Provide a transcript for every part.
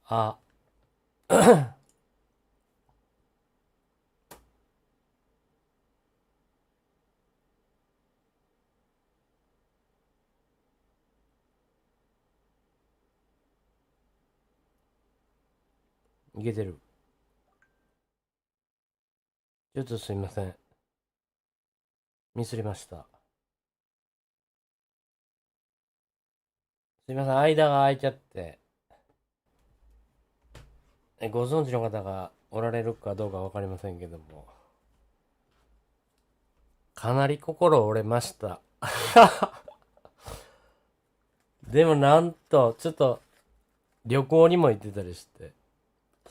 あいけてる。ちょっとすいません。ミスりました。すいません、間が空いちゃって。ご存知の方がおられるかどうかわかりませんけども。かなり心折れました。でもなんと、ちょっと旅行にも行ってたりして、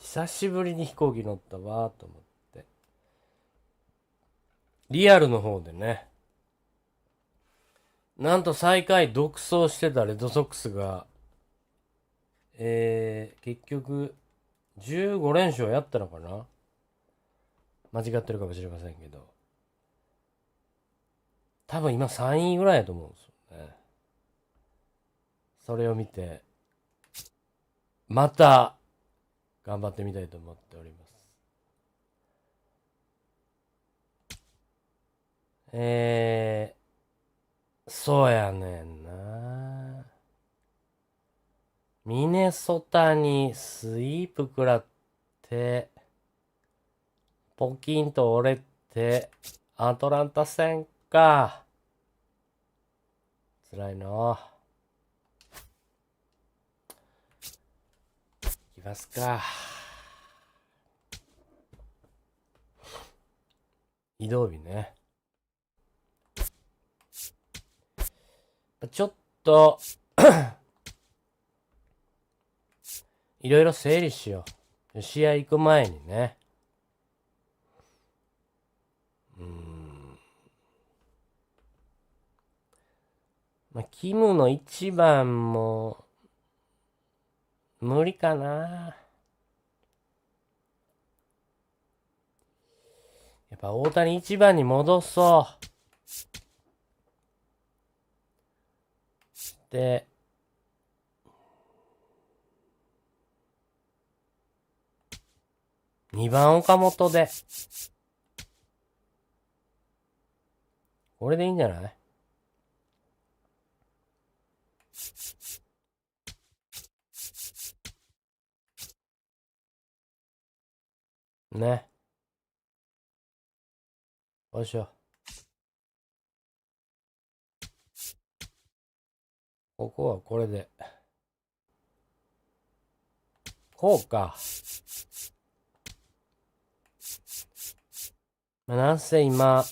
久しぶりに飛行機乗ったわーと思って。リアルの方でね。なんと最下位独走してたレッドソックスが、結局、15連勝やったのかな？間違ってるかもしれませんけど。多分今3位ぐらいだと思うんですよね。それを見て、また、頑張ってみたいと思っております。そうやねんな。ミネソタにスイープ食らって、ポキンと折れて、アトランタ戦か。辛いな。いきますか。移動日ね。ちょっといろいろ整理しよう。試合行く前にね。まあ、キムの一番も無理かな。やっぱ大谷一番に戻そう。で、2番岡本で。これでいいんじゃない？ね。よいしょ。ここはこれで。こうか。なんせ今、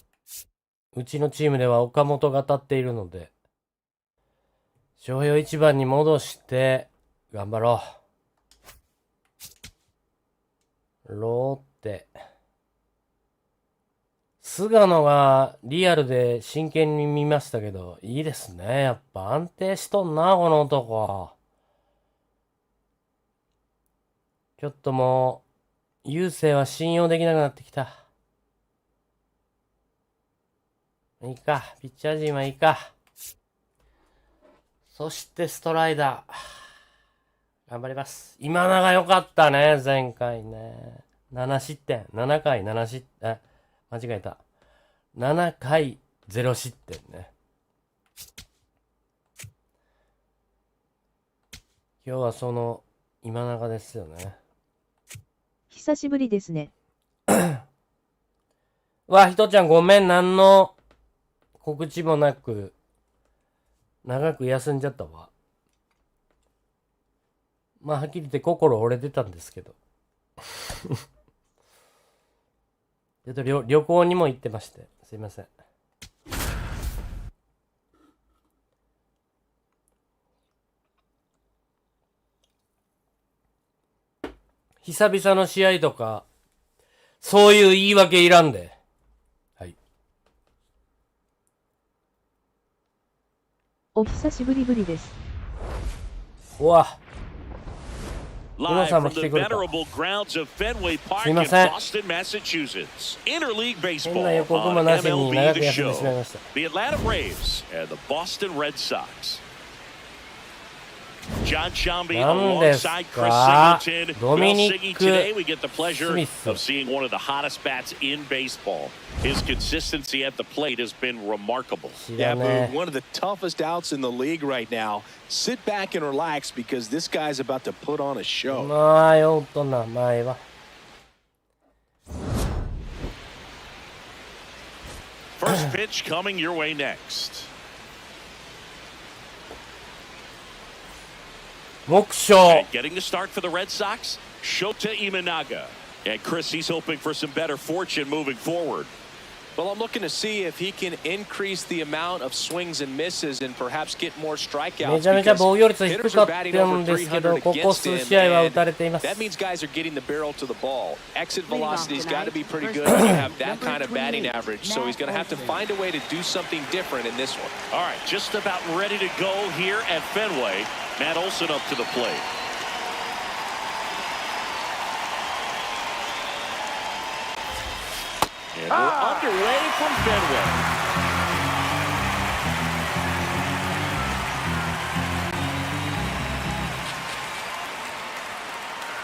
うちのチームでは岡本が立っているので、翔平を一番に戻して、頑張ろう。ローって。菅野がリアルで真剣に見ましたけど、いいですね。やっぱ安定しとんな、この男。ちょっともう、優勢は信用できなくなってきた。いいか。ピッチャー陣はいいか。そしてストライダー。頑張ります。今永良かったね、前回ね。7失点。7回7失点。間違えた。7回0失点ね。今日はその今永ですよね。久しぶりですね。わ、ひとちゃんごめん、何の告知もなく、長く休んじゃったわ。まあ、はっきり言って心折れてたんですけど。ちょっと旅行にも行ってまして、すいません。久々の試合とか、そういう言い訳いらんで。はい。お久しぶりぶりです。うわ。皆 Live さんも from 来 the てくれた。 venerable grounds of Fenway Park すい in ません。 Boston, Massachusetts. Interleague 変な baseball 予告も on なしに長く MLB 休んでしまい TheSHOW. ました。The Atlanta Braves and the Boston Red Sox. John Shambi 何です alongside か Chris Singleton. ドミ Well, ニ Siggy, ック today we get the pleasure スミス of seeing one of the hottest bats in baseball. His consistency at the plate has been remarkable. 知 Yeah, らね Boo, one of the toughest outs in the league right now. Sit back and relax because this guy's about to put on a え show. まあよっとな前は First pitch coming your way next. 目標 And getting the start for the Red Sox, Shota Imanaga. And Chris, he's hoping for some better fortune moving forward. Well, I'm looking to see if he can increase the amount of swings and misses and perhaps get more め strikeouts ちゃめちゃ because 防御率低 hitters か are っ batting たん over ですけど 300ここ against 数 him, 試合は打 and たれています that means guys are getting the barrel to the ball. Exit velocity's got to be pretty good when you have that kind of batting average, so he's going to have to find a way to do something different in this one. All right, just about ready to go here at Fenway. Matt Olson up to the plate. And we're underway from Fenway.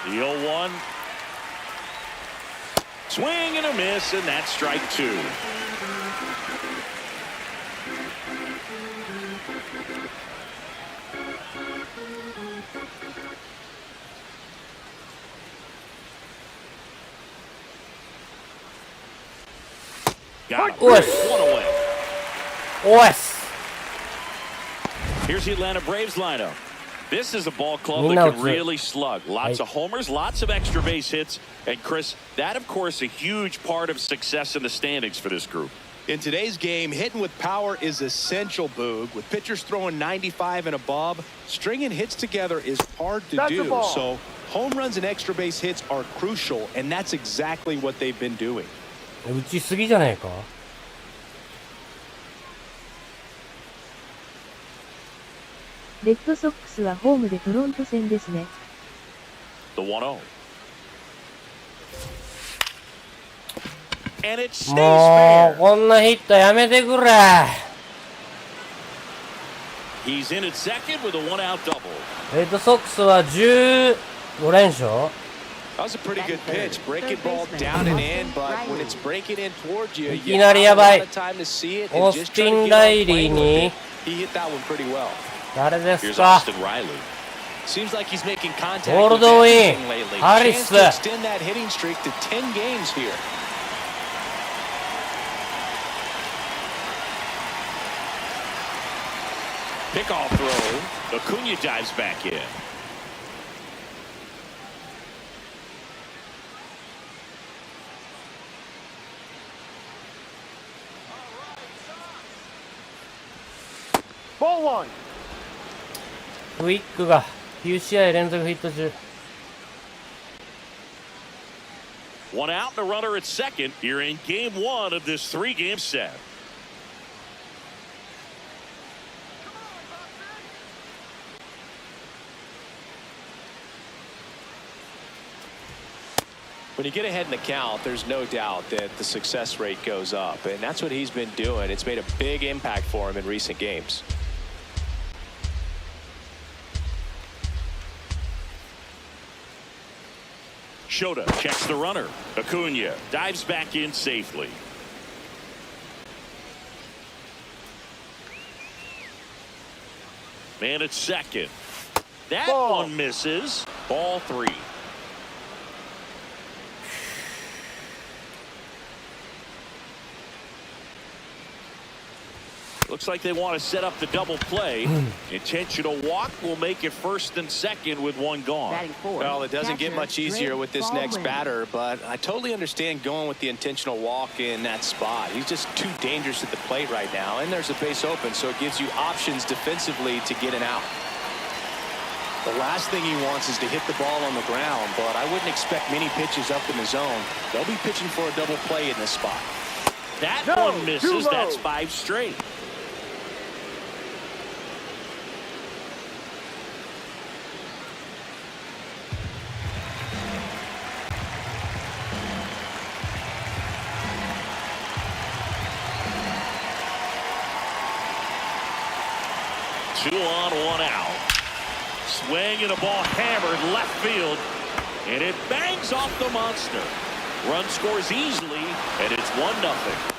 The 0-1. Swing and a miss, and that's strike two. Got him. Oy. One away. おいっす Here's the Atlanta Braves lineup. This is a ball club that Mina can utsu. really slug. Lots Right. of homers, lots of extra base hits. And Chris, that of course a huge part of success in the standings for this group. In today's game, hitting with power is essential, Boog. With pitchers throwing 95 and above, stringing hits together is hard to do. So home runs and extra base hits are crucial, and that's exactly what they've been doing. 打ちすぎじゃねえかレッドソックスはホームでトロント戦ですね。The 1-0. And it stays もう fair. こんなヒットやめてくれ He's in at second with a one-out double. レッドソックスは15連勝 That was a pretty good pitch. Breaking ball down and in, but when it's breaking in towards you, い you きなり have や a ば lot い of time to see it オ and ー just ス try テ to ィン・ get ラ on イリー playing with に it. He hit that one pretty well. 誰です Here's か Austin Riley. Seems like he's making contact Hold with on everything in. lately. Harris. Chance to extend that hitting streak to 10 games here. Pickoff throw. Acuna dives back in. Ball one. クイックが9試合連続ヒット中 One out and a runner at second here in game one of this three-game set. When you get ahead in the count, there's no doubt that the success rate goes up, and that's what he's been doing. It's made a big impact for him in recent games. Shota checks the runner. Acuna dives back in safely. Man at second. That Ball. one misses. Ball three. Looks like they want to set up the double play. Intentional walk will make it first and second with one gone. Well, it doesn't get much easier with this next batter, but I totally understand going with the intentional walk in that spot. He's just too dangerous at the plate right now, and there's a base open, so it gives you options defensively to get an out. The last thing he wants is to hit the ball on the ground, but I wouldn't expect many pitches up in the zone. They'll be pitching for a double play in this spot. That No, one too misses. low. That's 5 straight. Two on, one out. Swing and a ball hammered left field, and it bangs off the monster. Run scores easily, and it's 1-0.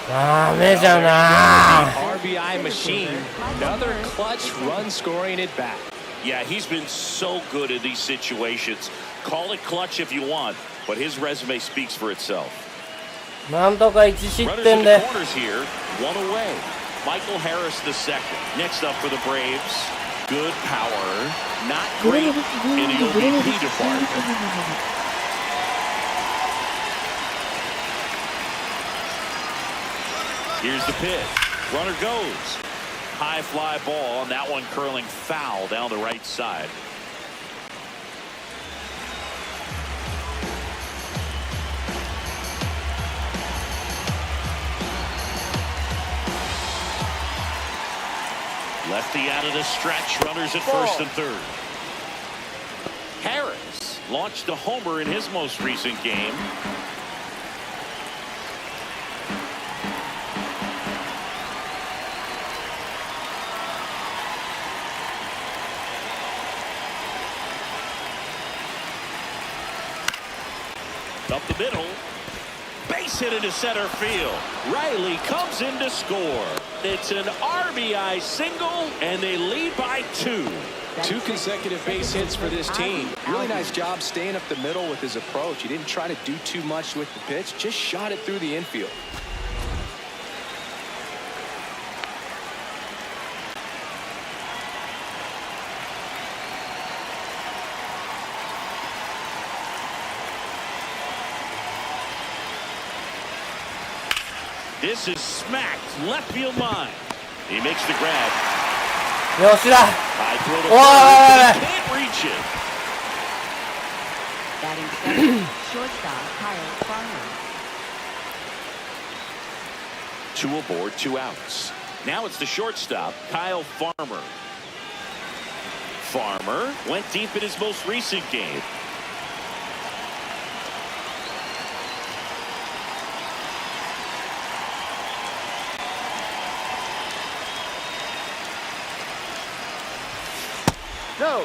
ダメじゃな RBI machine. Another clutch run scoring at bat. Yeah, he's been so good in these situations. Call it clutch if you want, but his resume speaks for itself. なんとか1失 Runners 点 in で the corners here, one away. Michael Harris the second. Next up for the Braves, good power, not ブレ great ネです in the ブレネ OBP です department. Here's the pitch. Runner goes. High fly ball, and that one curling foul down the right side. Lefty out of the stretch. Runners at first and third. Harris launched a homer in his most recent game. Up the middle. Base hit into center field. Riley comes in to score. It's an RBI single, and they lead by 2. 2 consecutive base hits for this team. Really nice job staying up the middle with his approach. He didn't try to do too much with the pitch, just shot it through the infield. This is smacked left field line. He makes the grab. 吉田 High throw to Whoa, first. He can't reach it. Batting second, shortstop Kyle Farmer. 2 aboard, 2 outs. Now it's the shortstop, Kyle Farmer. Farmer went deep in his most recent game. No.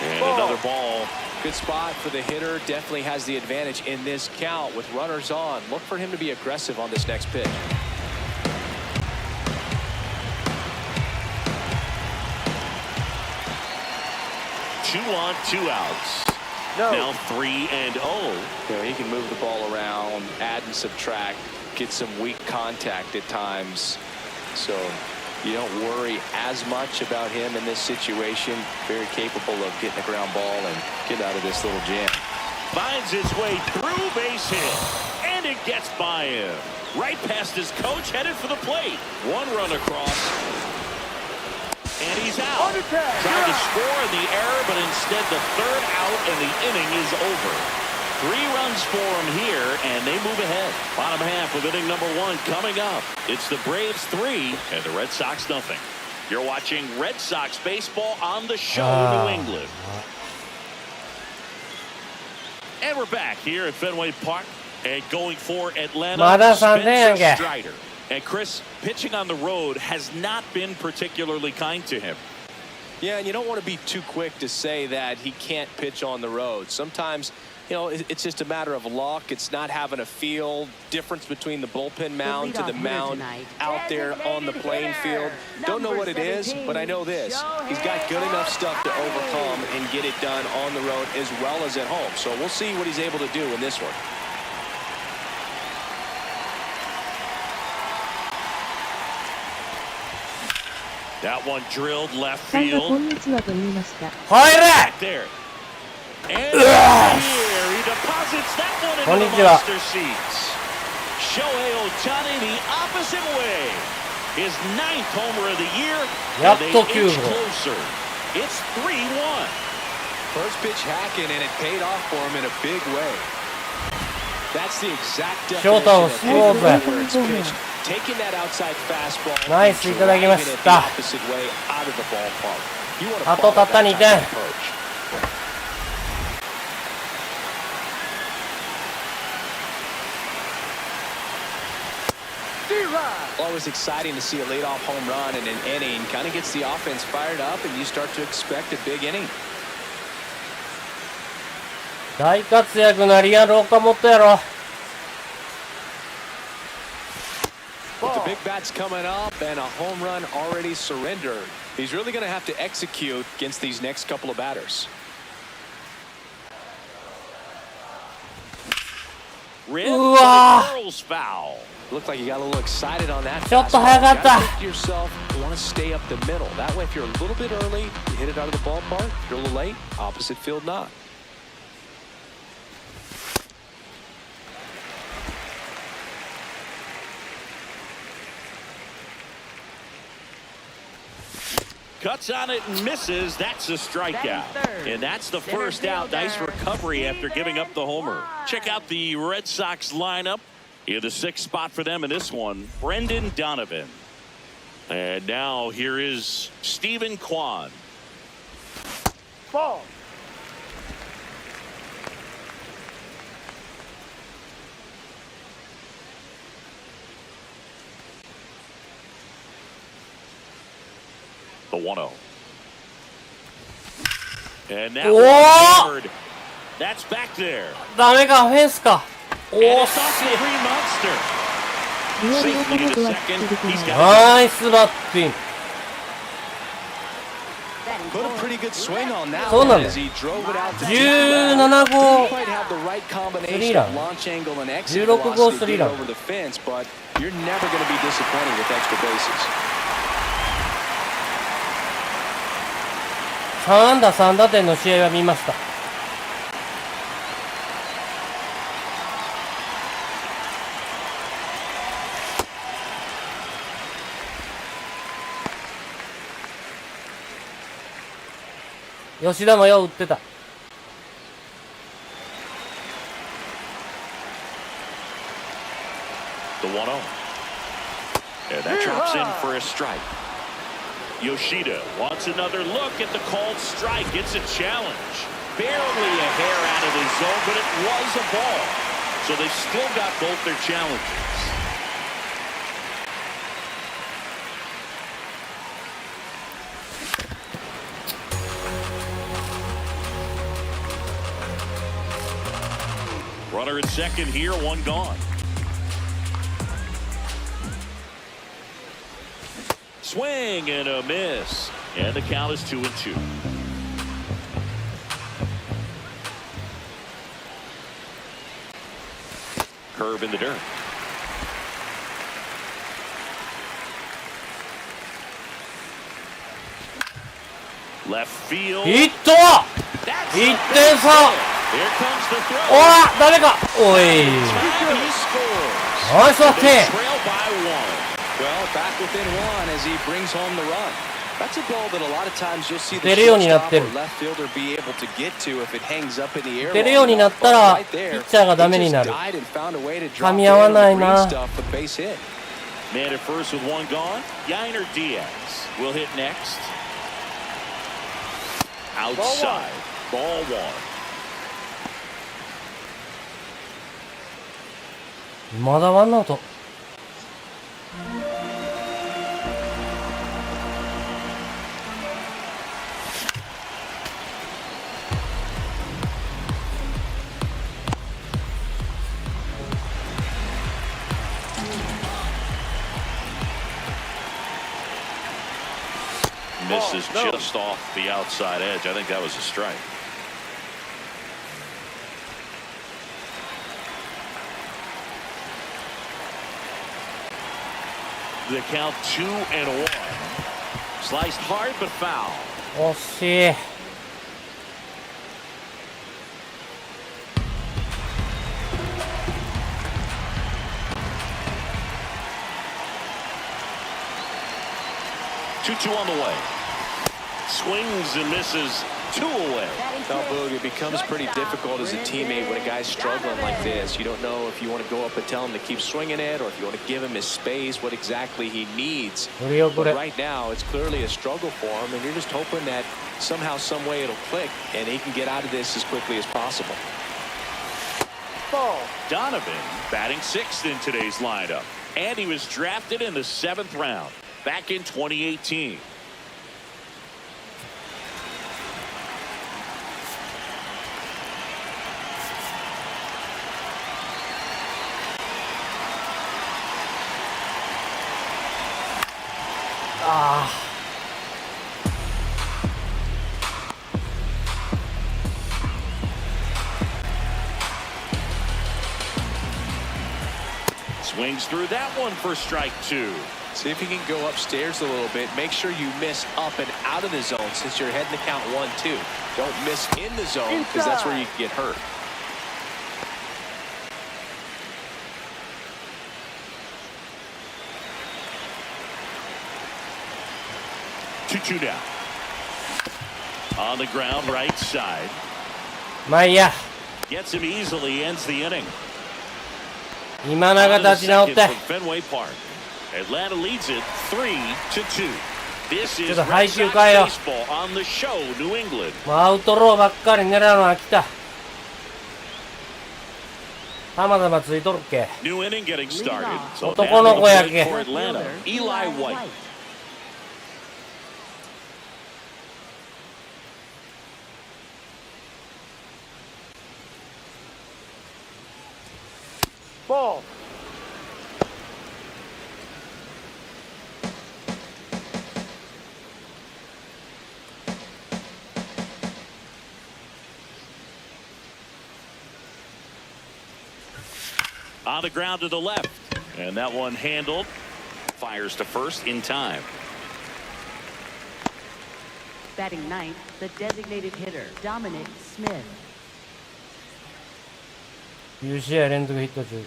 And another ball. Good spot for the hitter. Definitely has the advantage in this count with runners on. Look for him to be aggressive on this next pitch. Two on, 2 outs. No. Now 3-0. You know, he can move the ball around, add and subtract, get some weak contact at times. So you don't worry as much about him in this situation. Very capable of getting a ground ball and getting out of this little jam. Finds his way through, base hit. And it gets by him. Right past his coach, headed for the plate. 1 run across. And he's out. Tried to score in the error, but instead the 3rd out and the inning is over. 3 runs for him here, and they move ahead. Bottom half of inning number 1 coming up. It's the Braves 3 and the Red Sox nothing. You're watching Red Sox baseball on the show, New England. And we're back here at Fenway Park and going for Atlanta. Spencer Strider. And Chris, pitching on the road has not been particularly kind to him. Yeah, and you don't want to be too quick to say that he can't pitch on the road. Sometimes, you know, it's just a matter of luck. It's not having a feel. Difference between the bullpen mound to the mound out there on the playing field. Don't know what it is, but I know this. He's got good enough stuff to overcome and get it done on the road as well as at home. So we'll see what he's able to do in this one. That one drilled left さんがこ field. んにちはと言いました。入れ There. And here he deposits that one into the monster seats. Shohei Ohtani the opposite way. His 9th homer of the year. And they inch closer. It's 3-1. First pitch hacking, and it paid off for him in a big way. That's the exact definition of where it's pitched. Taking that outside fastball. Nice, and driving it the いただきました。 opposite way out of the ballpark. You want to あとたった follow 2 that 点 type of approach. Always exciting to see a leadoff home run in an inning. Kind of gets the offense fired up, and you start to expect a big inning. 大活躍なリアル岡本やろ。 With the big bats coming up and a home run already surrendered, he's really going to have to execute against these next couple of batters. Red Ooh-ah. curls foul. Looked like you got a little excited on that. ちょっと早かった。 Gotta think to yourself, you want to stay up the middle. That way, if you're a little bit early, you hit it out of the ballpark. If you're a little late, opposite field not. Cuts on it and misses. That's a strikeout. And that's the first out. Nice recovery after giving up the homer. Check out the Red Sox lineup. In the 6th spot for them in this one, Brendan Donovan. And now here is Stephen Kwan. Ball. The 1-0. And now Whoa! hammered. That's back there. ダメか、フェンスか。お And ー it's off the Green Monster. リアル岡 Safely 本 to は second. 続き He's ます。 got ナイスバッティング。 Put a pretty good swing on that そうなん one だ as he drove it out to 17 号 Didn't quite have the right ス combination リーラ of ン launch angle and exit 16号 velocity ス to リー get ラン over the fence, but you're never going to be disappointed with extra bases. 3安打3打点の試合は見ました。吉田もよう打ってた。 the 1-0. And that drops in for a strike. Yoshida wants another look at the called strike. It's a challenge. Barely a hair out of the zone, but it was a ball. So they've still got both their challenges. Runner at second here, one gone. Swing and a miss. And the count is 2-2. Curve in the dirt. Left field. ヒット That's 1 a 点 big 差。 Here comes the お throw. わダメか。おい He scores. ナイスバッ They ティン trail by one. Well, back within one as he brings home the run. That's a ball that a lot of times you'll see the 出るようになっ shortstop てる。 or left fielder be able to get to if it hangs up in the air. 出るようになったら Right there, ピッチャーがダメになる。 he just died and found a way to 噛 drop み合わ in ない on the な。 green stuff, but base hit. Man at first with one gone. Yainer Diaz will hit next. Outside. Ball one. まだワンアウト。Misses just off the outside edge. I think that was a strike. The count 2-1. Sliced hard but foul. 惜しい。2-2 on the way. Swings and misses two away. Now, Boog, it becomes pretty difficult as a teammate when a guy's struggling like this. You don't know if you want to go up and tell him to keep swinging it or if you want to give him his space, what exactly he needs. But right now, it's clearly a struggle for him, and you're just hoping that somehow, some way it'll click, and he can get out of this as quickly as possible. Donovan batting sixth in today's lineup, and he was drafted in the 7th round back in 2018. Swings through that one for strike two. See if you can go upstairs a little bit. Make sure you miss up and out of the zone since you're heading to count 1-2. Don't miss in the zone because that's where you can get hurt. Two down. On the ground, right side. まあいいや。 Gets him easily, ends the inning. 今永立ち直って。 Fenway Park. Atlanta leads it 3-2. This is ちょっと配球変えよう。 baseball on the show, New England. もうアウトローばっかり狙うの飽きた。たまたまついとるっけ。 New inning getting started. So 男の子やけ。 for Atlanta, Eli White. Ball. On the ground to the left. And that one handled. Fires to first in time. Batting ninth, the designated hitter, Dominic Smith. 9試合連続ヒット中。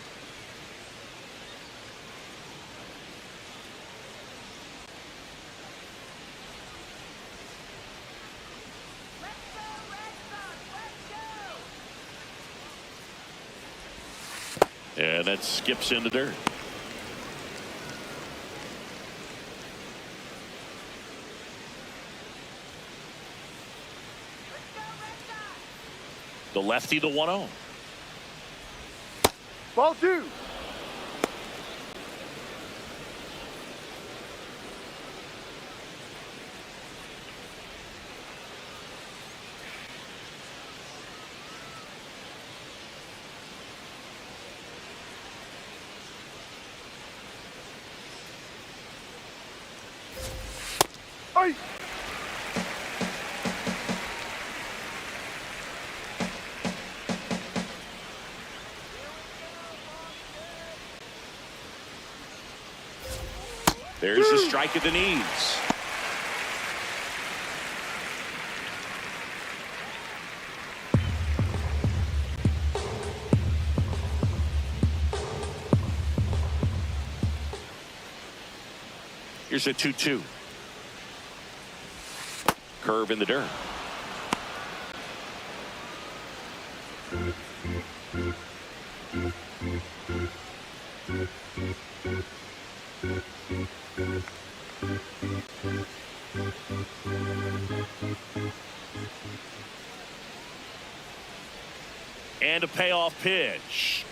And that skips into dirt. The lefty, the 1-0. Ball two. Hey. There's a strike at the knees. Here's a 2-2. Curve in the dirt. And a payoff pitch.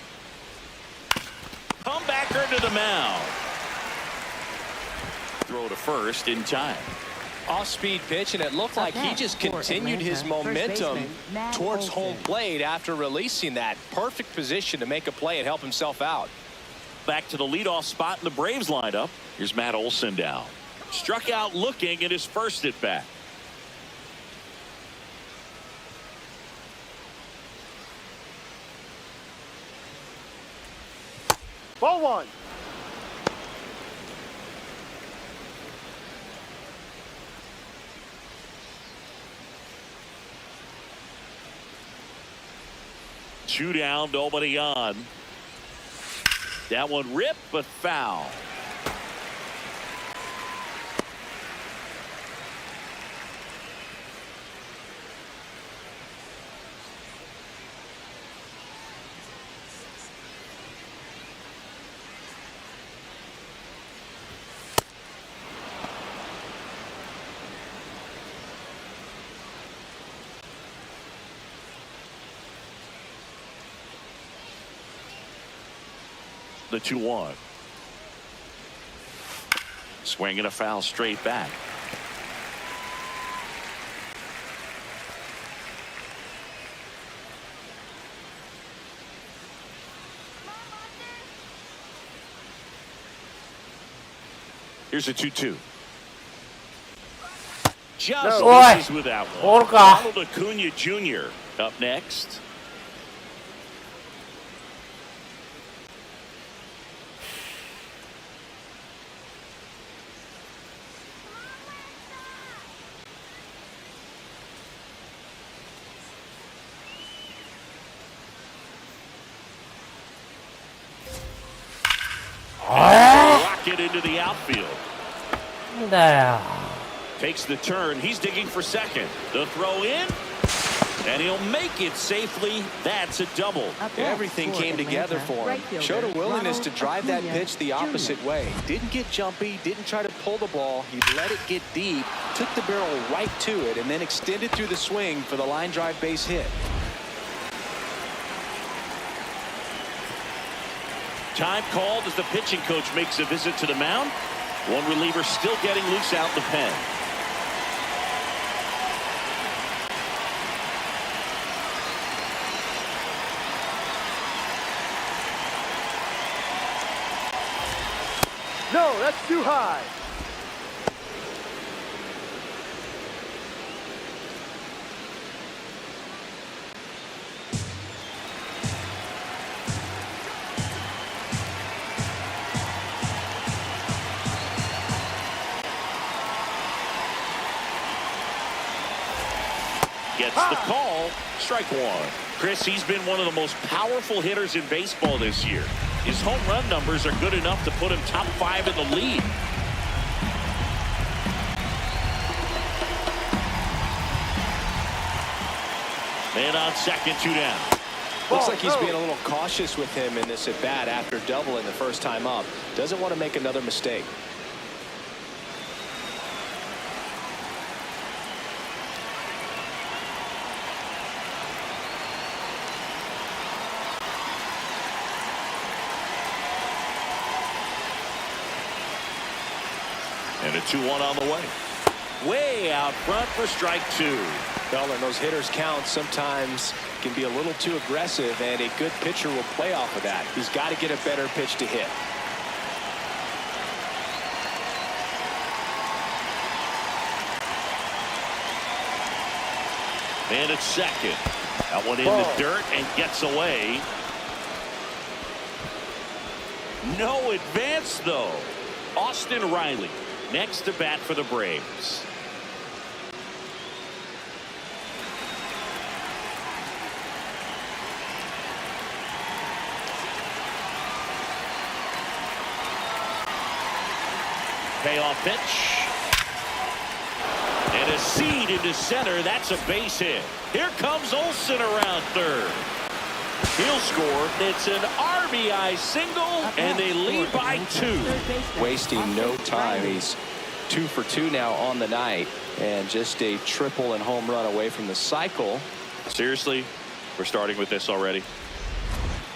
Comebacker to the mound. Throw to first in time. Off-speed pitch, and it looked like he just continued his momentum towards home plate after releasing that. Perfect position to make a play and help himself out. Back to the leadoff spot in the Braves lineup. Here's Matt Olson down. Struck out looking at his first at bat. Ball one. Two down, nobody on. That one ripped, but foul. The 2-1. Swing and a foul straight back. Here's a 2-2. Just misses with that one. Ronald Acuna Jr. up next. Rocket into the outfield. Takes the turn. He's digging for second. The throw in, and he'll make it safely. That's a double. Everything came together for him. Showed a willingness to drive that pitch the opposite way. Didn't get jumpy, didn't try to pull the ball. He let it get deep, took the barrel right to it, and then extended through the swing for the line drive base hit. Time called as the pitching coach makes a visit to the mound. One reliever still getting loose out the pen. No, that's too high. Gets the call. Strike one. Chris, he's been one of the most powerful hitters in baseball this year. His home run numbers are good enough to put him top 5 in the league. Man on second, 2 down. Looks like he's being a little cautious with him in this at bat after doubling the first time up. Doesn't want to make another mistake. And a 2-1 on the way. Way out front for strike 2. Well, and those hitters count sometimes can be a little too aggressive, and a good pitcher will play off of that. He's got to get a better pitch to hit. And it's second. That one in the dirt and gets away. No advance, though. Austin Riley next to bat for the Braves. Payoff pitch. And a seed into center. That's a base hit. Here comes Olsen around third. He'll score. It's an RBI single, and they lead by 2. Wasting no time. He's 2 for 2 now on the night, and just a triple and home run away from the cycle. Seriously, we're starting with this already.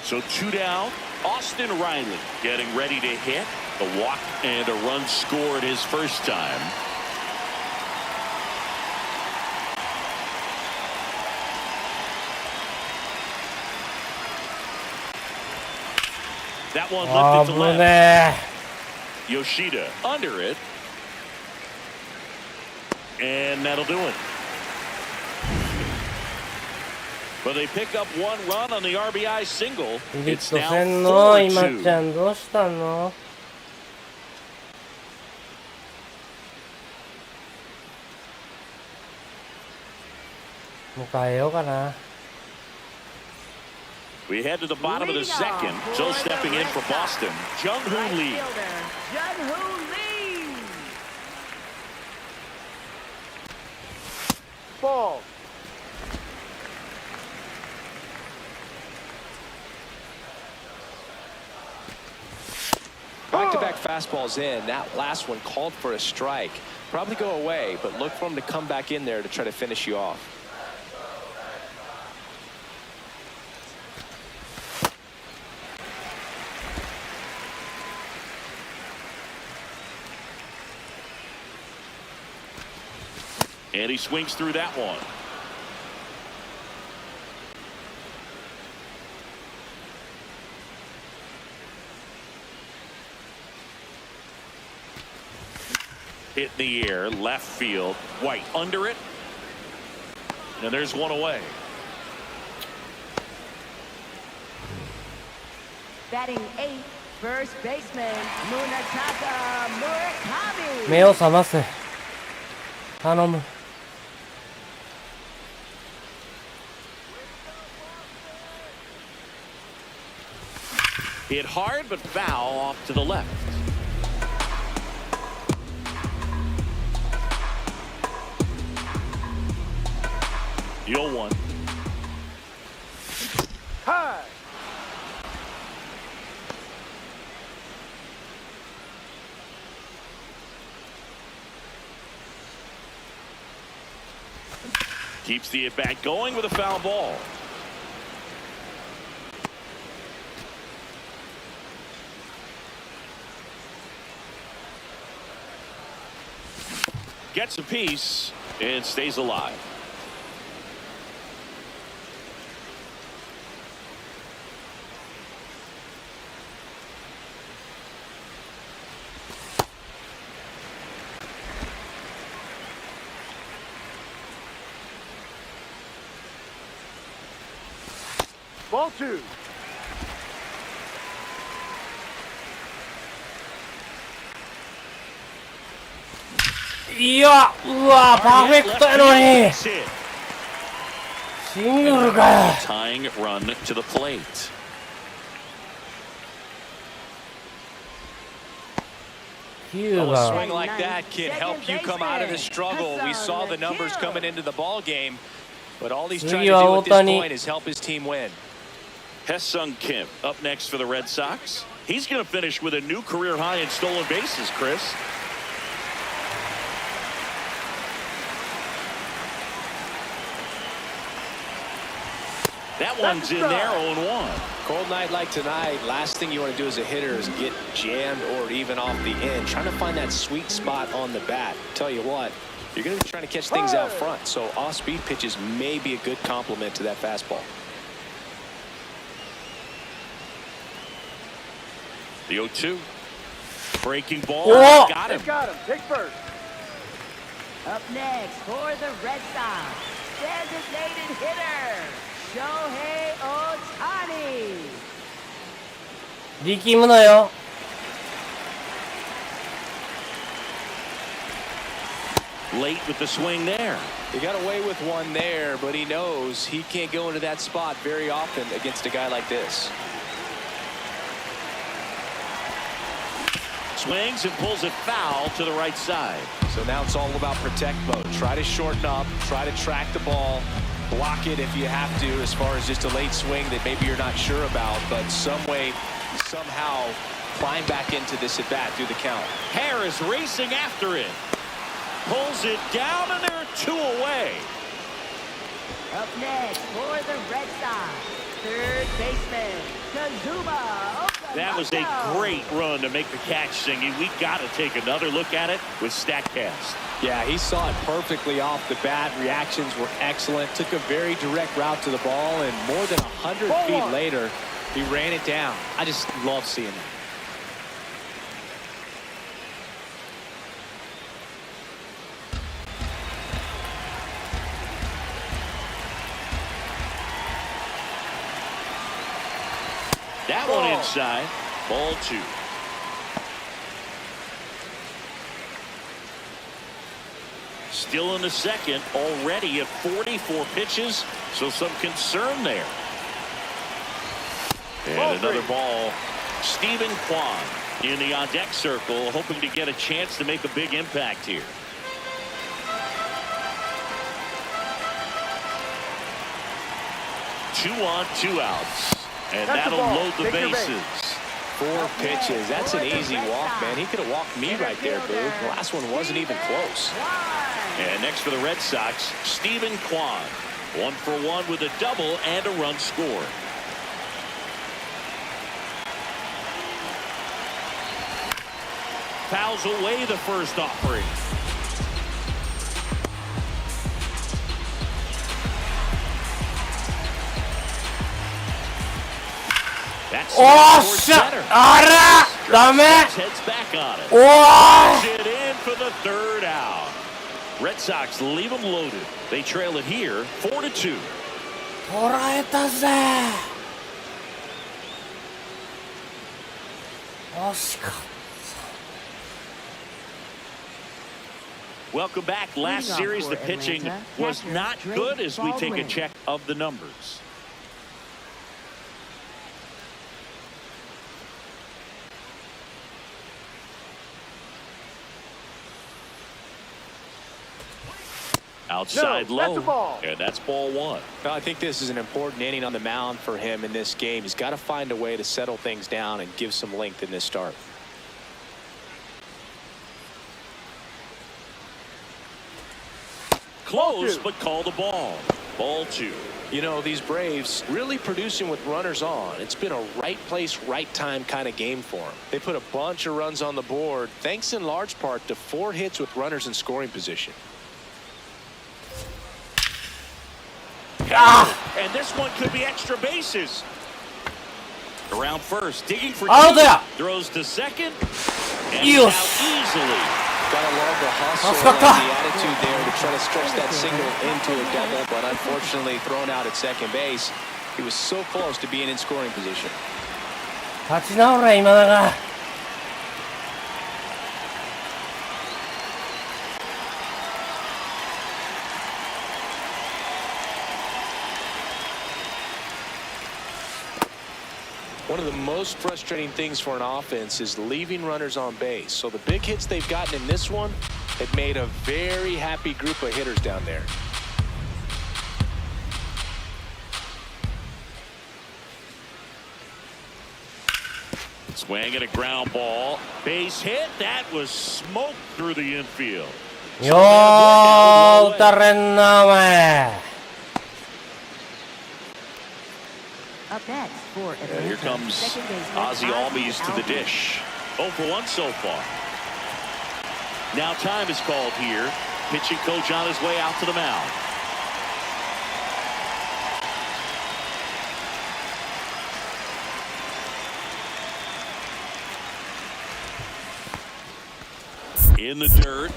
So 2 down. Austin Riley getting ready to hit. A walk and a run scored his first time. That one lifted to left. Yoshida under it. And that'll do it. But they pick up 1 run on the RBI single. It's now 4-2. ちゃんどうしたの？もう変えようかな。We head to the bottom of the second. So stepping in for Boston, Jung-Hoo Lee. Ball. Back-to-back fastballs in. That last one called for a strike. Probably go away, but look for him to come back in there to try to finish you off. And he swings through that one. Hit in the air, left field. White under it. And there's one away. Batting 8th, first baseman Munetaka Murakami. 目を覚ませ。頼む。Hit hard but foul off to the left. The 0-1. High. Keeps the at-bat going with a foul ball. Gets a piece and stays alive. Ball 2. いや、うわ、パーフェクトやのに。 That's it. シングルかよ。 Tying run to the plate. A swing like that can help you come out of the struggle. We saw the numbers coming into the ball game, but all he's trying to do at this point is help his team win. Hesung Kim up next for the Red Sox. He's going to finish with a new career high in stolen bases, Chris. That one's in there, 0-1. Cold night like tonight, last thing you want to do as a hitter is get jammed or even off the end. Trying to find that sweet spot on the bat. Tell you what, you're going to be trying to catch things out front, so off-speed pitches may be a good complement to that fastball. The 0-2. Breaking ball. Whoa. Got him. Got him. Take first. Up next for the Red Sox, designated hitter Shohei Ohtani. 力むのよ。Late with the swing there. He got away with one there, but he knows he can't go into that spot very often against a guy like this. Swings and pulls it foul to the right side. So now it's all about protect mode. Try to shorten up, try to track the ball, block it if you have to, as far as just a late swing that maybe you're not sure about, but some way, somehow climb back into this at bat through the count. Harris racing after it. Pulls it down, and there are two away. Up next for the Red Sox, third baseman Kazuma. That was a great run to make the catch, Singy. We got to take another look at it with StatCast. Yeah, he saw it perfectly off the bat. Reactions were excellent. Took a very direct route to the ball, and more than 100 feet later, he ran it down. I just love seeing it. That one inside. Ball 2. Still in the second, already at 44 pitches, so some concern there. And another ball. Stephen Kwan in the on-deck circle, hoping to get a chance to make a big impact here. Two on, two outs. And that'll load the bases. 4 pitches. That's an easy walk, man. He could have walked me right there, Boo. The last one wasn't even close. And next for the Red Sox, Stephen Kwan. 1 for 1 with a double and a run scored. Fouls away the first offering. That's おーっしゃ、あらダメ。 heads back on it. おー It in for the third out. Red Sox leave them loaded. They trail it here 4-2. 捉えたぜ。惜しかった。 Welcome back. Last series, the pitching was not good as we take a check of the numbers. Outside No, that's a low, ball. and that's ball one. Well, I think this is an important inning on the mound for him in this game. He's got to find a way to settle things down and give some length in this start. Close, but call the ball. Ball two. You know, these Braves really producing with runners on. It's been a right place, right time kind of game for them. They put a bunch of runs on the board, thanks in large part to 4 hits with runners in scoring position. And this one could be extra bases. Around first, digging for Out there. throws to second, and Yes. he's out easily. Gotta love the hustle and the attitude there to try to stretch that single into a double, but unfortunately thrown out at second base. He was so close to being in scoring position. 立ち直れ今永。One of the most frustrating things for an offense is leaving runners on base. So the big hits they've gotten in this one have made a very happy group of hitters down there. Swing and a ground ball. Base hit. That was smoked through the infield. よー打たれんなお前。 Up next for And here Atlanta, comes second baseman Ozzy Albies to the dish. 0 for 1 so far. Now time is called here. Pitching coach on his way out to the mound. In the dirt.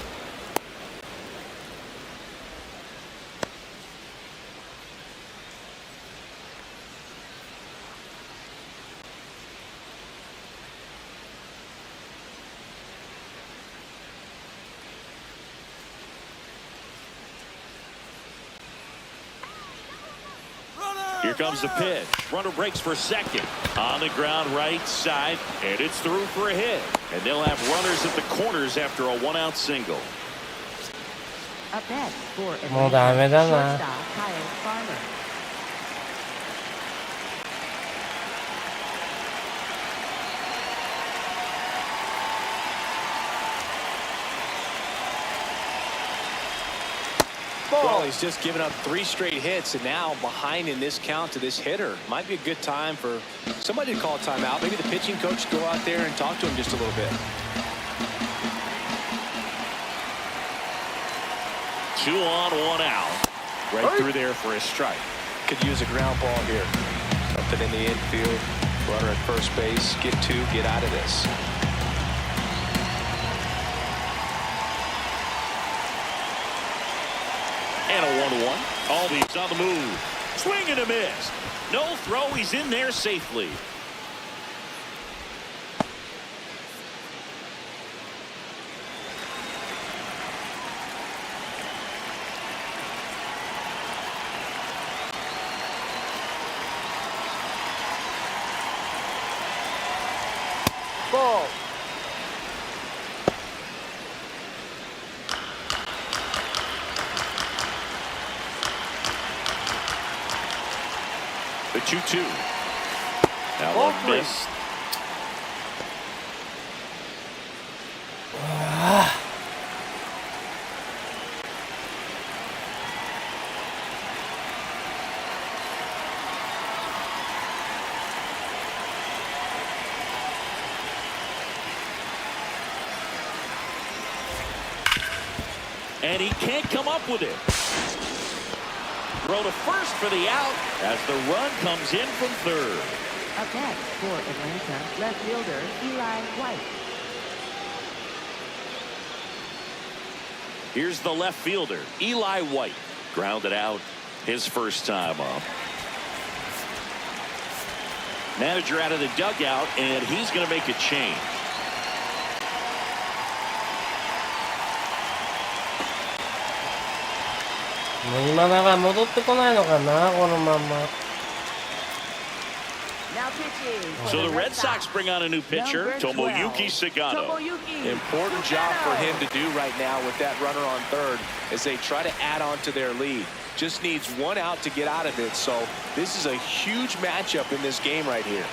Here comes the pitch. Runner breaks for second. On the ground right side, and it's through for a hit. And they'll have runners at the corners after a 1-out single. Up next for もうダメ Atlanta, だな。 shortstop Kyle Farmer. Well, he's just given up 3 straight hits, and now behind in this count to this hitter. Might be a good time for somebody to call a timeout. Maybe the pitching coach go out there and talk to him just a little bit. 2 on, 1 out. Right through there for a strike. Could use a ground ball here. Something in the infield. Runner at first base. Get 2, get out of this. And a 1-1. Albies on the move. Swing and a miss. No throw. He's in there safely. Ball. The 2-2. That Ball one 3. missed. And he can't come up with it. Throw to first for the out as the run comes in from third. Up next for Atlanta, left fielder Eli White. Here's the left fielder, Eli White. Grounded out his first time up. Manager out of the dugout, and he's going to make a change. Now 戻ってこないのかな、このまんま。 Now pitching. So the Red Sox bring on a new pitcher, Number 12, Tomoyuki Sagano. Tomoyuki Important job for him to do right now with that runner on third as they try to add on to their lead. Just needs one out to get out of it, so this is a huge matchup in this game right here.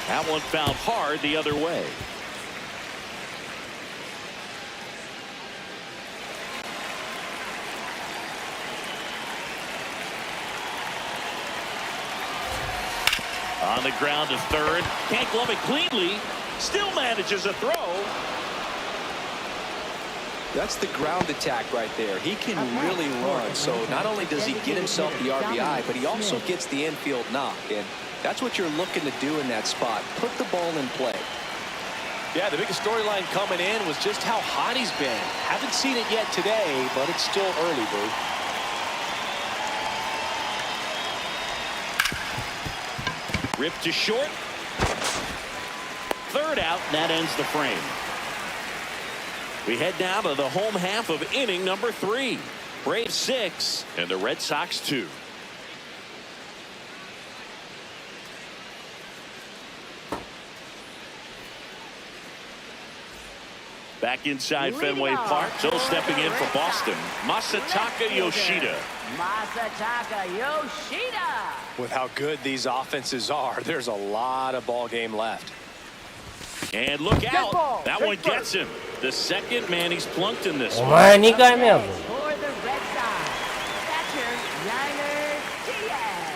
That one fouled hard the other way. On the ground to third. Can't glove it cleanly. Still manages a throw. That's the ground attack right there. He can really run, so not only does he get himself the RBI, but he also gets the infield knock, and that's what you're looking to do in that spot. Put the ball in play. Yeah, the biggest storyline coming in was just how hot he's been. Haven't seen it yet today, but it's still early, Boo. Ripped to short. Third out, and that ends the frame. We head now to the home half of inning number 3. Braves 6 and the Red Sox 2. Back inside Fenway Park, still stepping in for Boston, Masataka Yoshida. Masataka Yoshida. With how good these offenses are, there's a lot of ball game left. And look out, that one gets him. The second man he's plunked in this お one. 前2回目やぞ。 For the Red Sox, catcher Yainer Diaz.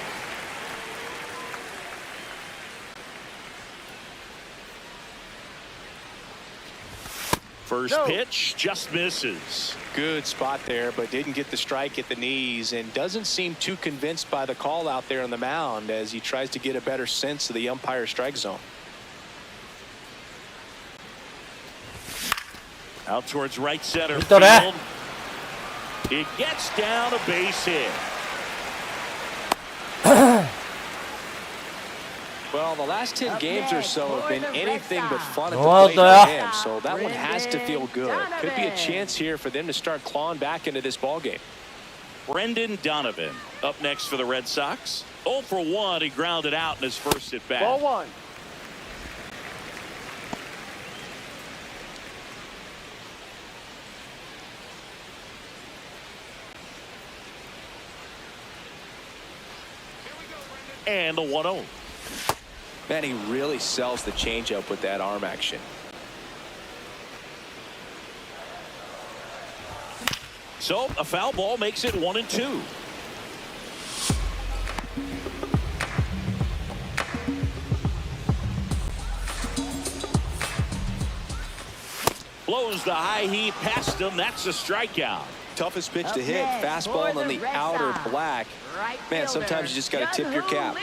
First pitch just misses. Good spot there, but didn't get the strike at the knees and doesn't seem too convinced by the call out there on the mound as he tries to get a better sense of the umpire strike zone. Out towards right center Ito na. field. It gets down a base hit. Well, the last 10 games or so have been anything but fun at the Oh, plate for yeah. him, so that one has to feel good. Could be a chance here for them to start clawing back into this ball game. Brendan Donovan up next for the Red Sox. 0 for 1. He grounded out in his first at bat. Ball 1. And the 1-0. Man, he really sells the changeup with that arm action. So a foul ball makes it 1-2. Blows the high heat past him. That's a strikeout. Toughest pitch to hit, fastball on the outer black. Man, sometimes you just got to tip your cap.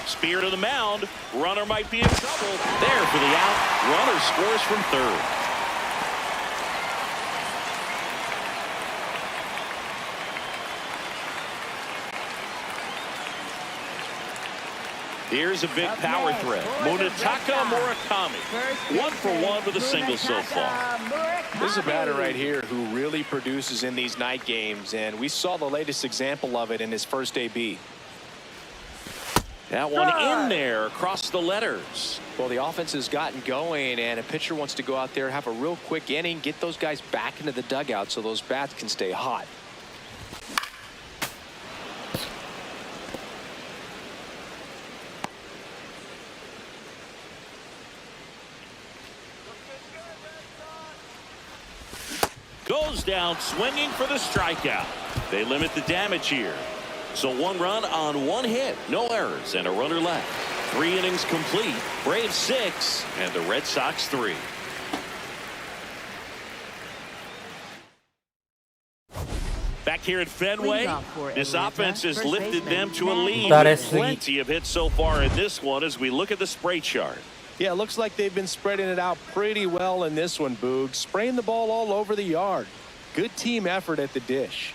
Spear to the mound. Runner might be in trouble. There for the out. Runner scores from third. Here's a big power threat. Munetaka Murakami. 1 for 1 with a single so far. This is a batter right here who really produces in these night games, and we saw the latest example of it in his first AB. That one in there across the letters. Well, the offense has gotten going, and a pitcher wants to go out there, have a real quick inning, get those guys back into the dugout so those bats can stay hot. goes down swinging for the strikeout. They limit the damage here. So 1 run on 1 hit, no errors, and a runner left. 3 innings complete. Braves 6 and the Red Sox 3. Back here at Fenway, this offense has lifted them to a lead. Plenty of hits so far in this one as we look at the spray chart. Yeah, it looks like they've been spreading it out pretty well in this one, Boog. Spraying the ball all over the yard. Good team effort at the dish.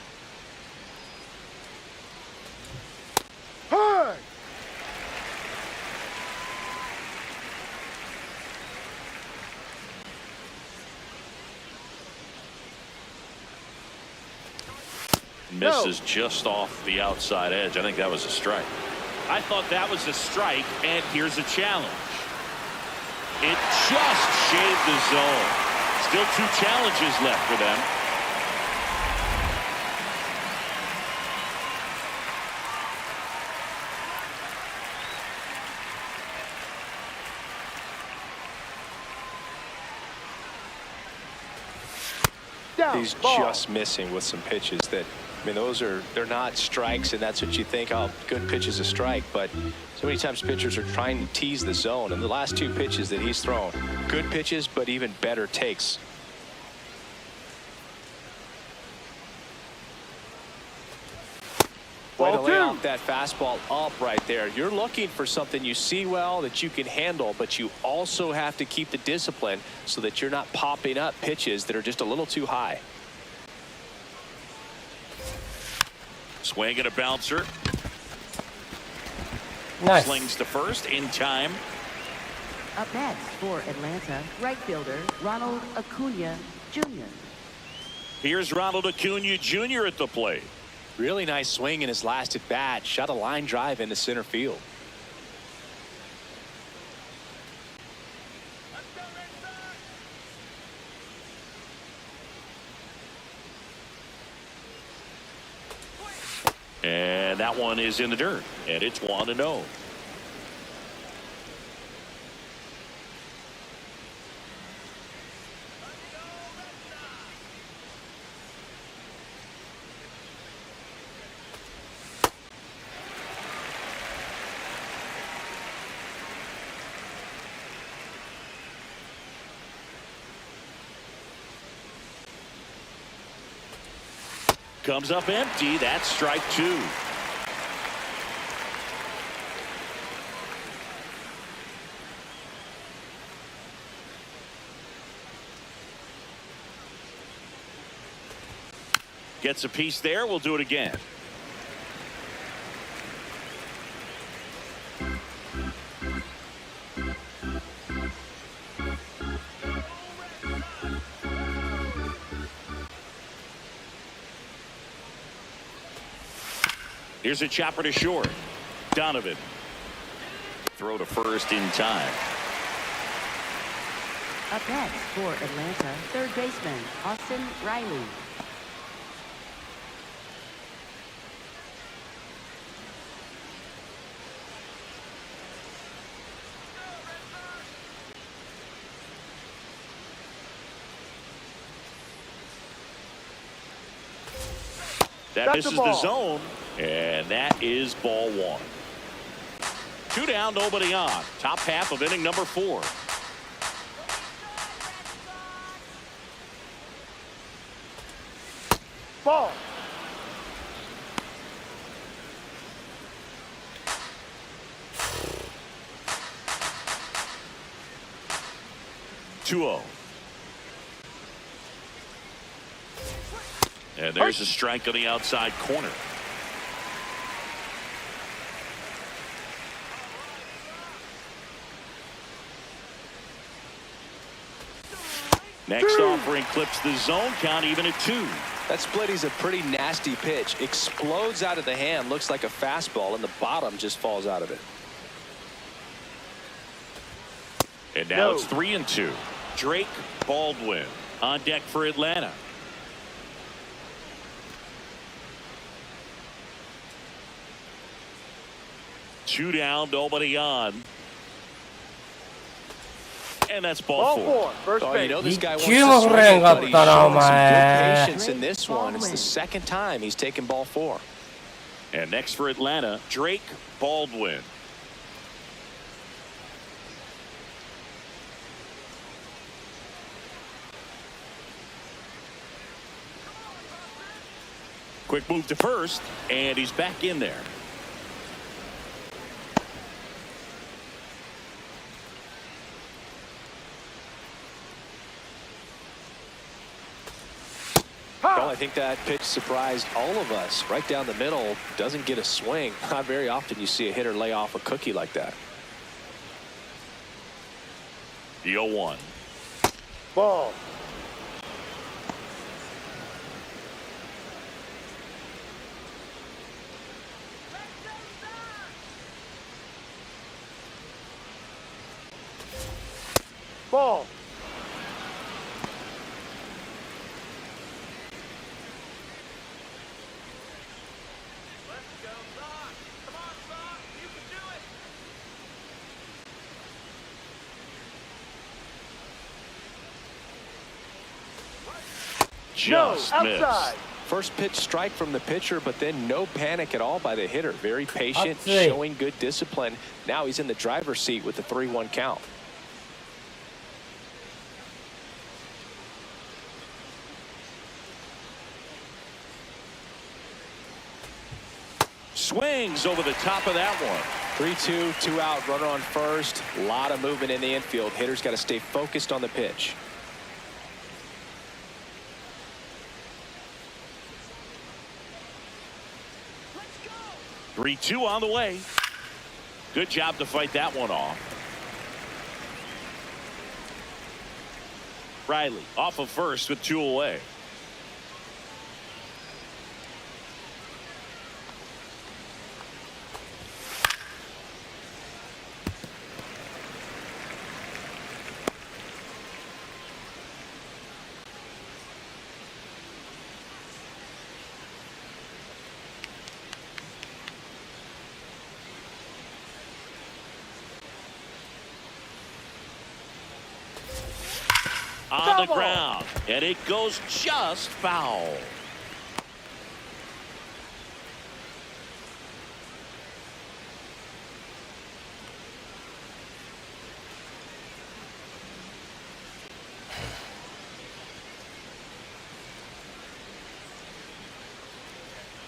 Hard. Misses just off the outside edge. I think that was a strike. I thought that was a strike, and here's a challenge. It just shaved the zone. Still 2 challenges left for them. He's just missing with some pitches that, I mean, they're not strikes, and that's what you think, oh, good pitch is a strike. But so many times pitchers are trying to tease the zone, and the last 2 pitches that he's thrown, good pitches, but even better takes. Way to lay off that fastball up right there. You're looking for something you see well that you can handle, but you also have to keep the discipline so that you're not popping up pitches that are just a little too high. Swing and a bouncer. Nice. Slings to first in time. Up next for Atlanta, right fielder Ronald Acuna Jr. Here's Ronald Acuna Jr. at the plate. Really nice swing in his last at bat. Shot a line drive into center field. And that one is in the dirt, and it's 1-0. Comes up empty. That's strike 2. Gets a piece there. We'll do it again. Here's a chopper to short. Donovan. Throw to first in time. Up next for Atlanta, third baseman Austin Riley. That misses the zone, and that is ball 1. 2 down, nobody on. Top half of inning number 4. Ball. Two-0. And there's a strike on the outside corner. Next offering clips the zone count even at 2. That split is a pretty nasty pitch. Explodes out of the hand. Looks like a fastball, and the bottom just falls out of it. And now it's 3-2. Drake Baldwin on deck for Atlanta. Two down, nobody on. And that's ball four. First Oh, you base. know this guy wants to 一球も振れへんか swing っ it, but he's たな、お showing some good 前。 patience in this one. It's the second time he's taken ball four. And next for Atlanta, Drake Baldwin. Quick move to first, and he's back in there. Well, I think that pitch surprised all of us. Right down the middle, doesn't get a swing. Not very often you see a hitter lay off a cookie like that. The 0-1. Ball. Ball. Just missed. Outside. First pitch strike from the pitcher, but then no panic at all by the hitter. Very patient, That's it. showing good discipline. Now he's in the driver's seat with the 3-1 count. Swings over the top of that one. 3-2, 2 out, runner on first. A lot of movement in the infield. Hitter's got to stay focused on the pitch. Go. 3-2 on the way. Good job to fight that one off. Riley off of first with 2 away. On the ground, and it goes just foul.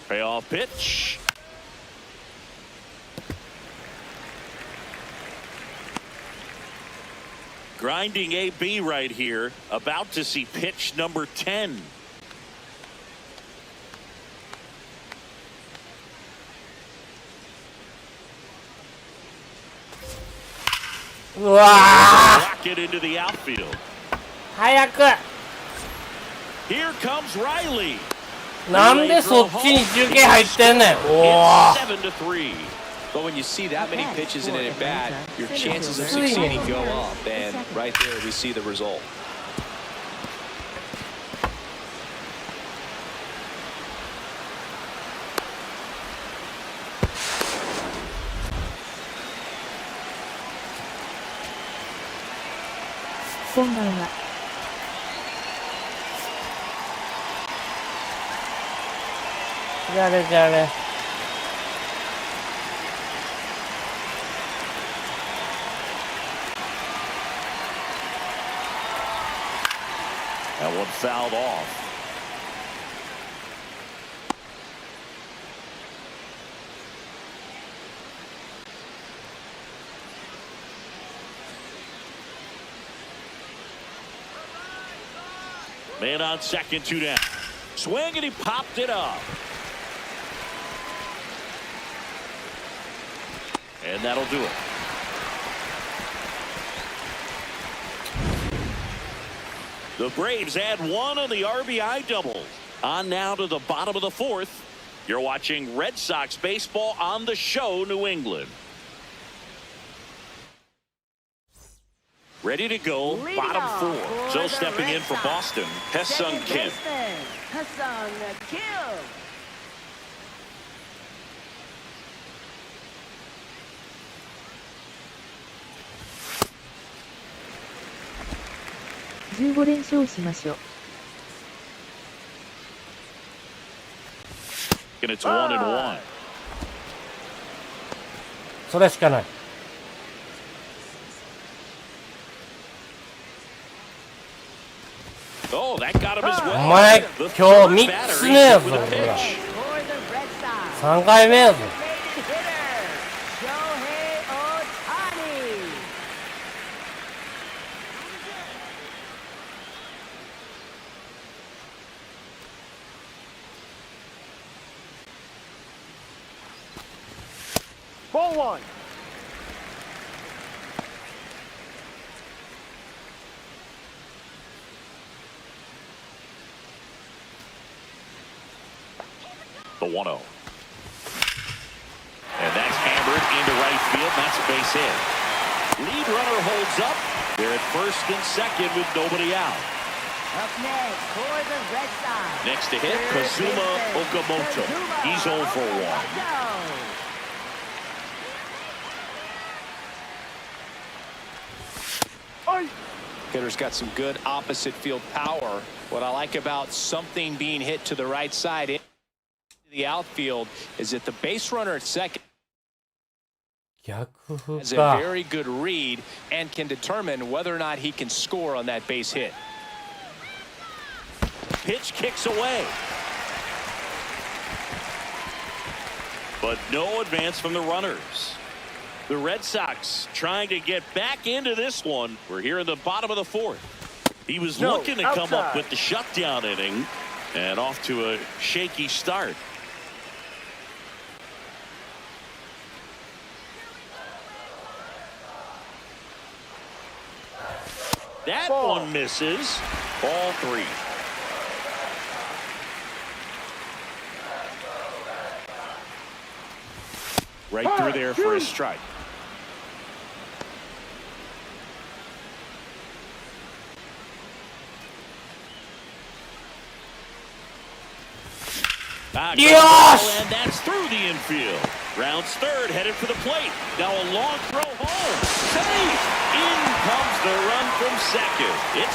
Payoff pitch. Grinding AB right here, about to see pitch number 10. Rocket into the outfield. 早く。 Here comes Riley. なんでそっちに中継入ってんねん。おお。 It's 7-3. But when you see that many pitches in an at-bat, your chances of succeeding go up. And right there, we see the result. Jare. That one fouled off. Man on second, 2 down. Swing, and he popped it up. And that'll do it. The Braves add 1 on the RBI double. On now to the bottom of the 4th. You're watching Red Sox baseball on the show, New England. Ready to go, bottom 4. So stepping in for Boston, Ha-Seong Kim. Ha-Seong Kim. 15連勝しましょう。And it's 1-1. それしかない。Oh, that got him as お well. 前 The 今 third 日 batter 3つ he's 目や hit ぞ with a これ。 pitch. For the Red Sox, 3回目やぞ。 hitter, Shohei Ohtani. Ball one. The 1-0. And that's hammered into right field. That's a base hit. Lead runner holds up. They're at first and second with nobody out. Up next for the Red Sox. Next to hit, Kazuma Okamoto. He's 0 for 1. Hitter's got some good opposite field power. What I like about something being hit to the right side into the outfield is that the base runner at second 逆風 has a か。 very good read and can determine whether or not he can score on that base hit. Pitch kicks away. But no advance from the runners. The Red Sox trying to get back into this one. We're here in the bottom of the fourth. He was looking to come up with the shutdown inning and off to a shaky start. That one misses. Ball 3. Right through there for a strike. Yes! And that's through the infield. Rounds third, headed for the plate. Now a long throw home. Safe! In comes the run from second. It's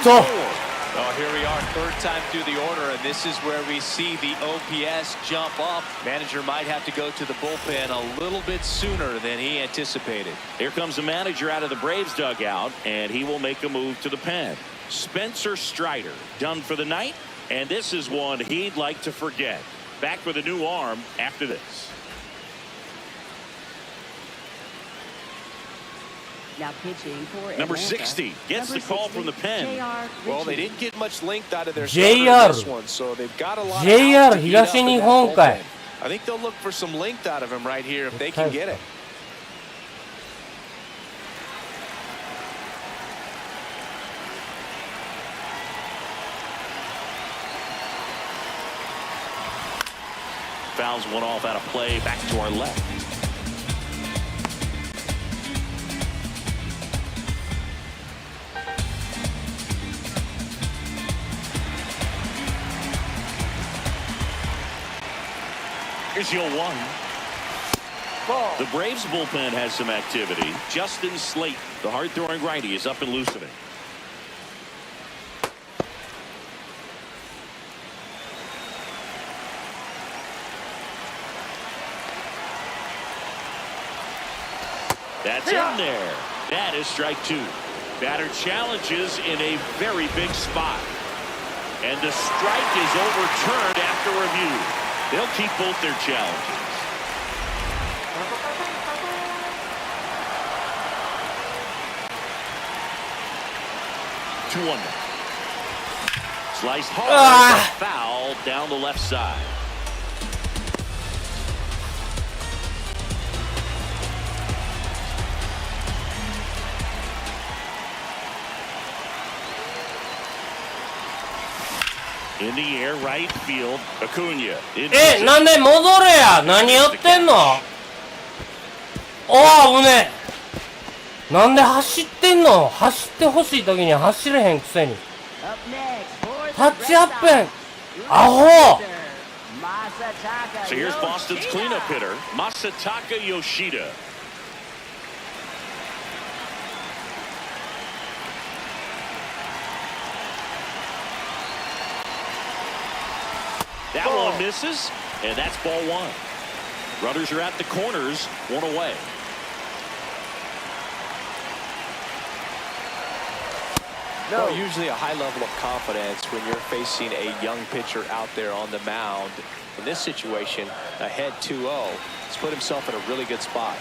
7-4. Well, here we are, third time through the order, and this is where we see the OPS jump up. Manager might have to go to the bullpen a little bit sooner than he anticipated. Here comes the manager out of the Braves dugout, and he will make a move to the pen. Spencer Strider done for the night, and this is one he'd like to forget. Back with a new arm after this. Now pitching for Number Atlanta. 60 gets Number the call 60, from the pen. JR Well, they Ritchie. didn't get much length out of their JR. starter in this one, so they've got a lot of JR outs to beat up in that 東日本かい。 bullpen. I think they'll look for some length out of him right here if they can get it. Fouls one off out of play, back to our left. Here's your 1. Ball. The Braves bullpen has some activity. Justin Slate, the hard-throwing righty, is up and loosening. That's in there. That is strike 2. Batter challenges in a very big spot. And the strike is overturned after review. They'll keep both their challenges. Two 1. Sliced hard, foul down the left side. In the air, right field, Acuna. なんで戻れや。何やってんの。おお、危ねえ。なんで走ってんの。走ってほしい時に走れへんくせに。 Up next for the タッチアップ Red やん。 Sox, アホ。 Masataka So here's Boston's Yoshida. cleanup hitter, Masataka Yoshida. That one misses, and that's ball one. Runners are at the corners, one away. No. Well, usually a high level of confidence when you're facing a young pitcher out there on the mound. In this situation, ahead 2-0, he's put himself in a really good spot.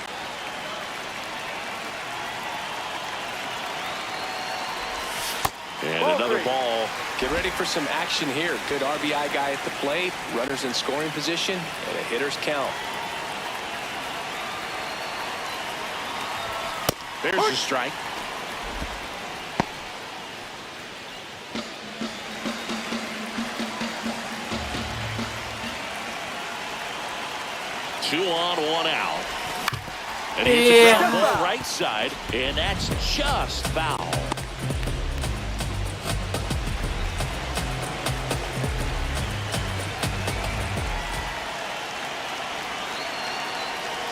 And another ball. Get ready for some action here. Good RBI guy at the plate, runners in scoring position, and a hitter's count. There's your strike. Two on, one out. And he's a ground ball right side, and that's just foul.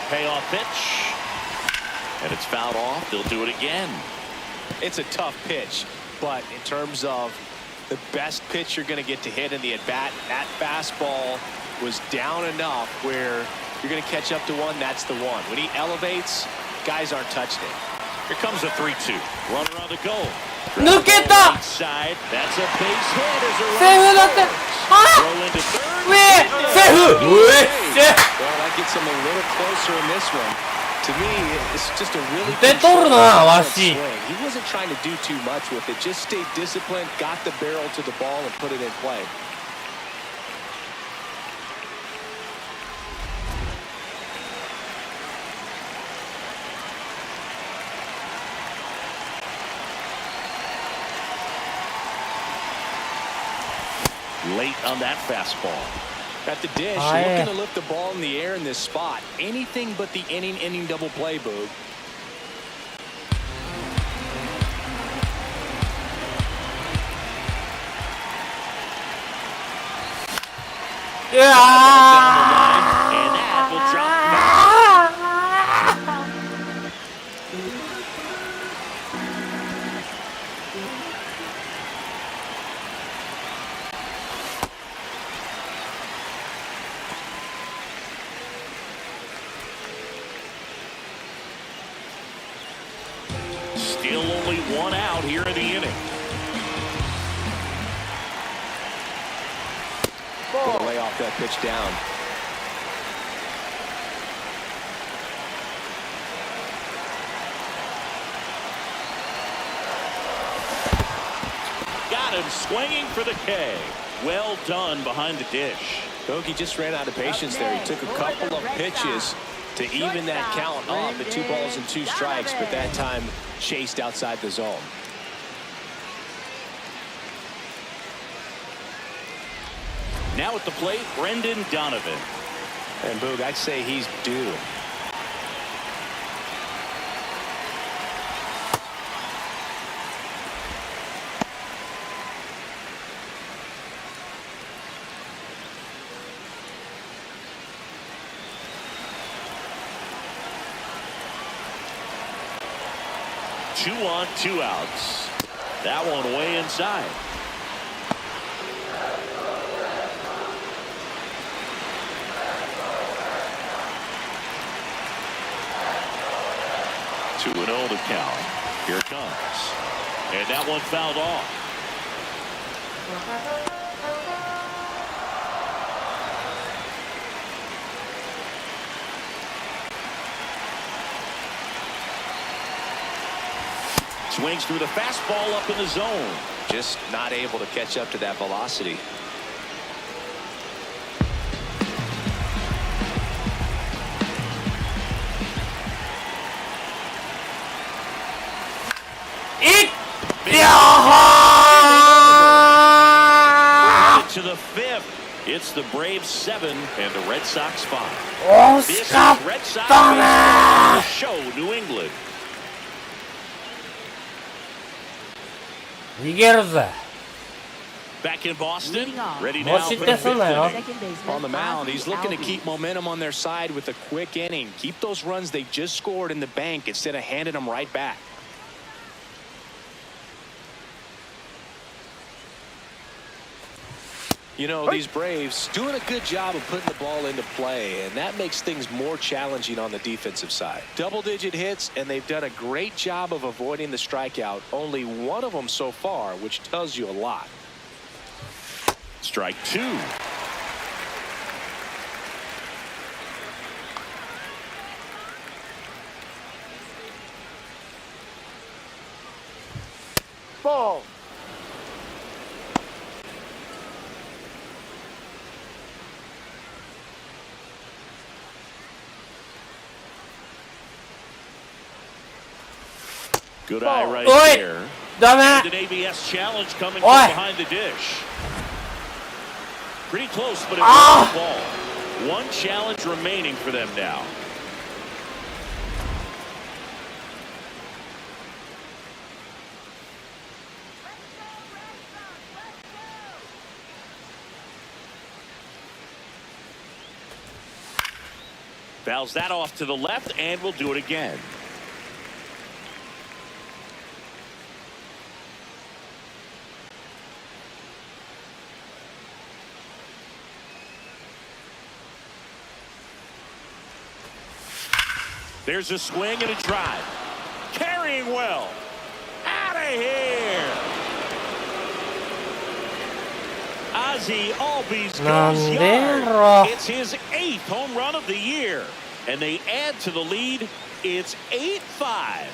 Payoff pitch, and it's fouled off. They'll do it again. It's a tough pitch, but in terms of the best pitch you're going to get to hit in the at-bat, that fastball was down enough where you're going to catch up to one. That's the one. When he elevates, guys aren't touching it. Here comes a 3-2. Runner on the goal. 抜けた Right side. That's a base hit as a セーフだってあ throw into third. ウェーセーフうえ Well, that gets him a little closer in this one. To me, it's just a really 出とるなわし swing. He wasn't trying to do too much with it. Just stayed disciplined, got the barrel to the ball, and put it in play. Late on that fastball. At the dish, looking to lift the ball in the air in this spot. Anything but the inning double play, Boog. And that will drop. Still only one out here in the inning. Gonna lay off that pitch down. Got him swinging for the K. Well done behind the dish. Bogey just ran out of patience there. He took a couple of pitches to even that count off at 2 balls and 2 strikes, but that time chased outside the zone. Now at the plate, Brendan Donovan. And Boog, I'd say he's due. Two on, 2 outs. That one way inside. Two and 0 to count. Here it comes. And that one fouled off. Swings through the fastball up in the zone. Just not able to catch up to that velocity. To the 5th. It's the Braves 7 and the Red Sox 5. 惜 This し is かっ Red Sox た baseball ね on the show, New England. 逃げるぜ Back in Boston, Leading off. ready もう now 失 for 点 the すん fifth なよ inning. Second baseman, On the mound, Ozzie he's looking to Albies. keep momentum on their side with a quick inning. Keep those runs they just scored in the bank instead of handing them right back. You know, these Braves doing a good job of putting the ball into play, and that makes things more challenging on the defensive side. Double-digit hits, and they've done a great job of avoiding the strikeout. Only one of them so far, which tells you a lot. Strike two. Ball. Good eye right Oi! there. ダメ And an ABS challenge coming from Oi! behind the dish. Pretty close, but it's Ah! a ball. One challenge remaining for them now. Fouls that off to the left, and we'll do it again. There's a swing and a drive. Carrying well. Out of here. Ozzy Albies goes yard. It's his 8th home run of the year. And they add to the lead. It's 8-5.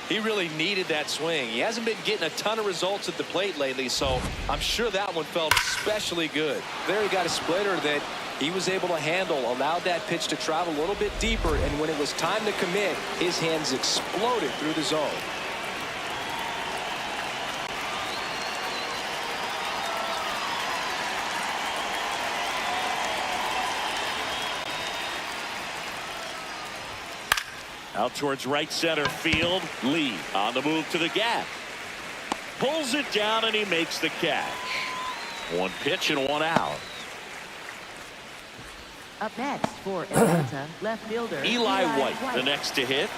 He really needed that swing. He hasn't been getting a ton of results at the plate lately, so I'm sure that one felt especially good. There he got a splitter that he was able to handle, allowed that pitch to travel a little bit deeper, and when it was time to commit, his hands exploded through the zone. Out towards right center field. Lee on the move to the gap. Pulls it down and he makes the catch. One pitch and one out. Up next for Atlanta, left fielder Eli White, the next to hit.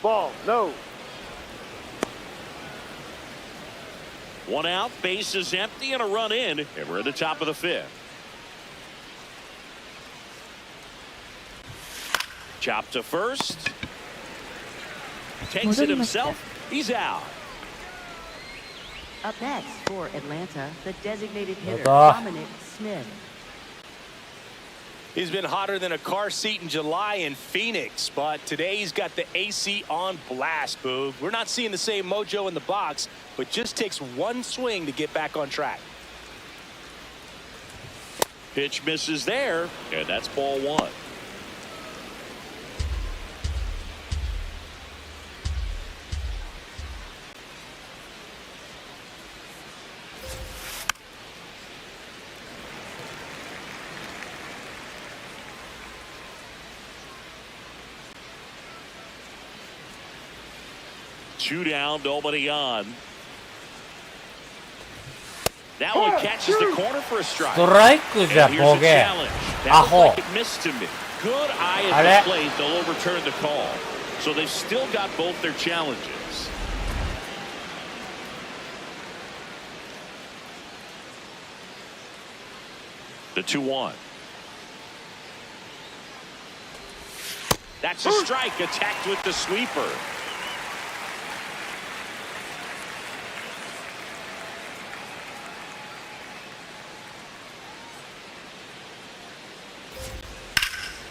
Ball. No. One out, base is empty, and a run in, and we're at the top of the 5th. Chop to first. Takes it himself. He's out. Up next for Atlanta, the designated hitter, Bye-bye. Dominic Smith. He's been hotter than a car seat in July in Phoenix, but today he's got the AC on blast, Boog. We're not seeing the same mojo in the box, but just takes one swing to get back on track. Pitch misses there, and that's ball one. Two down, nobody on. That one catches the corner for a strike. ストライクじゃ And here's a ボケ challenge. That ア looked ホ like it missed to me. Good eye at the plate. They'll overturn the call. So they've still got both their challenges. The 2-1. That's a strike, attacked with the sweeper.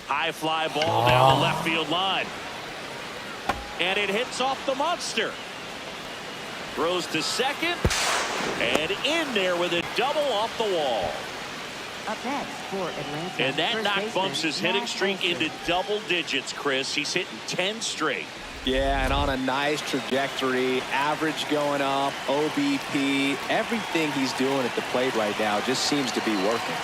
High fly ball down the left field line. And it hits off the monster. Throws to second. And in there with a double off the wall. Up next for Atlanta, And that first knock baseman, bumps his hitting Matt streak Olson. into double digits, Chris. He's hitting 10 straight. Yeah, and on a nice trajectory, average going up, OBP, everything he's doing at the plate right now just seems to be working.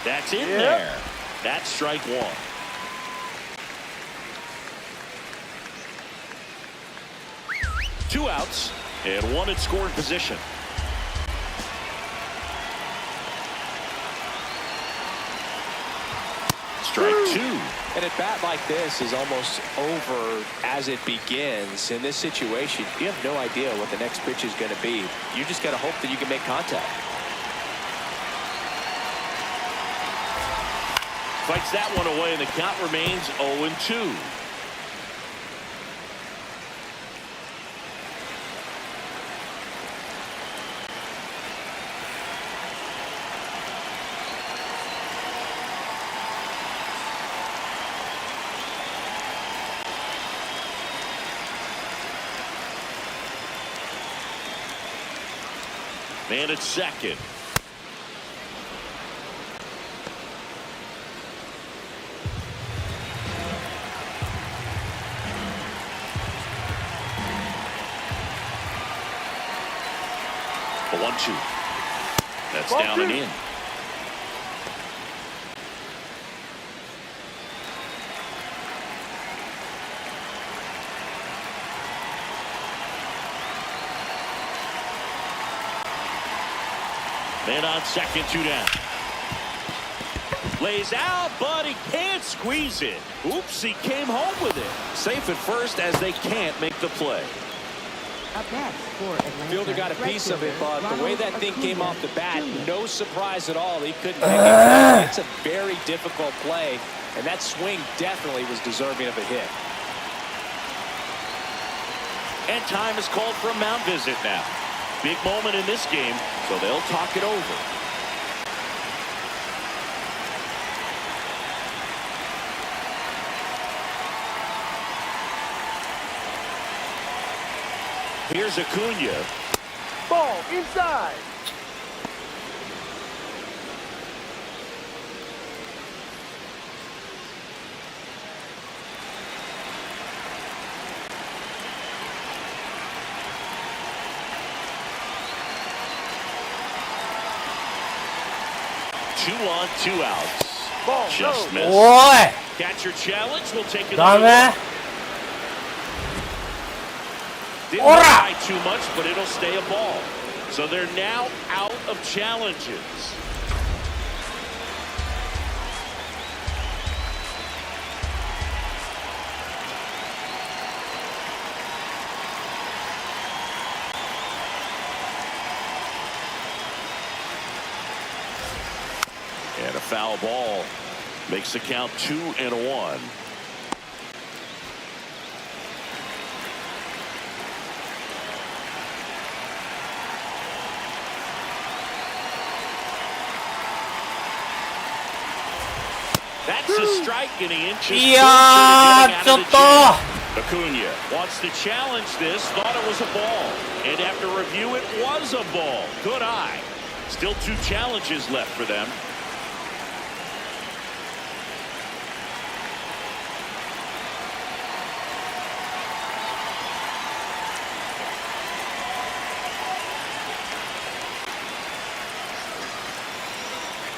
That's in there. That's strike one. Two outs and one in scoring position. Strike two. And a bat like this is almost over as it begins. In this situation, you have no idea what the next pitch is going to be. You just got to hope that you can make contact. Fights that one away, and the count remains 0-2. Man at second. The 1-2. That's down and in. Man on second, two down. Lays out, but he can't squeeze it. Oops, he came home with it. Safe at first as they can't make the play. Up next for Atlanta. Fielder got a right piece of it, fielder, but the way that thing came Acuna off the bat, Jr. no surprise at all. He couldn't pick it. It's a very difficult play, and that swing definitely was deserving of a hit. And time is called for a mound visit now. Big moment in this game, so they'll talk it over. Here's Acuna. Ball inside. Two on, two outs. Ball, Just no. missed. Boy! Catcher challenge. We'll take it. Dame! Didn't Ora! try too much, but it'll stay a ball. So they're now out of challenges. And a foul ball makes the count 2-1. That's a strike, and he inchesいやー、ちょっと Acuna wants to challenge this, thought it was a ball, and after review it was a ball. Good eye. Still two challenges left for them.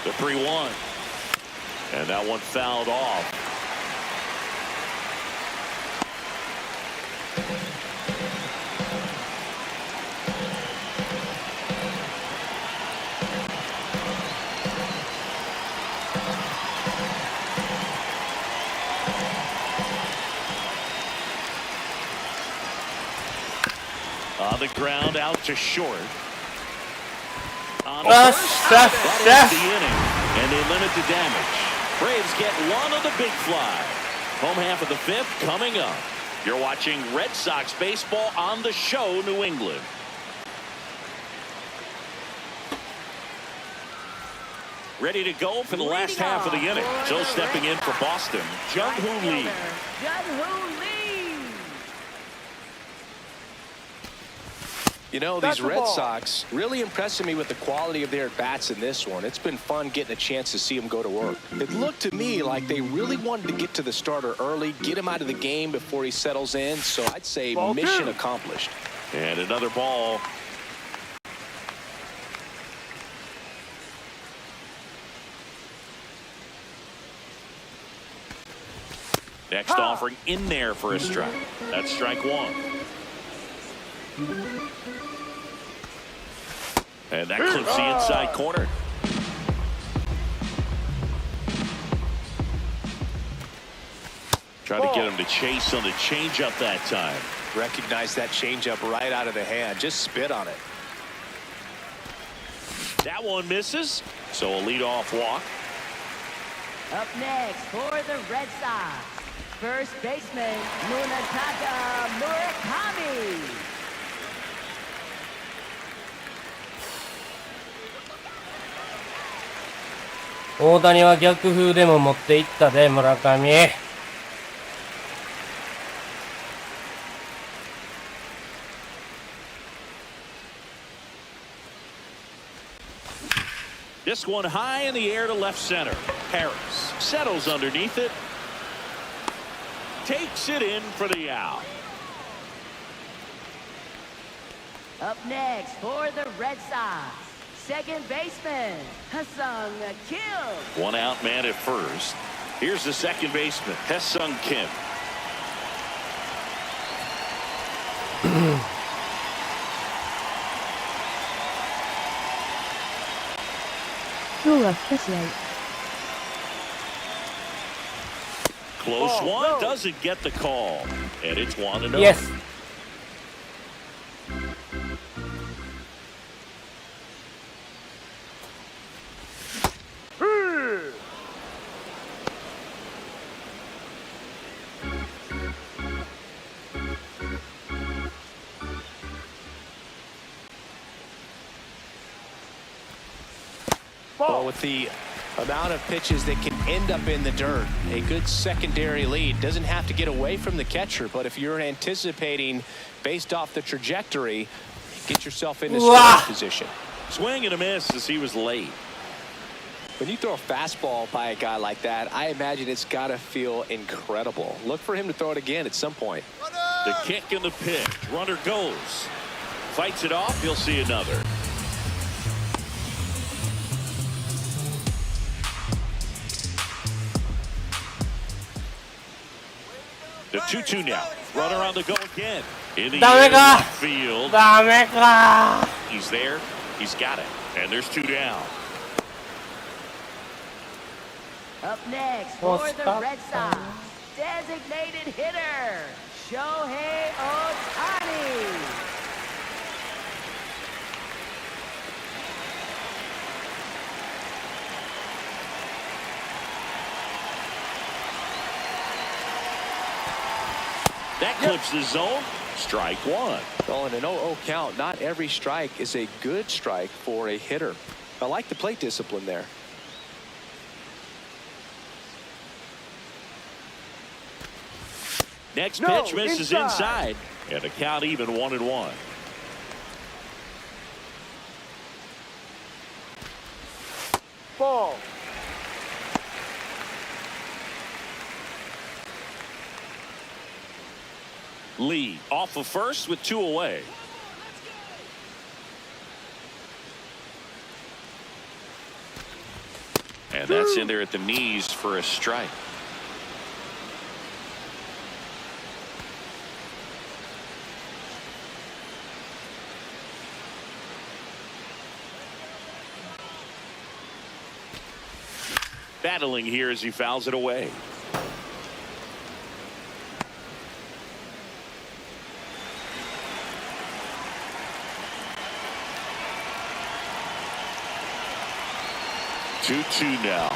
The 3-1. And that one fouled off. On the ground, out to short. On the first, that is the inning, and they limit the damage. Braves get one of the big fly. Home half of the fifth coming up. You're watching Red Sox baseball on the show, New England. Ready to go for the last half of the inning. So stepping in for Boston, Jung-Hoo Lee. Jung-Hoo Lee. You know, That's these the Red ball. Sox really impressing me with the quality of their at-bats in this one. It's been fun getting a chance to see them go to work. It looked to me like they really wanted to get to the starter early, get him out of the game before he settles in. So I'd say Ball mission two. accomplished. And another ball. Next offering in there for a strike. That's strike one. And that clips the inside corner. Trying to get him to chase on the changeup that time. Recognize that changeup right out of the hand. Just spit on it. That one misses, so a leadoff walk. Up next for the Red Sox, first baseman Munetaka Murakami. 大谷は逆風でも持っていったで、村上。This one high in the air to left center. Harris settles underneath it. Takes it in for the out. Up next for the Red Sox, second baseman Ha-Seong Kim. One out man at first. Here's the second baseman, Ha-Seong Kim. 今日は2試合。 Close one, doesn't get the call. And it's 1-0. Yes. Well, with the amount of pitches that can end up in the dirt, a good secondary lead doesn't have to get away from the catcher, but if you're anticipating based off the trajectory, get yourself into scoring position. Swing and a miss as he was late. When you throw a fastball by a guy like that, I imagine it's got to feel incredible. Look for him to throw it again at some point. The kick and the pitch. Runner goes. Fights it off. You'll see another. The 2-2 now. Runner on the go again. In the air, left field. ダメか。 He's there. He's got it. And there's 2 down. Up next for the Red Sox, designated hitter Shohei Ohtani. That clips the zone. Strike one. Well, in an 0-0 count, not every strike is a good strike for a hitter. I like the plate discipline there. Next pitch misses inside. And the count even 1-1. Ball. Lee off of first with 2 away. And that's in there at the knees for a strike. Battling here as he fouls it away. Two now.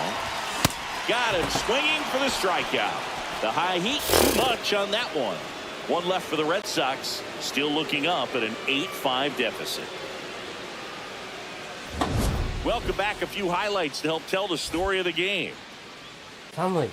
Got him swinging for the strikeout. The high heat, too much on that one. One left for the Red Sox. Still looking up at an 8-5 deficit. Welcome back. A few highlights to help tell the story of the game. 寒い。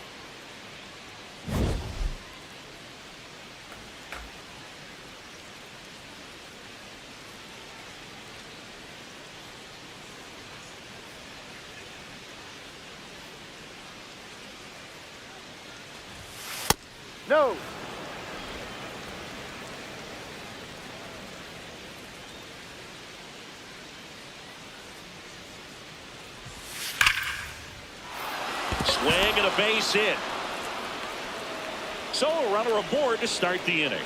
No. Swing and a base hit. So a runner aboard to start the inning.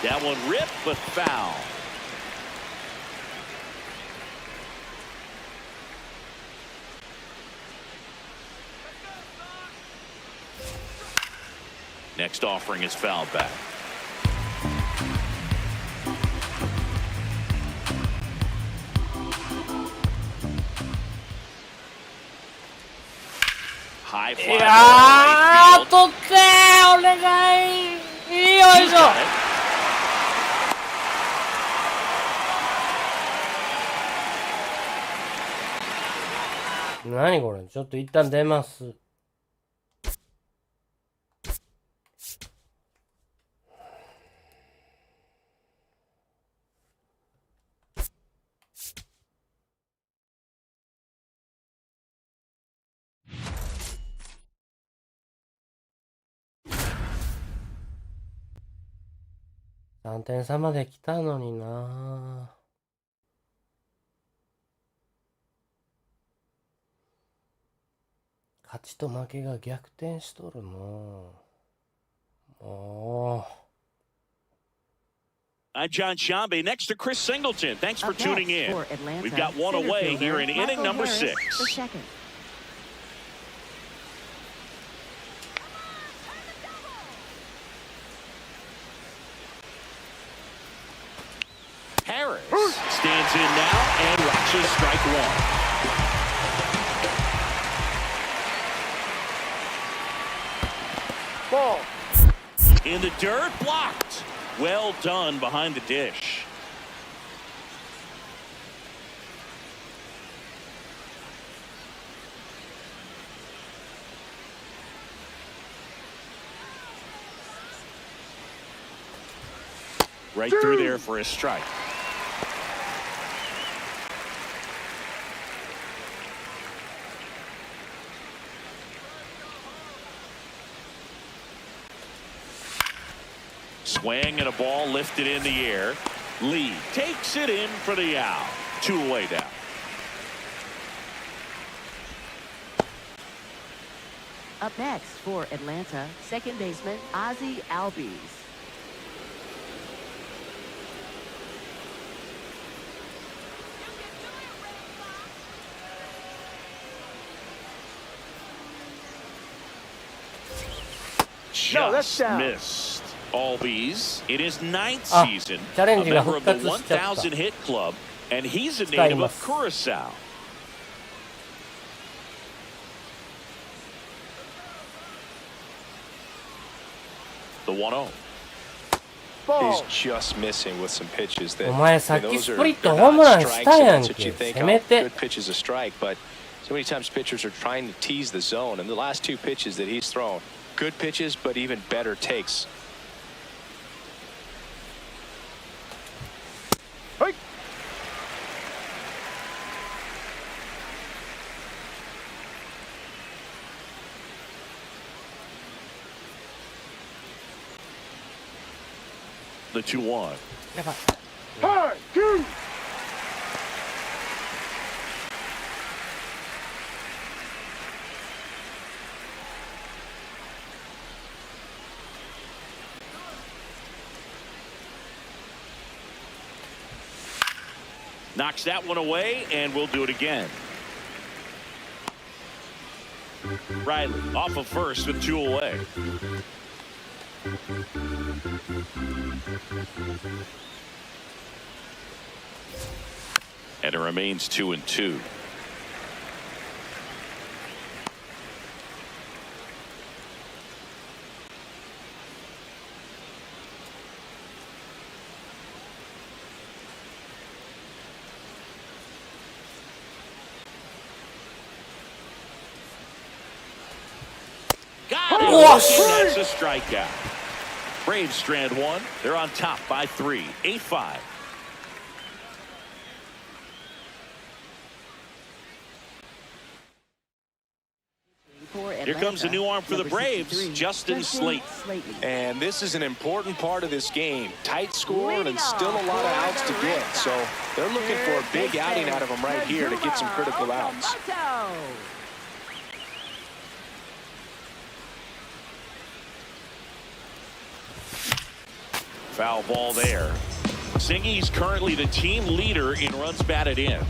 That one ripped, but foul. Next offering is fouled back. High fly. いやー、取ってー、お願い。よいしょ。何これ、ちょっと一旦出ます。3点差まで来たのにな。勝ちと負けが逆転しとるな。I'm John Shambe, next to Chris Singleton. Thanks for tuning in. We've got one away here in inning number 6. Harris stands in now and watches strike one. Ball. In the dirt, blocked. Well done behind the dish. Right through there for a strike. Swing and a ball lifted in the air. Lee takes it in for the out. 2 away now. Up next for Atlanta, second baseman Ozzie Albies. Just missed. Albies in his 9th season, a member of the 1,000 hit club, and he's a native of Curacao. The 1-0. He's just missing with some pitches that お前さっき those ス are プリット they're ホームラ not ンし strikes, たや and ん that's what け。 you think せめ oh, て。 good pitch is a strike, but so many times pitchers are trying to tease the zone, and the last 2 pitches that he's thrown, good pitches, but even better takes. Hey. The 2-1. やばい。 High, 2. Knocks that one away, and we'll do it again. Riley off of first with 2 away. And it remains 2-2. Got it. That's a strikeout. Braves strand 1. They're on top by 3. 8-5. for Atlanta. Here comes a new arm for the Number Braves, 63, Justin Slayton. And this is an important part of this game. Tight score and still a lot of outs to get. So they're looking for a big outing out of him right here to get some critical outs. Foul ball there. Singy's currently the team leader in runs batted in.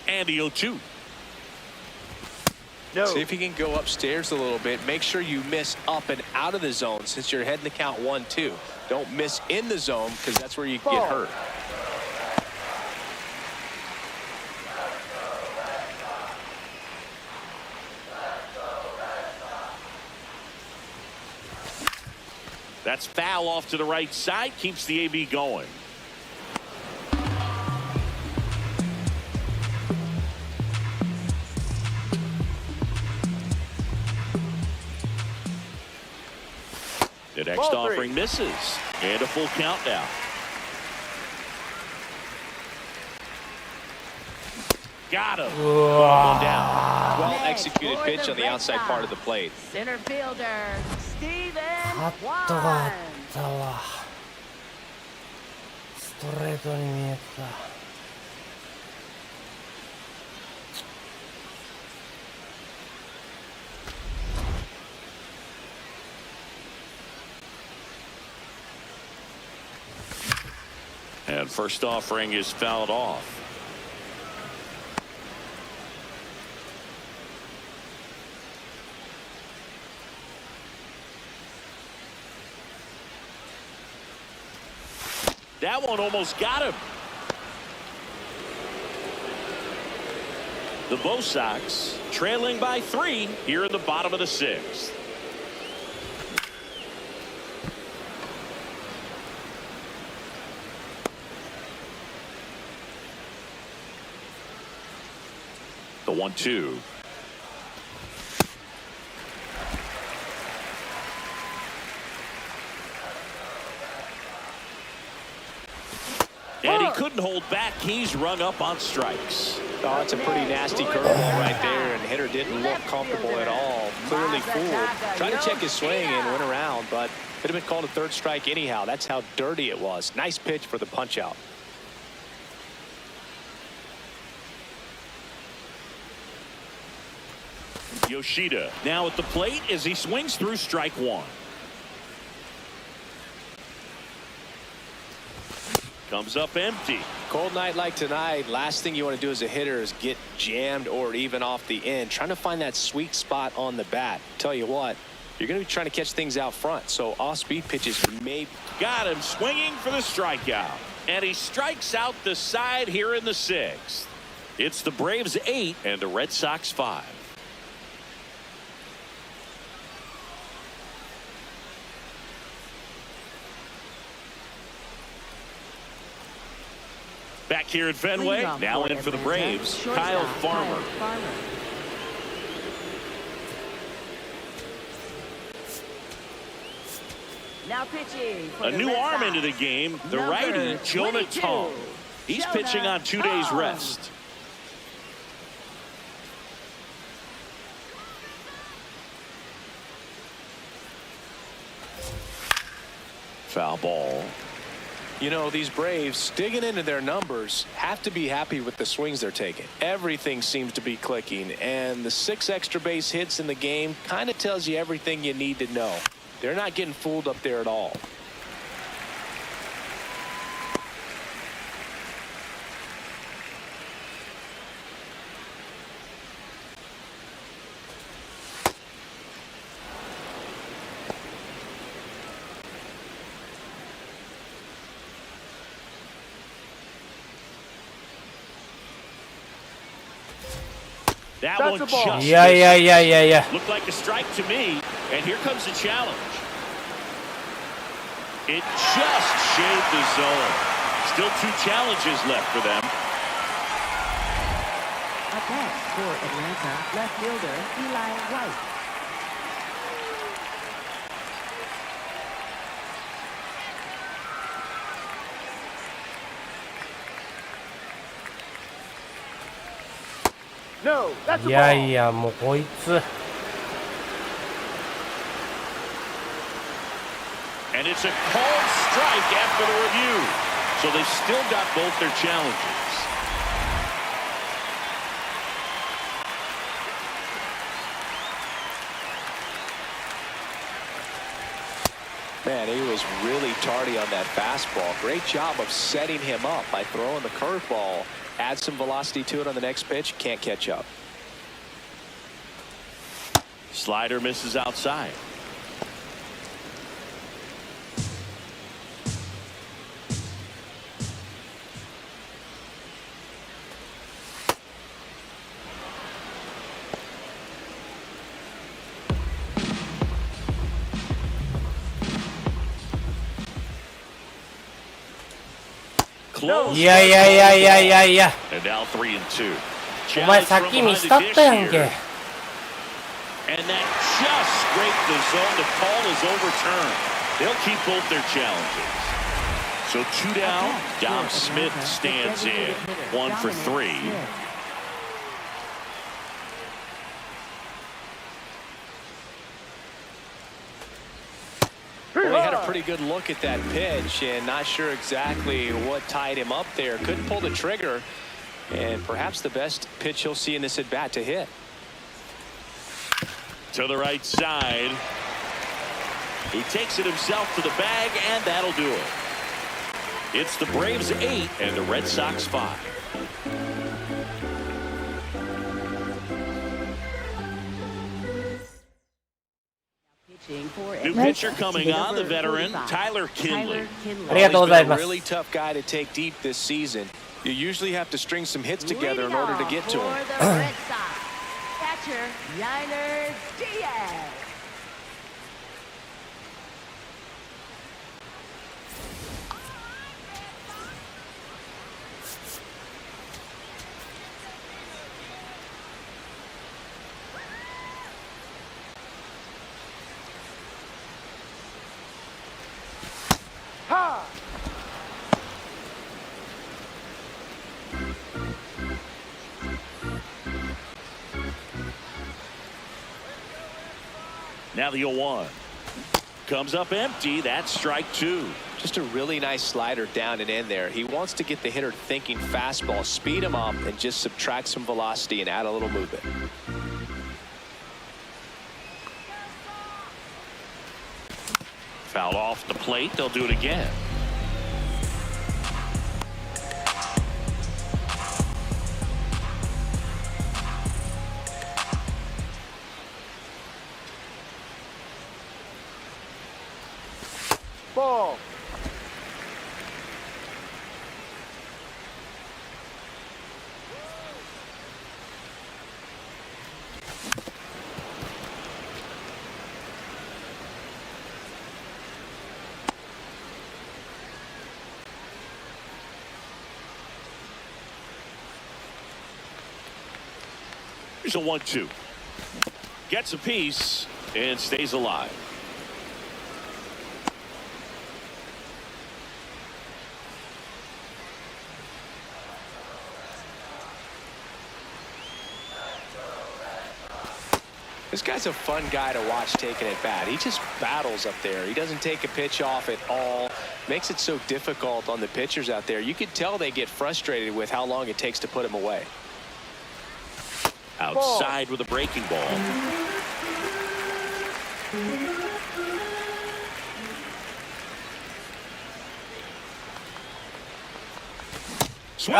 And the 0-2. No. See if he can go upstairs a little bit. Make sure you miss up and out of the zone since you're heading to count 1-2. Don't miss in the zone because that's where you get hurt. That's foul off to the right side. Keeps the AB going. The next offering misses. And a full count now. Got him. One down. Well executed pitch on the outside part of the plate. Center fielder, Steven カットがあったわ。ストレートに見えた。And first offering is fouled off. That one almost got him. The Bo Sox trailing by 3 here in the bottom of the 6th. The 1-2. And he couldn't hold back. He's rung up on strikes. Oh, it's a pretty nasty curveball right there, and the hitter didn't look comfortable at all. Clearly fooled. Tried to check his swing and went around, but could have been called a third strike anyhow. That's how dirty it was. Nice pitch for the punch out. Yoshida now at the plate as he swings through strike 1. Comes up empty. Cold night like tonight, last thing you want to do as a hitter is get jammed or even off the end. Trying to find that sweet spot on the bat. Tell you what, you're going to be trying to catch things out front, so off-speed pitches may... Got him swinging for the strikeout. And he strikes out the side here in the 6th. It's the Braves 8 and the Red Sox 5. Back here at Fenway, now in for the Braves, Kyle Farmer. Now pitching for A the new Red arm Sox, into the game, the number righty, Jonah 22, Tong. He's Jonah pitching on 2 days Tong. rest. Foul ball. You know, these Braves, digging into their numbers, have to be happy with the swings they're taking. Everything seems to be clicking, and the 6 extra base hits in the game kind of tells you everything you need to know. They're not getting fooled up there at all. That one just Yeah. looked like a strike to me, and here comes the challenge. It just shaved the zone. Still 2 challenges left for them. A bats for Atlanta, left fielder Eli White. No, that's い a や ball. いや、もうこいつ。And it's a called strike after the review. So they've still got both their challenges. Man, he was really tardy on that fastball. Great job of setting him up by throwing the curveball. Add some velocity to it on the next pitch. Can't catch up. Slider misses outside. Close. いやいやいやいやいやいや。 And now 3-2. お前さっき見スタったやんけ。 And that just scraped the zone. The call is overturned. They'll keep both their challenges. So 2 down. Dom Smith stands in. 1 for 3. Well, he had a pretty good look at that pitch and not sure exactly what tied him up there. Couldn't pull the trigger, and perhaps the best pitch he'll see in this at bat to hit. To the right side. He takes it himself to the bag, and that'll do it. It's the Braves 8 and the Red Sox 5. New pitcher coming on, the veteran Tyler Kinley. ありがとうござい He's ま been a す。 really tough guy to take deep this season. You usually have to string some hits together in order to get to him. For the Red Sox, catcher Yiner Diaz. Ha! Now the 0-1. Comes up empty. That's strike 2. Just a really nice slider down and in there. He wants to get the hitter thinking fastball, speed him up, and just subtract some velocity and add a little movement. Fouled off the plate. They'll do it again. Ball. Here's a 1-2. Gets a piece and stays alive. This guy's a fun guy to watch taking at bat. He just battles up there. He doesn't take a pitch off at all. Makes it so difficult on the pitchers out there. You can tell they get frustrated with how long it takes to put him away. Outside with a breaking ball. Swing.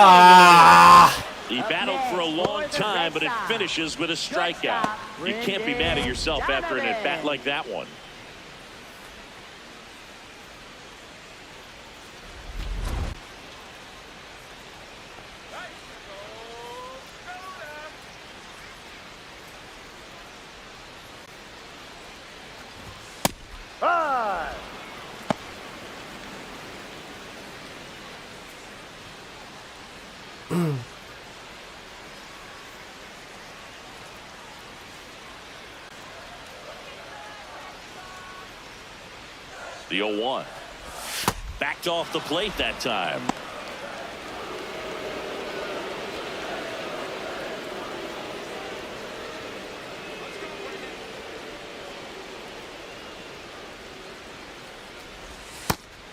He battled for a long time, but it finishes with a strikeout. You can't be mad at yourself after an at-bat like that one. Five. The 0-1. Backed off the plate that time.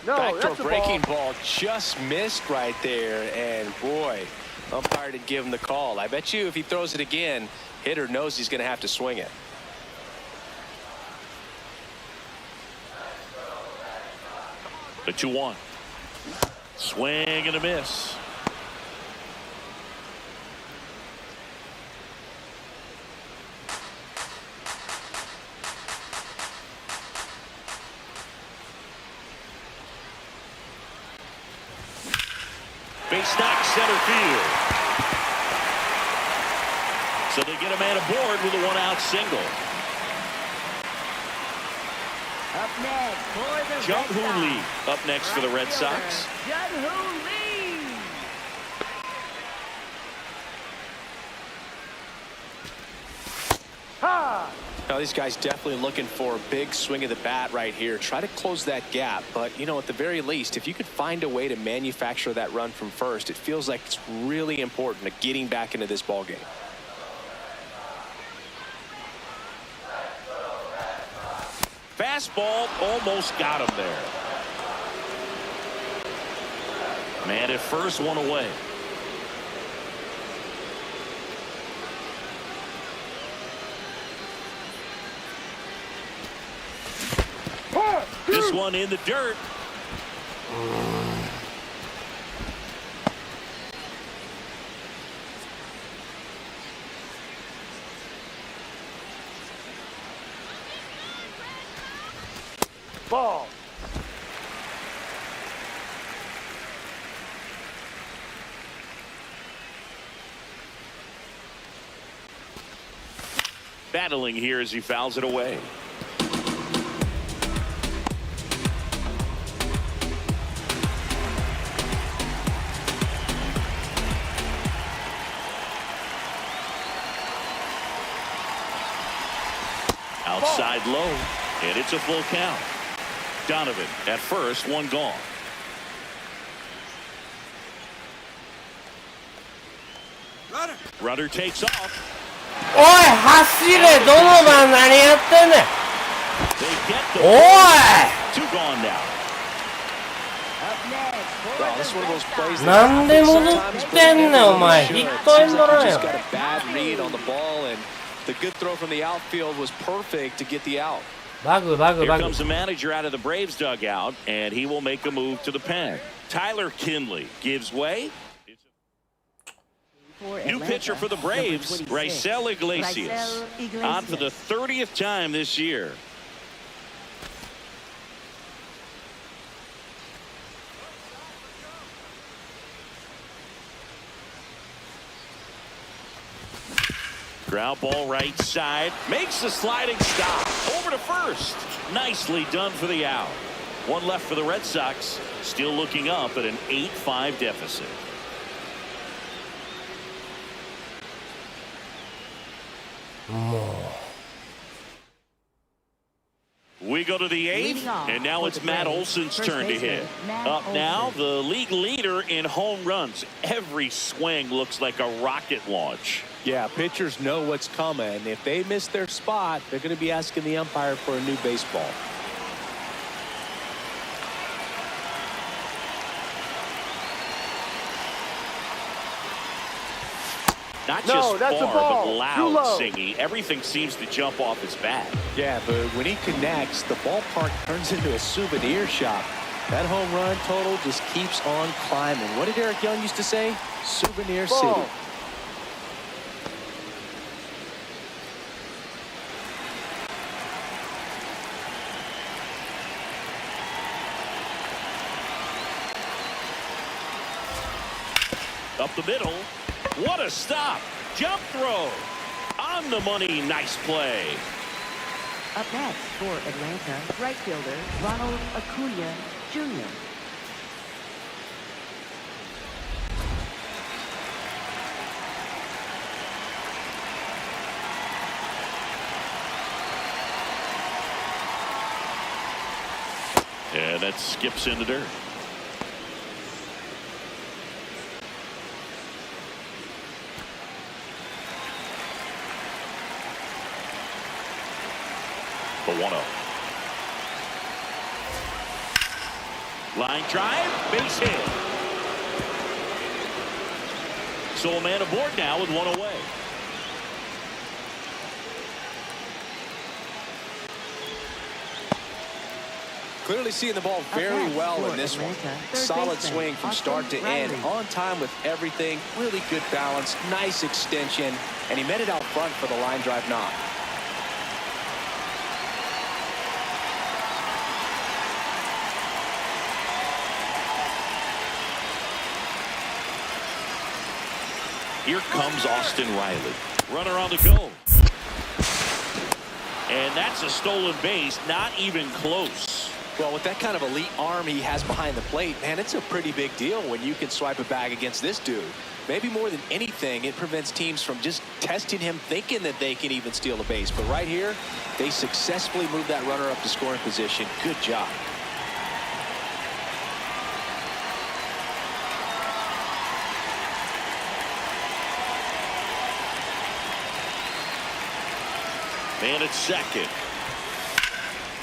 No, Backdoor that's a breaking ball. ball just missed right there, and boy, umpire didn't give him the call. I bet you if he throws it again, hitter knows he's going to have to swing it. The 2-1. Swing and a miss. Base knock center field. So they get a man aboard with a one-out single. Up next for the Jung Red Hoo Sox. Lee up next for the Red Sox. Jung Hoo Lee. Ha! Now, these guys definitely looking for a big swing of the bat right here. Try to close that gap. But, you know, at the very least, if you could find a way to manufacture that run from first, it feels like it's really important to getting back into this ballgame. Fastball almost got him there. Man at first, one away. This one in the dirt. Ball. Battling here as he fouls it away. Outside low, and it's a full count. Donovan at first, one gone. Runner takes off. おい走れドノバン何やってんねん They get the おい two gone now. Up next for Wow, this is one of those plays that なんで戻ってんねんお前ヒットエンドラン just や got a bad read on the ball, and the good throw from the outfield was perfect to get the out. バグバグ Here バグ comes the manager out of the Braves dugout, and he will make a move to the pen. Tyler Kinley gives way. for New Atlanta, pitcher for the Braves, number 26. Raisel Iglesias. Raisel Iglesias. On for the 30th time this year. Ground ball right side. Makes the sliding stop. Over to first. Nicely done for the out. One left for the Red Sox. Still looking up at an 8-5 deficit. We go to the eighth, Leading off and now for it's the Matt Braves, Olson's first turn to baseman, hit. Matt Up now, Olson. the league leader in home runs. Every swing looks like a rocket launch. Yeah, pitchers know what's coming. If they miss their spot, they're going to be asking the umpire for a new baseball. Not No, just that's a far, ball. but Too loud low. singing. Everything seems to jump off his bat. Yeah, but when he connects, the ballpark turns into a souvenir shop. That home run total just keeps on climbing. What did Eric Young used to say? Souvenir Ball. City. Up the middle. What a stop. Jump throw. On the money. Nice play. Up next for Atlanta, right fielder Ronald Acuna Jr. And that skips in the dirt. The 1-0. Line drive, base hit. So a man aboard now with one away. Clearly seeing the ball very well in this one. Solid swing from start to end. On time with everything. Really good balance. Nice extension. And he met it out front for the line drive knock. Here comes Austin Riley. Runner on the go. And that's a stolen base. Not even close. Well, with that kind of elite arm he has behind the plate, man, it's a pretty big deal when you can swipe a bag against this dude. Maybe more than anything, it prevents teams from just testing him, thinking that they can even steal a base. But right here, they successfully moved that runner up to scoring position. Good job. Man at second.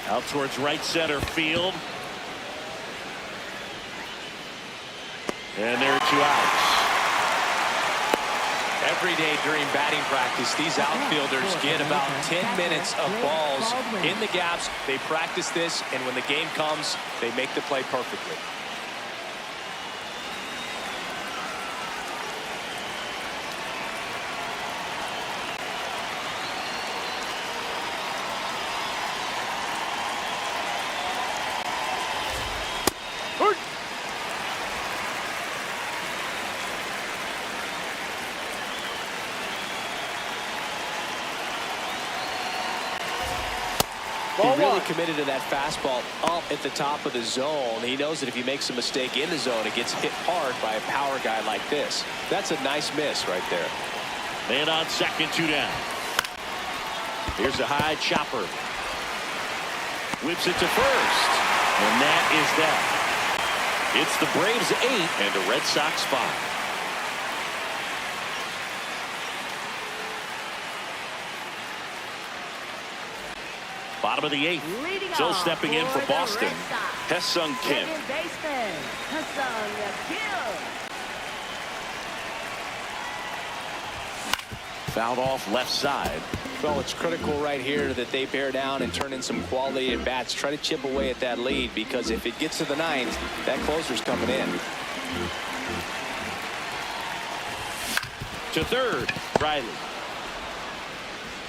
Out towards right center field. And there are 2 outs. Every day during batting practice, these outfielders get about 10 minutes of balls in the gaps. They practice this, and when the game comes, they make the play perfectly. He really committed to that fastball up at the top of the zone. He knows that if he makes a mistake in the zone, it gets hit hard by a power guy like this. That's a nice miss right there. Man on second, 2 down. Here's a high chopper. Whips it to first. And that is that. It's the Braves 8 and the Red Sox 5. Bottom of the 8th. Still stepping in for Boston. Hesung Kim. Fouled off left side. Well, it's critical right here that they bear down and turn in some quality at bats. Try to chip away at that lead, because if it gets to the 9th, that closer's coming in. To third, Riley.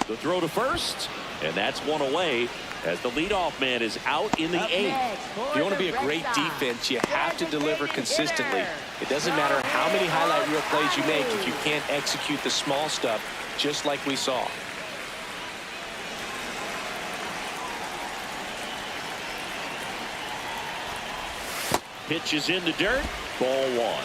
The throw to first. And that's one away as the leadoff man is out in the 8th. If you want to be a great defense, you have to deliver consistently. It doesn't matter how many highlight reel plays you make if you can't execute the small stuff, just like we saw. Pitch is in the dirt. Ball 1.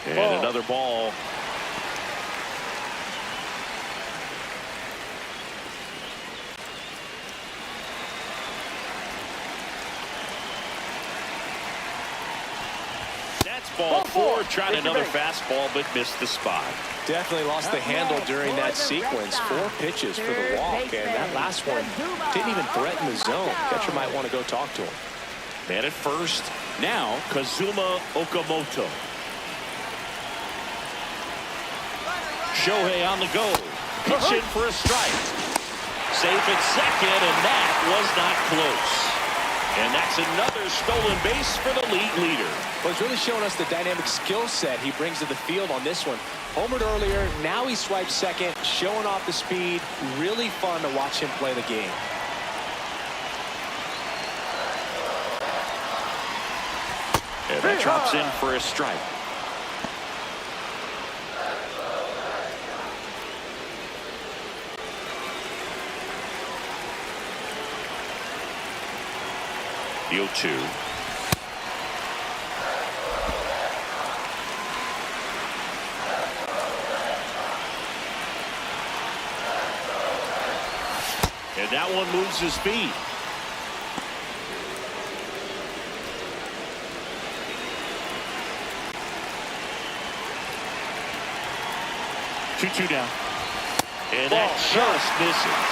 And another ball. That's ball 4. Tried another fastball, but missed the spot. Definitely lost the handle during that sequence. 4 pitches for the walk, and that last one didn't even threaten the zone. Catcher might want to go talk to him. Man at first. Now, Kazuma Okamoto. Shohei on the go. Pitch in for a strike. Safe at second, and that was not close. And that's another stolen base for the league leader. Well, he's really showing us the dynamic skill set he brings to the field on this one. Homered earlier, now he swipes second, showing off the speed. Really fun to watch him play the game. And that drops in for a strike. The 0-2. That one moves his feet. Two down. And that just misses.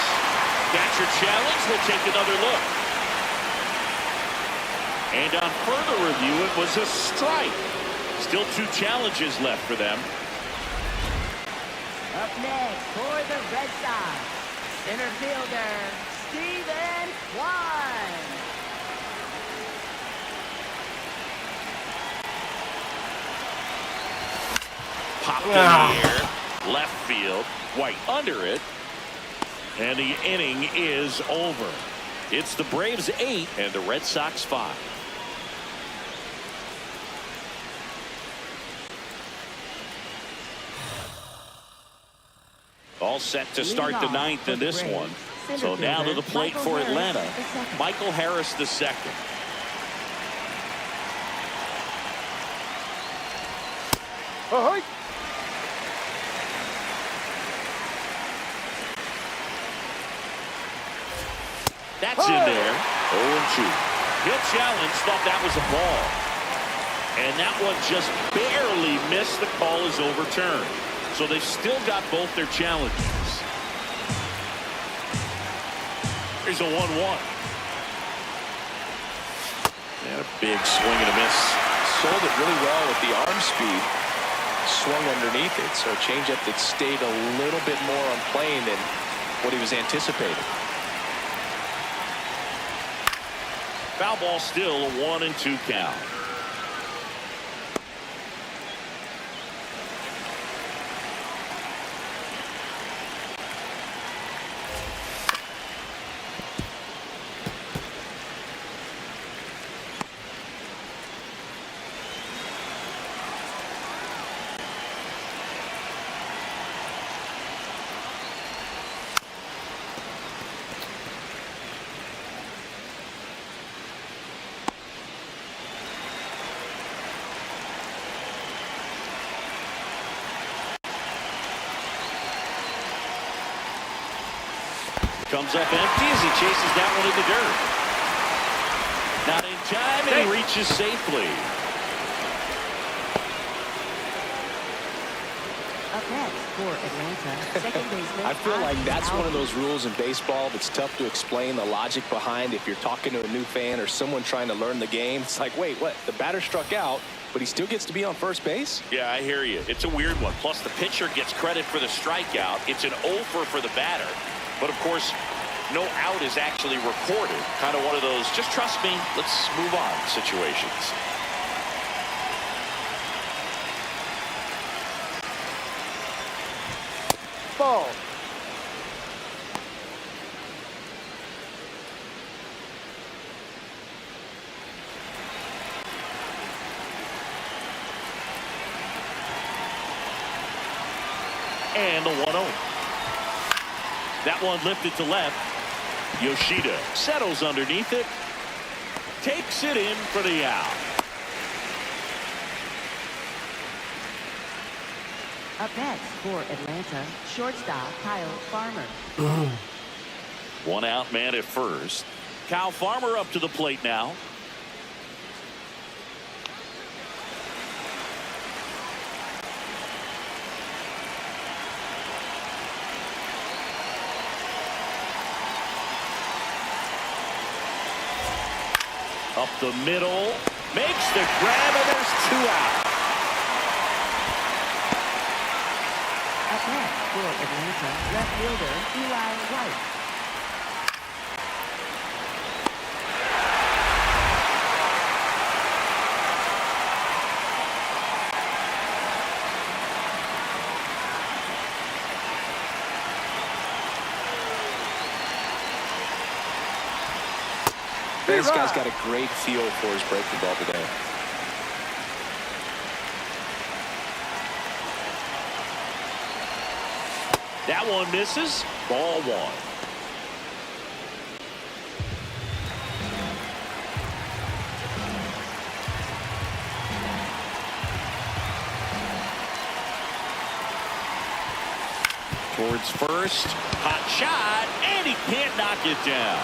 Catcher challenge will take another look. And on further review, it was a strike. Still 2 challenges left for them. Up next for the Red Sox, center fielder, Steven Kwan. Popped in the air. Left field. White under it. And the inning is over. It's the Braves 8 and the Red Sox 5. All set to start the 9th in this one. So now to the plate for Atlanta, Michael Harris II. Ahoy! That's in there. 0-2. He'll challenge, thought that was a ball. And that one just barely missed. The call is overturned. So they've still got both their challenges. Here's a 1-1. And a big swing and a miss. Sold it really well with the arm speed. Swung underneath it, so a changeup that stayed a little bit more on plane than what he was anticipating. Foul ball, still a 1-2 count. Comes up empty as he chases that one in the dirt. Not in time, and he reaches safely. Up next for Atlanta, second baseman. I feel like that's one of those rules in baseball that's tough to explain the logic behind. If you're talking to a new fan or someone trying to learn the game, it's like, wait, what? The batter struck out, but he still gets to be on first base? Yeah, I hear you. It's a weird one. Plus, the pitcher gets credit for the strikeout. It's an over for the batter. But, of course, no out is actually recorded. Kind of one of those, just trust me, let's move on situations. Ball. And the 1-0. That one lifted to left. Yoshida settles underneath it. Takes it in for the out. Up next for Atlanta, shortstop Kyle Farmer. 1 out, man at first. Kyle Farmer up to the plate now. Up the middle, makes the grab, and there's 2 out. Up next for Atlanta, left fielder Eli White. This guy's got a great feel for his breaking ball today. That one misses. Ball 1. Towards first. Hot shot. And And he can't knock it down.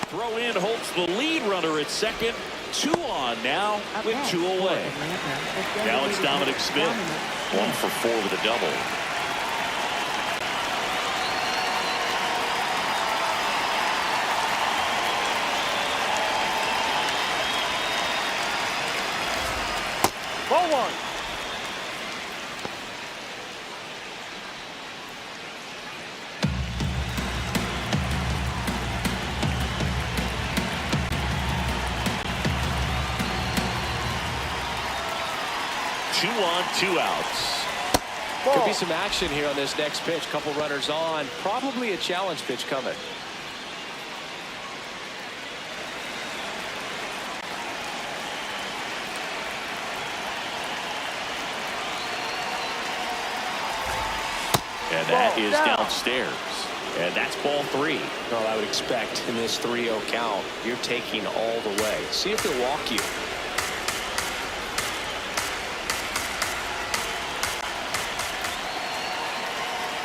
Throw in holds the lead runner at second. 2 on now with 2 away. Now it's Dominic Smith. 1 for 4 with a double. Ball 1. Two on, 2 outs. Could be some action here on this next pitch. Couple runners on. Probably a challenge pitch coming. And that is downstairs. And that's ball 3. Well, I would expect in this 3-0 count, you're taking all the way. See if they'll walk you.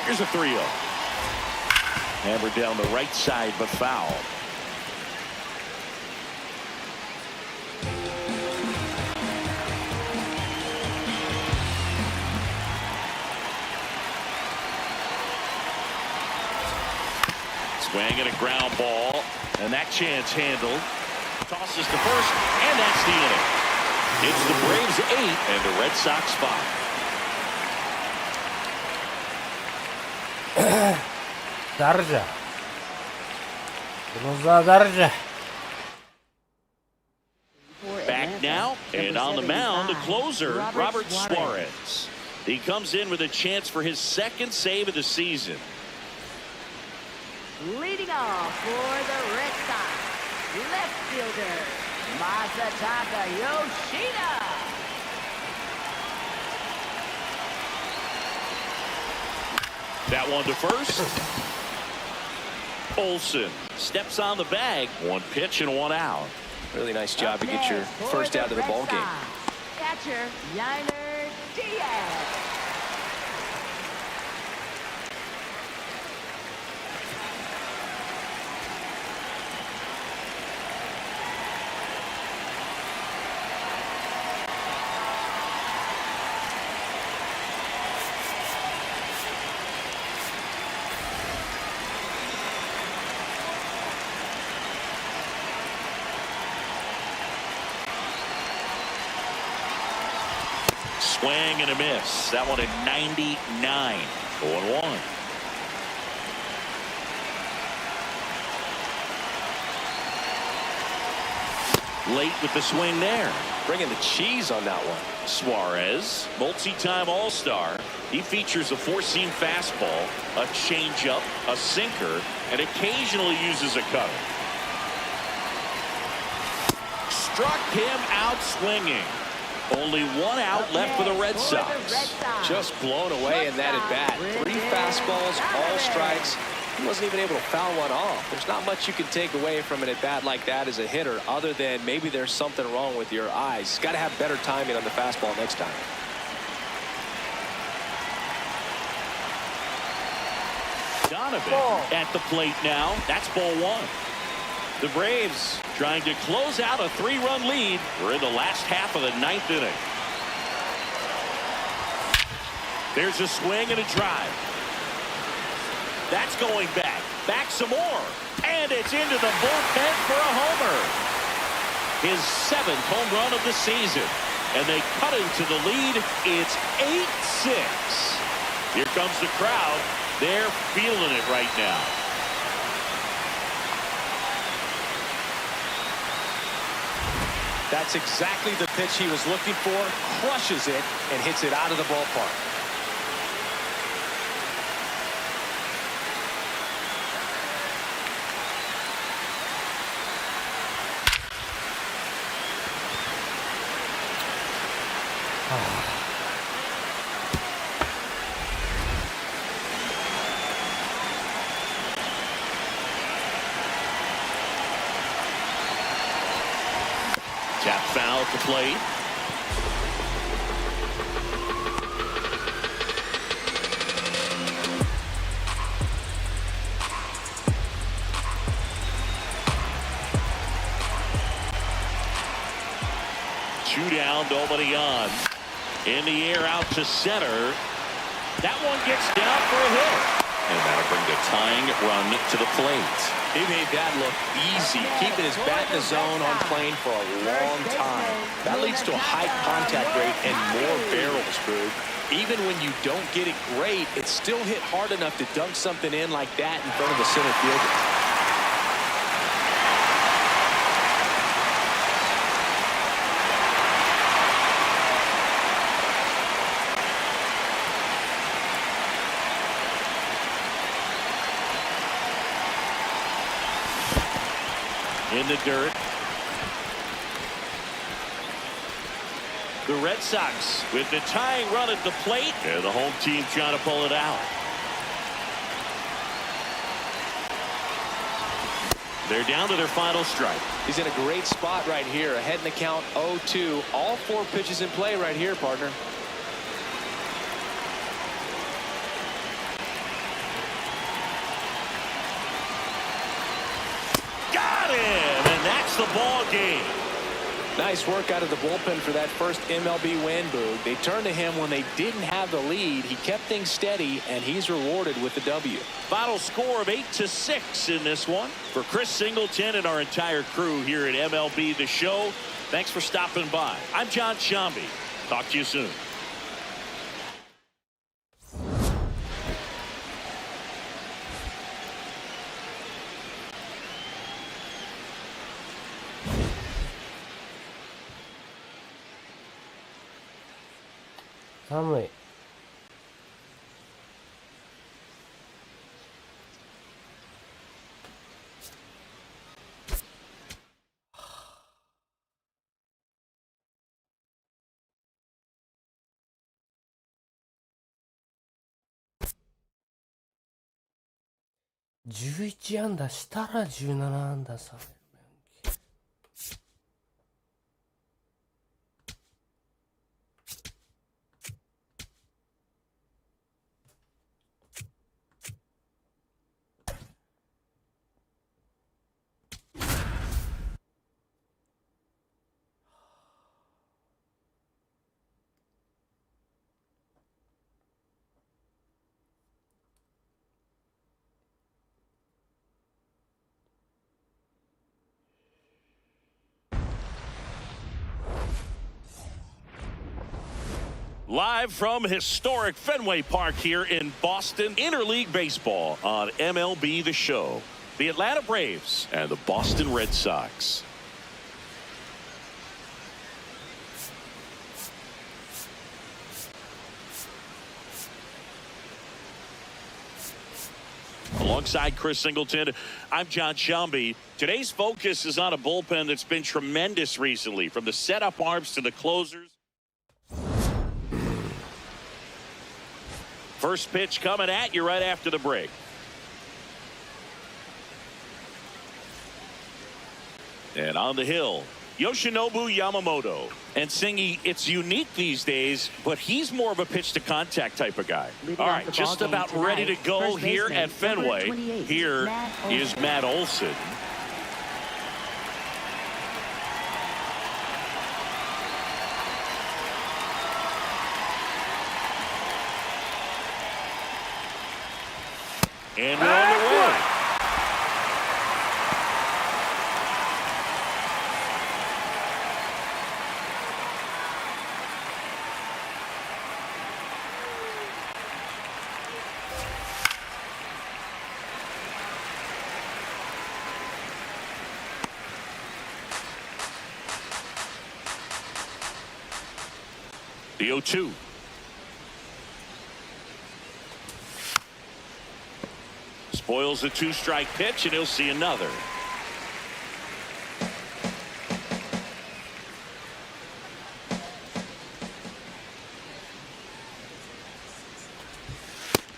Here's a 3-0. Hammered down the right side, but foul. Swing and a ground ball, and that chance handled. Tosses to first, and that's the inning. It's the Braves 8 and the Red Sox 5. Darja. Darja. Back now, and on the mound, the closer, Robert Suarez. He comes in with a chance for his 2nd save of the season. Leading off for the Red Sox, left fielder, Masataka Yoshida. That one to first. Olsen steps on the bag. 1 pitch and 1 out. Really nice job to get your first out of the ball game. Catcher, Yainer Diaz. Swing and a miss. That one at 99. 0-1. Late with the swing there. Bringing the cheese on that one. Suarez, multi-time All-Star. He features a 4-seam fastball, a changeup, a sinker, and occasionally uses a cutter. Struck him out swinging. Only 1 out left for the Red Sox. Just blown away in that at-bat. 3 fastballs, all strikes. He wasn't even able to foul one off. There's not much you can take away from an at-bat like that as a hitter other than maybe there's something wrong with your eyes. Got to have better timing on the fastball next time. Donovan at the plate now. That's ball 1. The Braves trying to close out a 3-run lead. We're in the last half of the 9th inning. There's a swing and a drive. That's going back. Back some more. And it's into the bullpen for a homer. His 7th home run of the season. And they cut into the lead. It's 8-6. Here comes the crowd. They're feeling it right now. That's exactly the pitch he was looking for. Crushes it and hits it out of the ballpark. Tap foul at the plate. 2 down, nobody on. In the air out to center. That one gets down for a hit. And that'll bring the tying run to the plate. He made that look easy, keeping his bat in the zone on plane for a long time. That leads to a high contact rate and more barrels, Boog. Even when you don't get it great, it's still hit hard enough to dunk something in like that in front of the center fielder. In the dirt. The Red Sox with the tying run at the plate, and the home team trying to pull it out. They're down to their final strike. He's in a great spot right here, ahead in the count 0-2. All 4 pitches in play right here, partner. Got him, and that's the ball game. Nice work out of the bullpen for that first MLB win, Boog. They turned to him when they didn't have the lead. He kept things steady, and he's rewarded with the W. Final score of 8-6 in this one. For Chris Singleton and our entire crew here at MLB The Show, thanks for stopping by. I'm John Shambi. Talk to you soon.寒い。11安打したら17安打される。Live from historic Fenway Park here in Boston, Interleague Baseball on MLB The Show. The Atlanta Braves and the Boston Red Sox. Alongside Chris Singleton, I'm John Shambi. Today's focus is on a bullpen that's been tremendous recently, from the setup arms to the closers. First pitch coming at you right after the break. And on the hill, Yoshinobu Yamamoto. And Singy, it's unique these days, but he's more of a pitch-to-contact type of guy. All right, just about ready to go here at Fenway. Here is Matt Olson. And we're on the way. The 0-2. Spoils the 2-strike pitch, and he'll see another.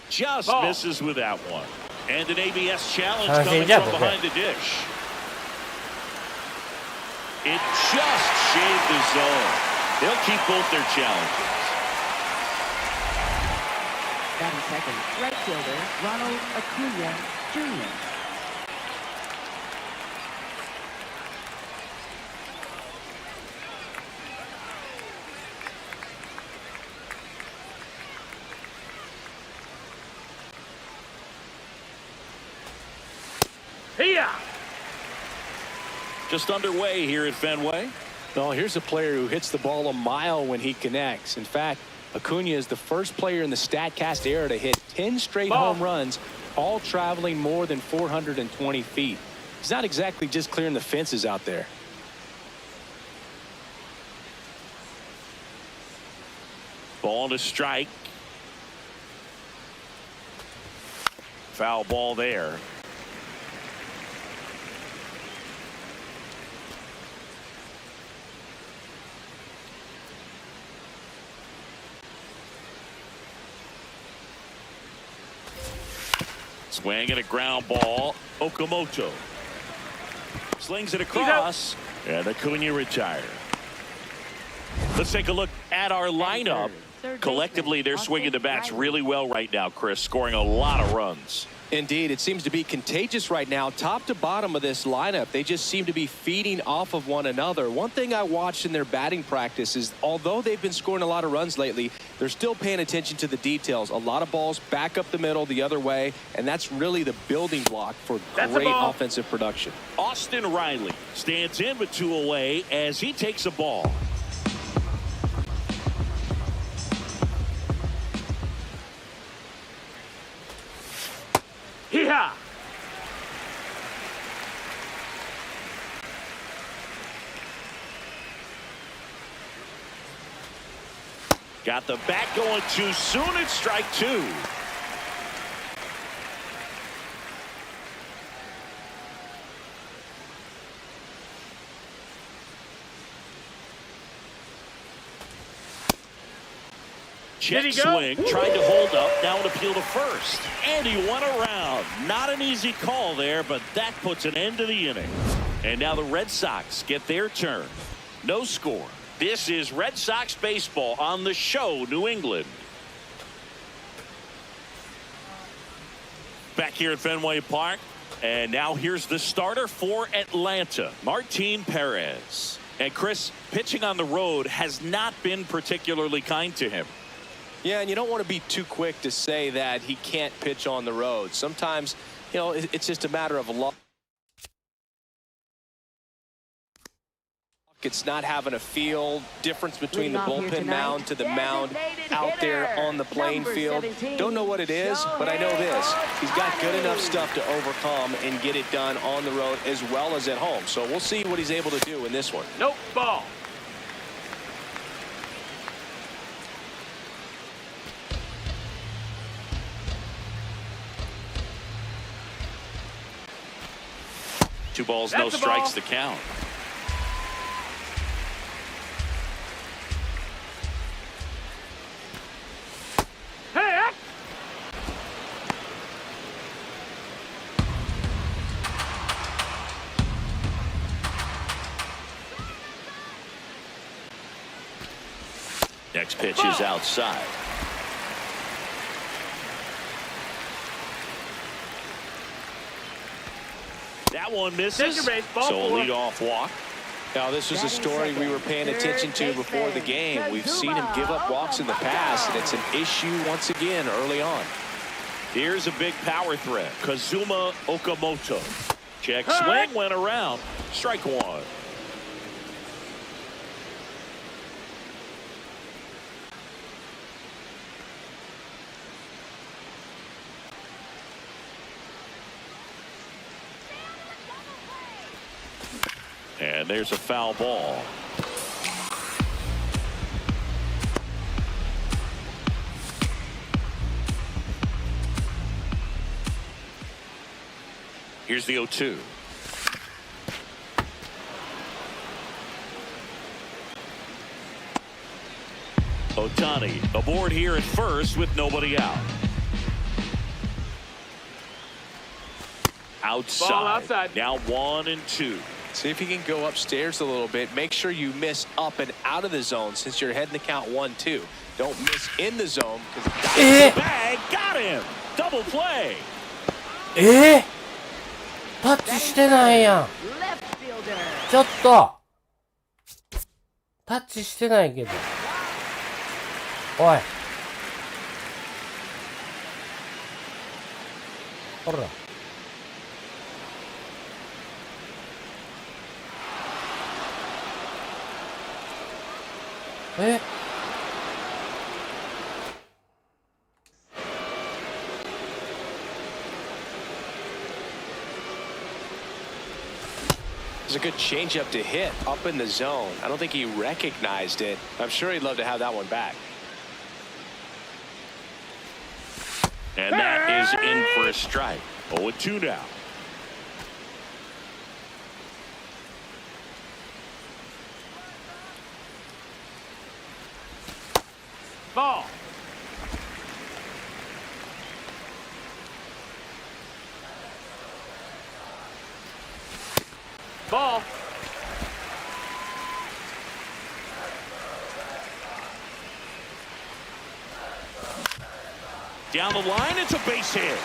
Just misses with that one. And an ABS challenge coming from behind the dish. It just shaved the zone. They'll keep both their challenges. Batting second, right fielder Ronald Acuna Jr. Just underway here at Fenway. Well, here's a player who hits the ball a mile when he connects. In fact, Acuna is the first player in the StatCast era to hit 10 straight home runs, all traveling more than 420 feet. He's not exactly just clearing the fences out there. Ball to strike. Foul ball there. Swing and a ground ball. Okamoto slings it across, and Acuna retired. Let's take a look at our lineup. Collectively, they're swinging the bats really well right now, Chris, scoring a lot of runs. Indeed, it seems to be contagious right now. Top to bottom of this lineup, they just seem to be feeding off of one another. One thing I watched in their batting practice is, although they've been scoring a lot of runs lately, they're still paying attention to the details. A lot of balls back up the middle the other way, and that's really the building block for great offensive production. Austin Riley stands in with 2 away as he takes a ball. Hee-haw! Got the bat going too soon. It's strike 2. Check swing, tried to hold up, now an appeal to first. And he went around. Not an easy call there, but that puts an end to the inning. And now the Red Sox get their turn. No score. This is Red Sox baseball on the show, New England. Back here at Fenway Park. And now here's the starter for Atlanta, Martin Perez. And Chris, pitching on the road has not been particularly kind to him. Yeah, and you don't want to be too quick to say that he can't pitch on the road. Sometimes, you know, it's just a matter of luck. It's not having a feel difference between the bullpen mound to the mound out there on the playing field. Don't know what it is, but I know this. He's got good enough stuff to overcome and get it done on the road as well as at home. So we'll see what he's able to do in this one. Nope, ball. Two balls, no strikes to count. Hey! Next pitch is outside. That one misses, so a leadoff walk. Now, this was a story we were paying attention to before the game. We've seen him give up walks in the past, and it's an issue once again early on. Here's a big power threat, Kazuma Okamoto. Check swing, went around. Strike 1. And there's a foul ball. Here's the 0-2. Ohtani aboard here at first with nobody out. Outside. Now 1 and 2. See if you can go upstairs a little bit. Make sure you miss up and out of the zone since you're heading to count 1-2. Don't miss in the zone because bag got him. Double play. タッチしてないやん。ちょっとタッチしてないけど。おい。ほら。え It's a good changeup to hit up in the zone. I don't think he recognized it. I'm sure he'd love to have that one back. And that is in for a strike. 0-2 now. Ball. Ball. Down the line, it's a base hit.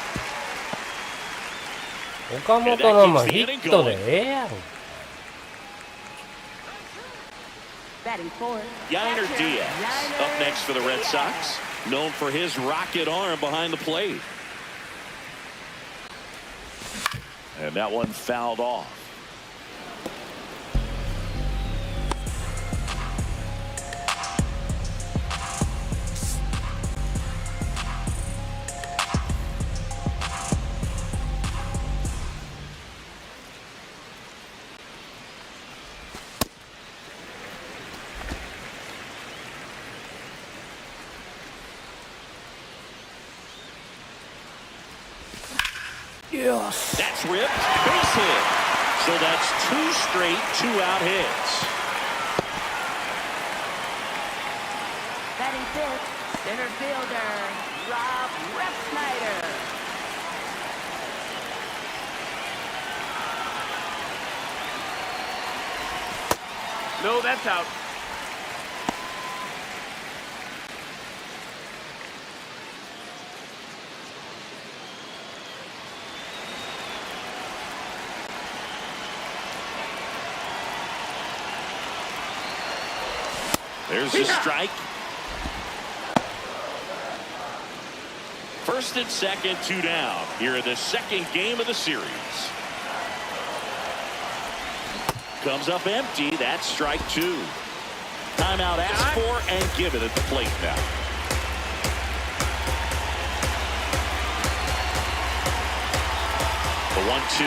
岡本のもヒットでええやん。 Batting fourth. Yainer Catcher, Diaz Yainer up next for the Red Diaz. Sox, known for his rocket arm behind the plate. And that one fouled off. Yes. That's ripped. Base hit. So that's 2 straight 2-out hits. Batting fifth. Center fielder. Rob Refsnyder. No, that's out. There's a strike. First and second, 2 down. Here in the second game of the series. Comes up empty. That's strike 2. Timeout asked for and given at the plate now. The 1-2.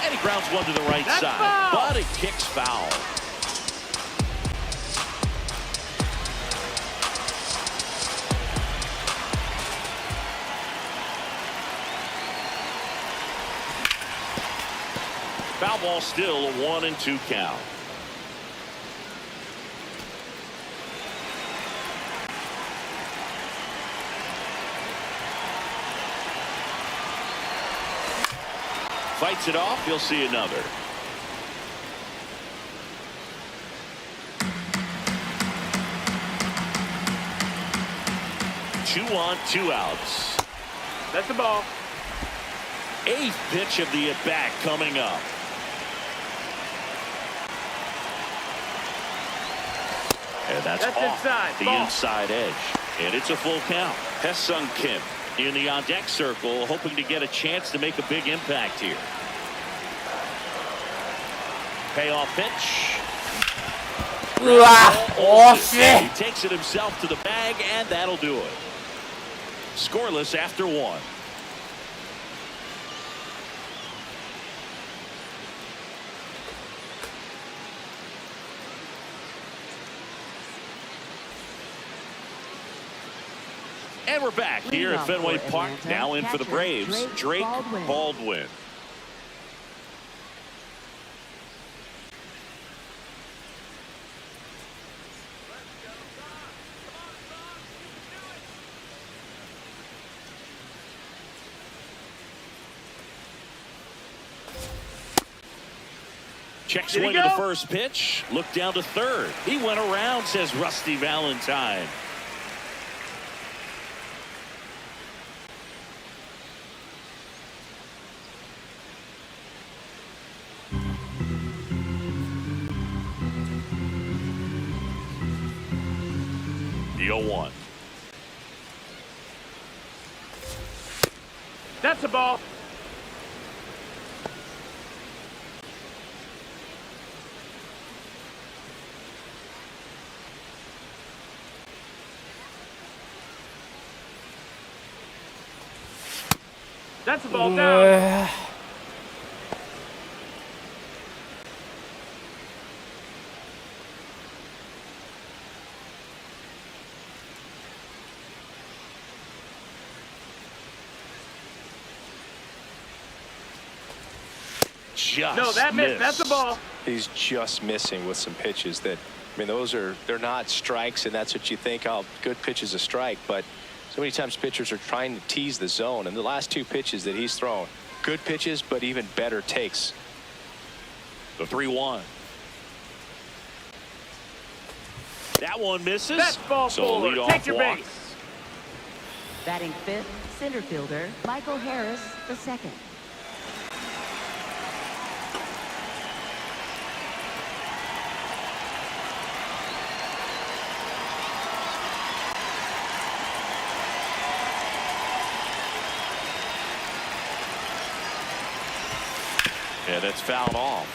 And he grounds one to the right That's side. foul. But it kicks foul. Foul ball, still a 1-2 count. Fights it off. You'll see another. Two on, 2 outs. That's the ball. 8th pitch of the at-bat coming up. And that's off inside. the Ball. inside edge. And it's a full count. Hesung Kim in the on-deck circle, hoping to get a chance to make a big impact here. Payoff pitch. うわ、惜し He い。 takes it himself to the bag, and that'll do it. Scoreless after 1. And we're back here at Fenway Park. Now in for the Braves, Drake Baldwin. Check Did he swing of the go? first pitch. Look down to third. He went around, says Rusty Valentine. The 0-1. That's a ball. That's the ball down. Just No, that missed. missed. That's the ball. He's just missing with some pitches that, I mean, they're not strikes, and that's what you think, oh, good pitch is a strike, but so many times pitchers are trying to tease the zone, and the last two pitches that he's thrown, good pitches, but even better takes. The 3-1. That one misses. That's ball So forward. leadoff Take your walk. base. Batting fifth, center fielder, Michael Harris, the second. Yeah, that's fouled off.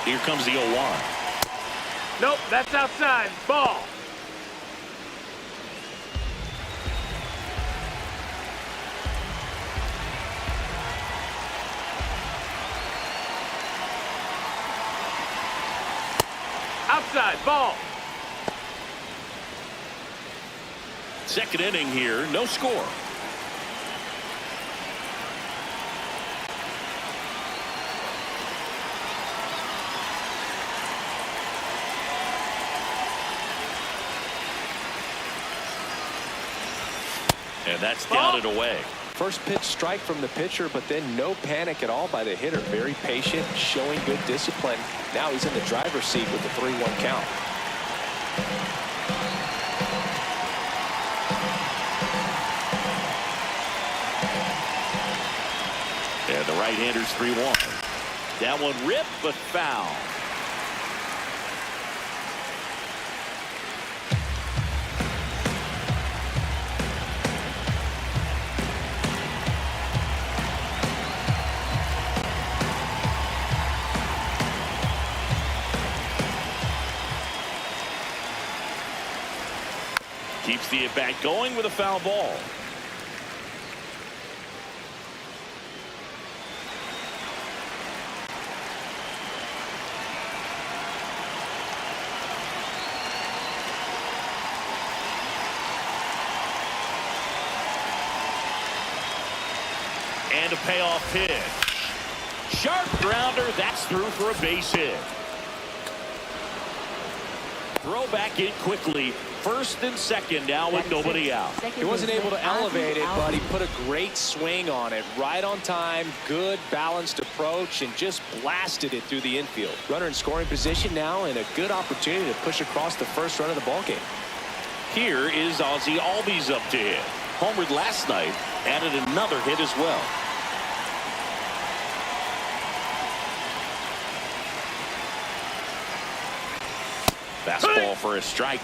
Here comes the 0-1. Nope, that's outside. Ball. Outside. Ball. Second inning here, no score. And that's down and away. First pitch strike from the pitcher, but then no panic at all by the hitter. Very patient, showing good discipline. Now he's in the driver's seat with the 3-1 count. And the right-hander's 3-1. That one ripped, but foul. Keeps the at-bat going with a foul ball. And a payoff pitch. Sharp grounder. That's through for a base hit. Throw back in quickly. First and second now with nobody out. He wasn't able to elevate it, but he put a great swing on it. Right on time, good balanced approach, and just blasted it through the infield. Runner in scoring position now, and a good opportunity to push across the first run of the ballgame. Here is Ozzie Albies up to hit. Homered last night, added another hit as well. Fastball for a strike.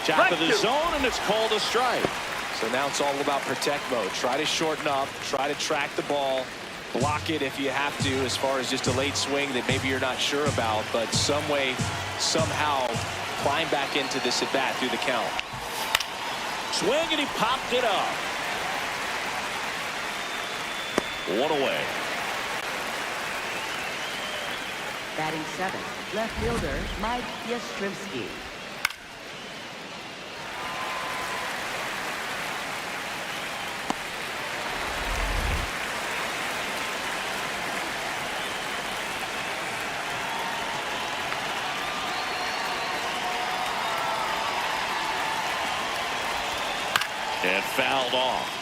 Top of the zone, and it's called a strike. So now it's all about protect mode. Try to shorten up, try to track the ball, block it if you have to, as far as just a late swing that maybe you're not sure about, but some way, somehow climb back into this at bat through the count. Swing, and he popped it up. One away. Batting seventh, left fielder, Mike Yastrzemski. And fouled off.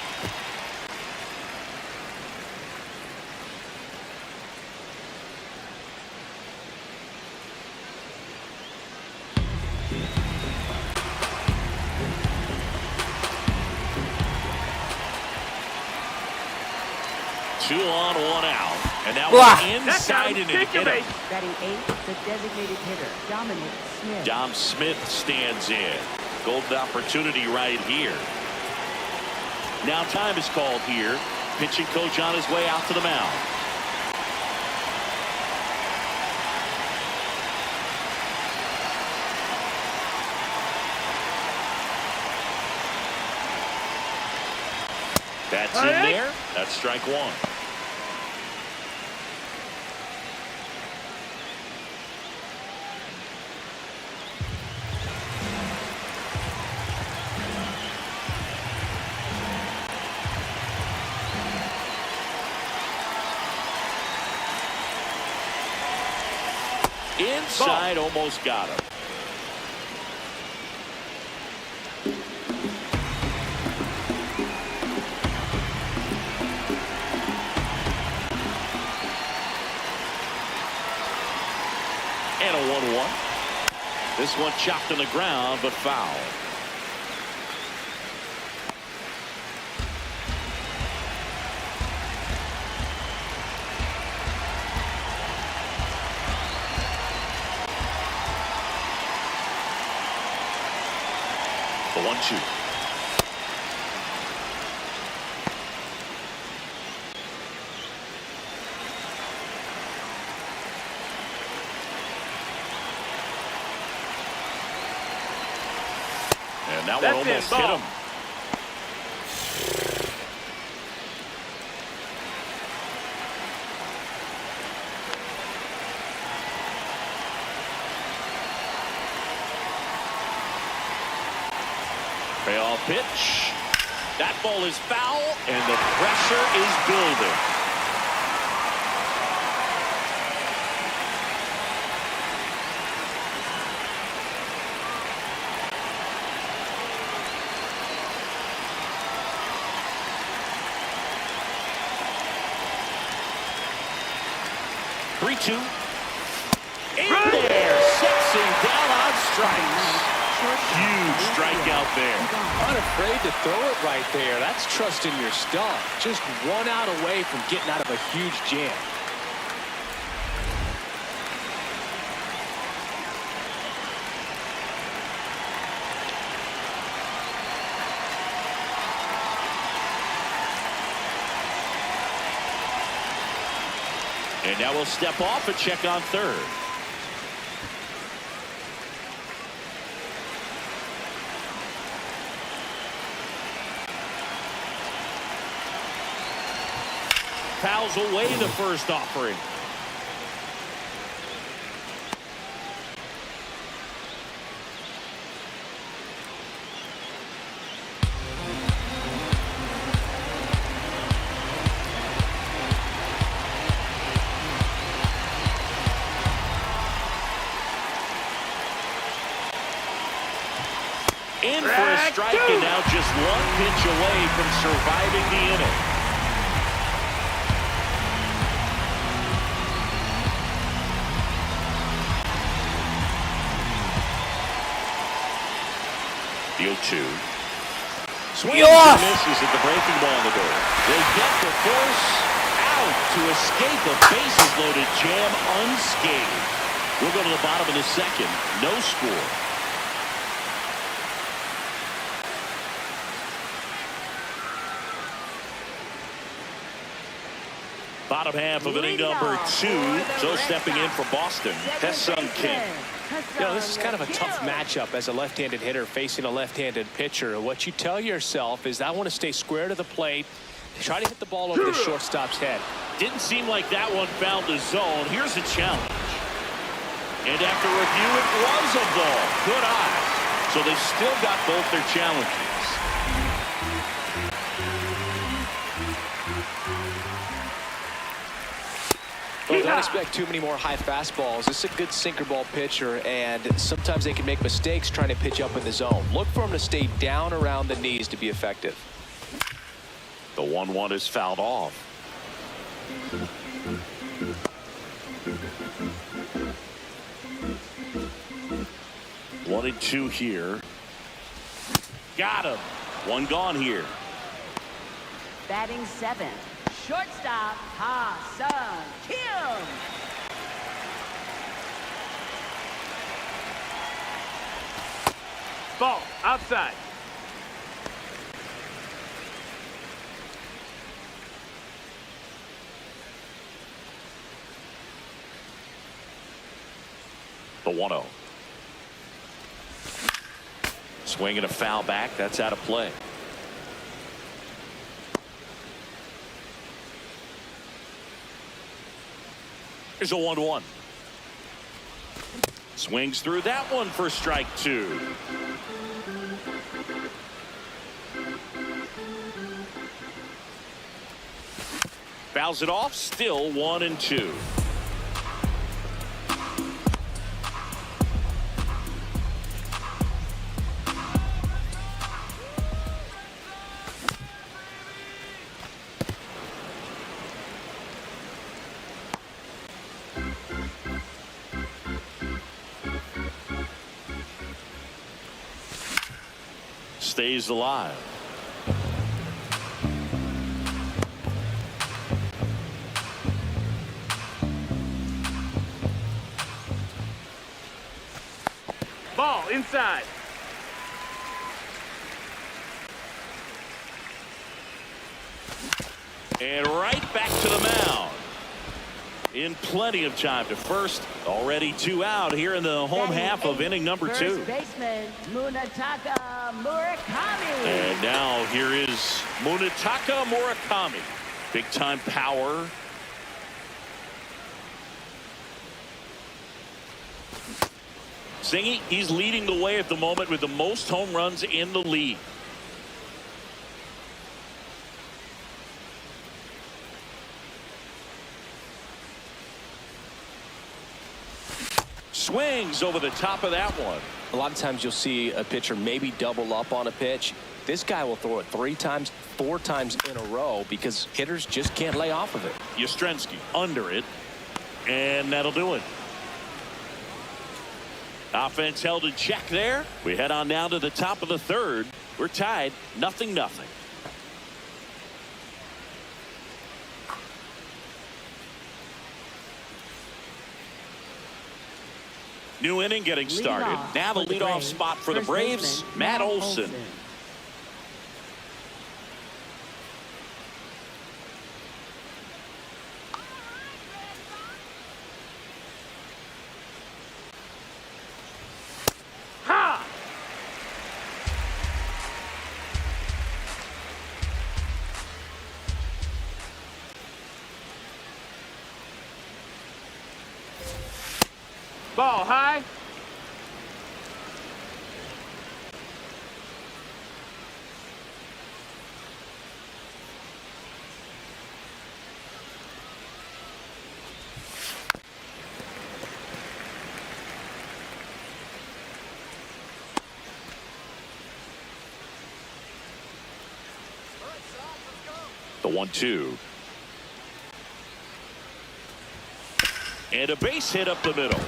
2 on, 1 out. And now Wow. we're inside and it hit him. Batting 8th, the designated hitter, Dominic Smith. Dom Smith stands in. Golden opportunity right here. Now time is called here. Pitching coach on his way out to the mound. That's in there. That's strike one. Inside, almost got him. And a 1-1. This one chopped on the ground, but foul. The 1-2. And that one almost hit him. Payoff pitch. That ball is foul, and the pressure is building. Three-two. In there, sets him down on strikes. Huge strikeout there. Unafraid to throw it right there. That's trusting your stuff. Just 1 out away from getting out of a huge jam. And now we'll step off and check on third. Fouls away the first offering. In for a strike, and now just 1 pitch away from surviving the inning. The 0-2. Swings and misses at the breaking ball on the door. They get the force out to escape a bases-loaded jam unscathed. We'll go to the bottom of the second. No score. Bottom half of inning number 2. So stepping in for Boston, Tae-Sung Kim. You know, this is kind of a tough matchup as a left-handed hitter facing a left-handed pitcher. What you tell yourself is, I want to stay square to the plate, try to hit the ball over the shortstop's head. Didn't seem like that one found the zone. Here's a challenge. And after review, it was a ball. Good eye. So they still got both their challenges. Well, don't expect too many more high fastballs. This is a good sinker ball pitcher, and sometimes they can make mistakes trying to pitch up in the zone. Look for him to stay down around the knees to be effective. The 1-1 is fouled off. One and two here. Got him. One gone here. Batting 7th, shortstop, Ha-Sung Kim. Ball, outside. The 1-0. Swing and a foul back. That's out of play. Here's a 1-1. Swings through that one for strike 2. Fouls it off. Still 1-2. Stays alive. Ball, inside. And right back to the mound. In plenty of time to first. Already 2 out here in the home half of inning number 2. First baseman, Munetaka Murakami. And now here is Munetaka Murakami. Big time power. Singy, he's leading the way at the moment with the most home runs in the league. Swings over the top of that one. A lot of times you'll see a pitcher maybe double up on a pitch. This guy will throw it 3 times, 4 times in a row because hitters just can't lay off of it. Yastrzemski under it, and that'll do it. Offense held in check there. We head on down to the top of the 3rd. We're tied 0-0. New inning getting started. Now the leadoff spot for the Braves, Matt Olson. Ha! Ball high. The 1-2. And a base hit up the middle.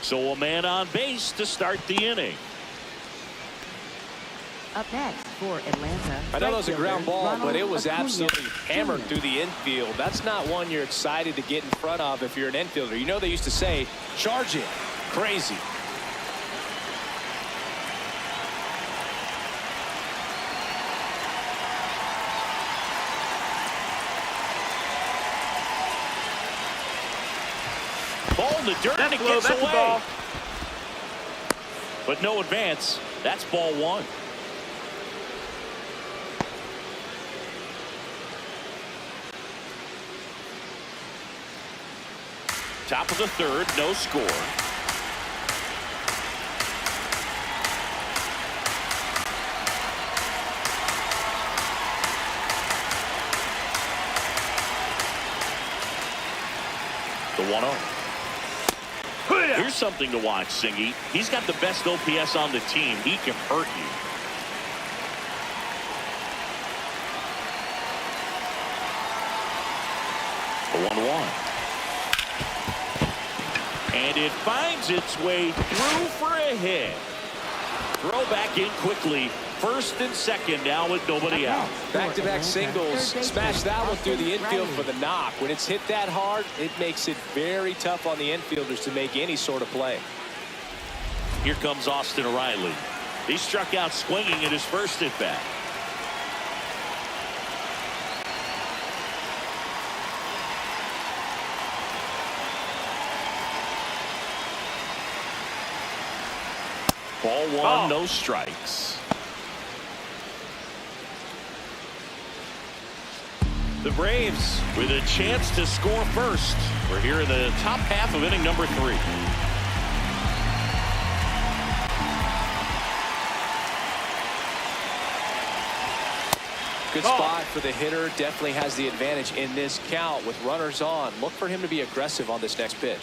So a man on base to start the inning. Up next for Atlanta. I know that was a ground ball, Ronald but it was Acuna absolutely hammered Jr. through the infield. That's not one you're excited to get in front of if you're an infielder. You know they used to say, charge it. Crazy. Ball in the dirt, and it gets That's a away. ball. But no advance. That's ball 1. Top of the 3rd, no score. The 1-0. Here's something to watch, Singy. He's got the best OPS on the team. He can hurt you. The 1-1. And it finds its way through for a hit. Throw back in quickly. First and second now with nobody out. Back-to-back singles. Smash that one through the infield for the knock. When it's hit that hard, it makes it very tough on the infielders to make any sort of play. Here comes Austin Riley. He struck out swinging in his first at-bat. Ball one, no strikes. The Braves with a chance to score first. We're here in the top half of inning number 3. Good spot for the hitter. Definitely has the advantage in this count with runners on. Look for him to be aggressive on this next pitch.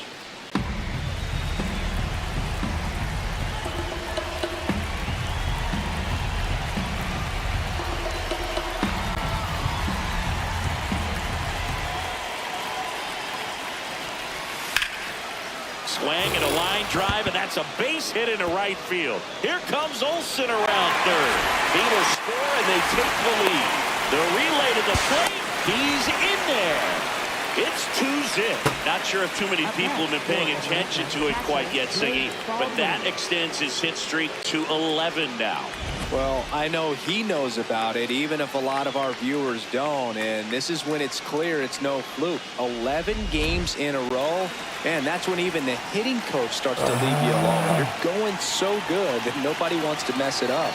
Swing and a line drive, and that's a base hit into right field. Here comes Olsen around third. He will score, and they take the lead. The relay to the plate. He's in there. It's 2-0. Not sure if too many people have been paying attention to it quite yet, Singy, but that extends his hit streak to 11 now. Well, I know he knows about it, even if a lot of our viewers don't. And this is when it's clear it's no fluke. 11 games in a row. And that's when even the hitting coach starts to leave you alone. You're going so good that nobody wants to mess it up.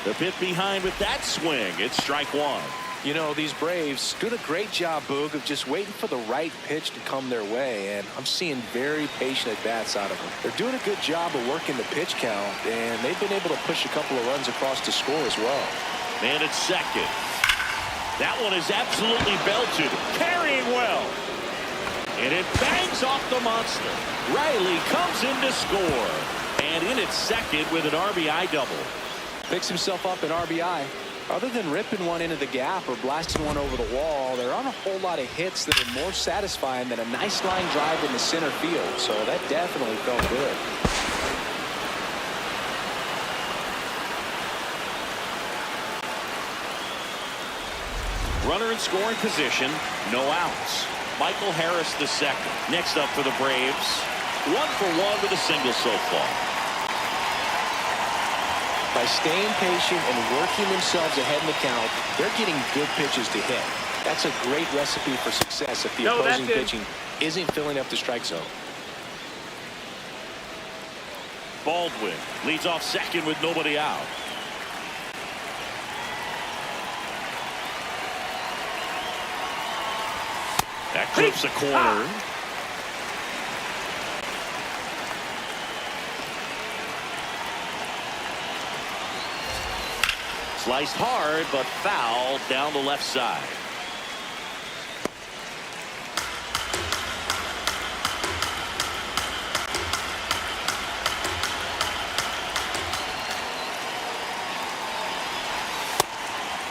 The bit behind with that swing. It's strike one. You know, these Braves doing a great job, Boog, of just waiting for the right pitch to come their way, and I'm seeing very patient at-bats out of them. They're doing a good job of working the pitch count, and they've been able to push a couple of runs across to score as well. Man at second. That one is absolutely belted, carrying well. And it bangs off the monster. Riley comes in to score. And in at second with an RBI double. Picks himself up an RBI. Other than ripping one into the gap or blasting one over the wall, there aren't a whole lot of hits that are more satisfying than a nice line drive in the center field. So that definitely felt good. Runner in scoring position, no outs. Michael Harris the second. Next up for the Braves, 1-for-1 with a single so far. By staying patient and working themselves ahead in the count, they're getting good pitches to hit. That's a great recipe for success if the opposing pitching isn't filling up the strike zone. Baldwin leads off second with nobody out. That clips a corner. Sliced hard, but foul down the left side.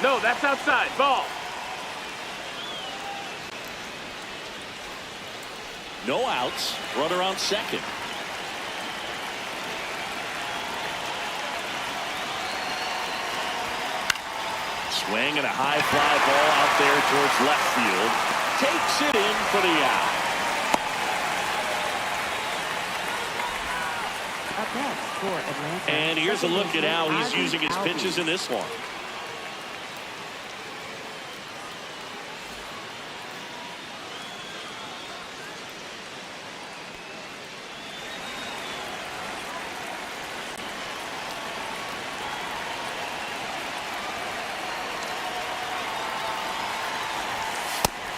No, that's outside. Ball. No outs. Runner on second. Swing and a high fly ball out there towards left field. Takes it in for the out. Up next for Atlanta. And here's a look at how he's using his pitches in this one.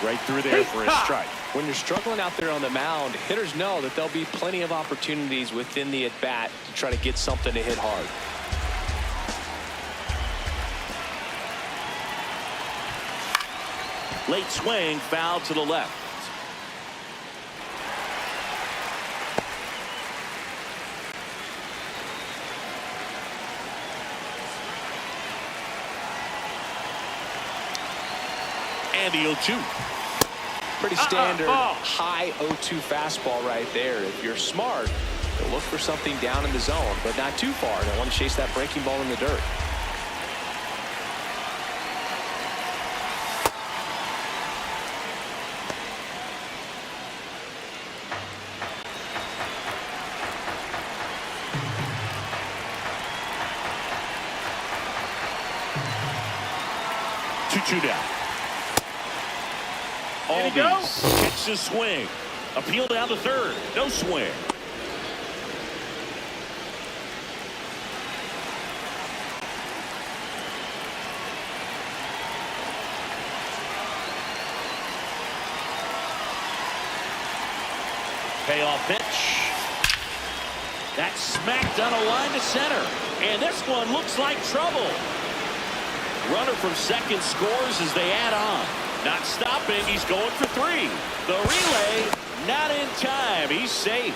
Right through there for a strike. When you're struggling out there on the mound, hitters know that there'll be plenty of opportunities within the at-bat to try to get something to hit hard. Late swing, foul to the left. And the 0-2. Pretty standard high 0-2 fastball right there. If you're smart, you'll look for something down in the zone, but not too far. Don't want to chase that breaking ball in the dirt. Two down. Albies gets his swing. Appeal down to third. No swing. Payoff pitch. That's smacked on a line to center. And this one looks like trouble. Runner from second scores as they add on. Not stopping. He's going for three. The relay, not in time. He's safe.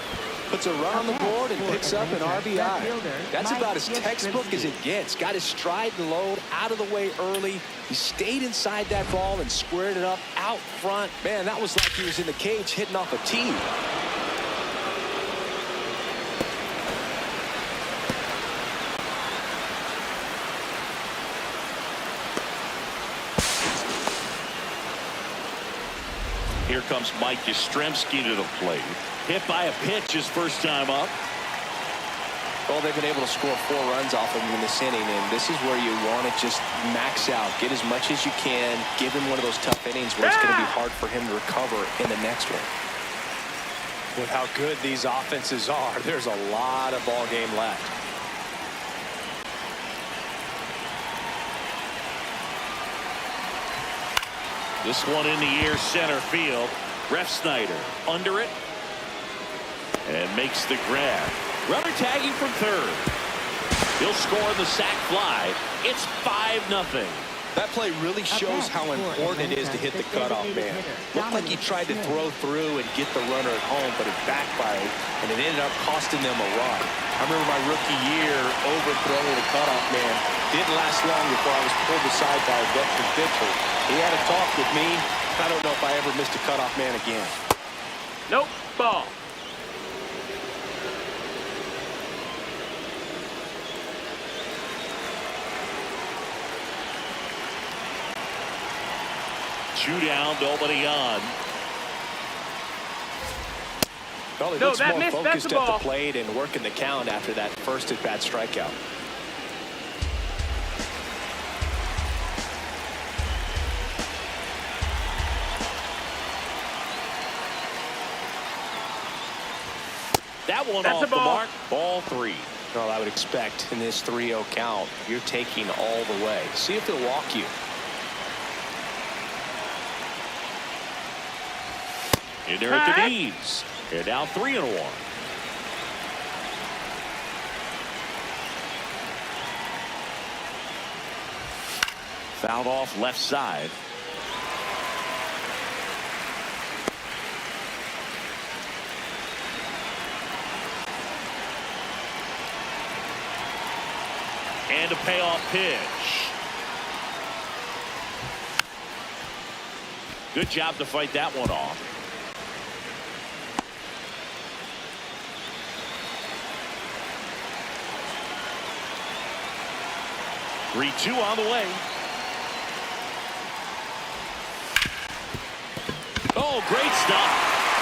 Puts a run on the board and picks up an RBI. That's about as textbook as it gets. Got his stride and load out of the way early. He stayed inside that ball and squared it up out front. Man, that was like he was in the cage hitting off a tee. Here comes Mike Yastrzemski to the plate. Hit by a pitch his first time up. Well, they've been able to score 4 runs off of him in this inning, and this is where you want to just max out. Get as much as you can. Give him one of those tough innings where it's going to be hard for him to recover in the next one. With how good these offenses are, there's a lot of ball game left. This one in the air center field. Refsnyder under it and makes the grab. Runner tagging from third. He'll score the sac fly. It's 5-0. That play really shows how important it is to hit the cutoff man. Looked like he tried to throw through and get the runner at home, but it backfired, and it ended up costing them a run. I remember my rookie year overthrowing the cutoff man. Didn't last long before I was pulled aside by a veteran pitcher. He had a talk with me. I don't know if I ever missed a cutoff man again. Nope. Ball. Two down, nobody on. Well, he looks more focused at the plate and working the count after that first at-bat strikeout. That one off the mark. Ball 3. Well, I would expect in this 3-0 count, you're taking all the way. See if they'll walk you. In there at the knees. And now 3-1. Fouled off left side. And a payoff pitch. Good job to fight that one off. Three-two on the way. Oh, great stop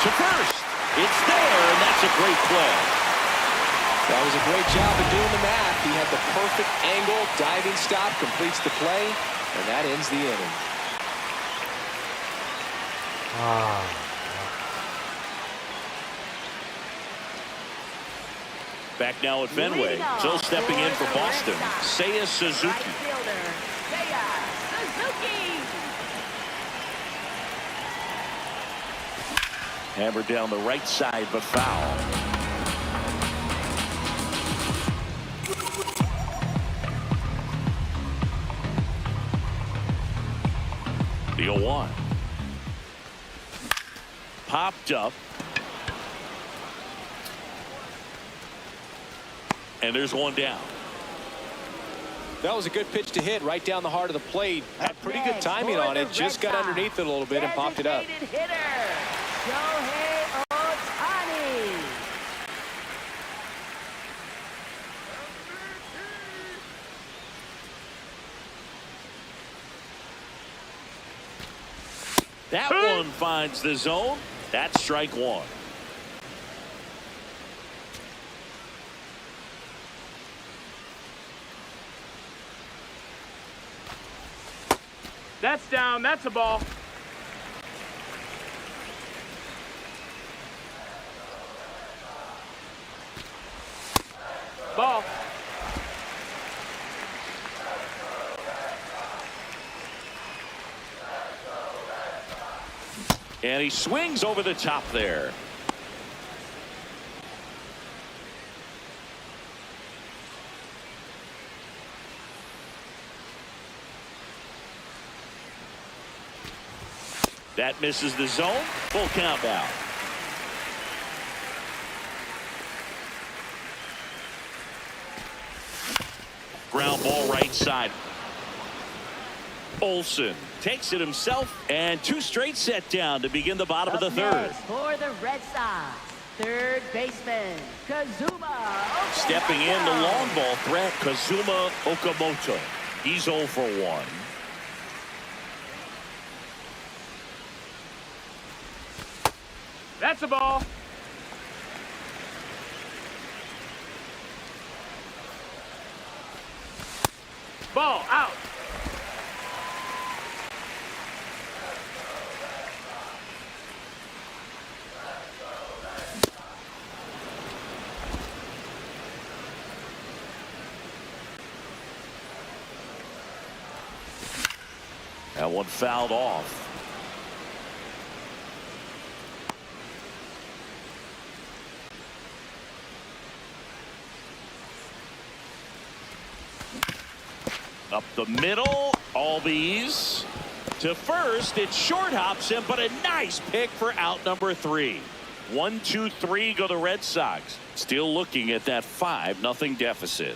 to first. It's there, and that's a great play. That was a great job of doing the math. He had the perfect angle, diving stop, completes the play, and that ends the inning. Back now at Fenway. So stepping in for Boston, Seiya Suzuki. Right fielder, Seiya Suzuki. Hammered down the right side, but foul. The 0-1. Popped up. And there's one down. That was a good pitch to hit right down the heart of the plate. Had pretty good timing on it. Just got underneath it a little bit and popped it up. Designated hitter, Shohei Ohtani. That one finds the zone. That's strike one. That's down. That's a ball. Ball. And he swings over the top there. That misses the zone. Full count now. Ground ball right side. Olsen takes it himself, and two straight set down to begin the bottom of the third. Next for the Red Sox, third baseman, Kazuma Okamoto. Stepping in the long ball threat, Kazuma Okamoto. He's 0 for 1. That's a ball. Ball out. That one fouled off. Up the middle, Albies to first. It short hops him, but a nice pick for out number 3. 1, 2, 3 go the Red Sox. Still looking at that 5-0 deficit.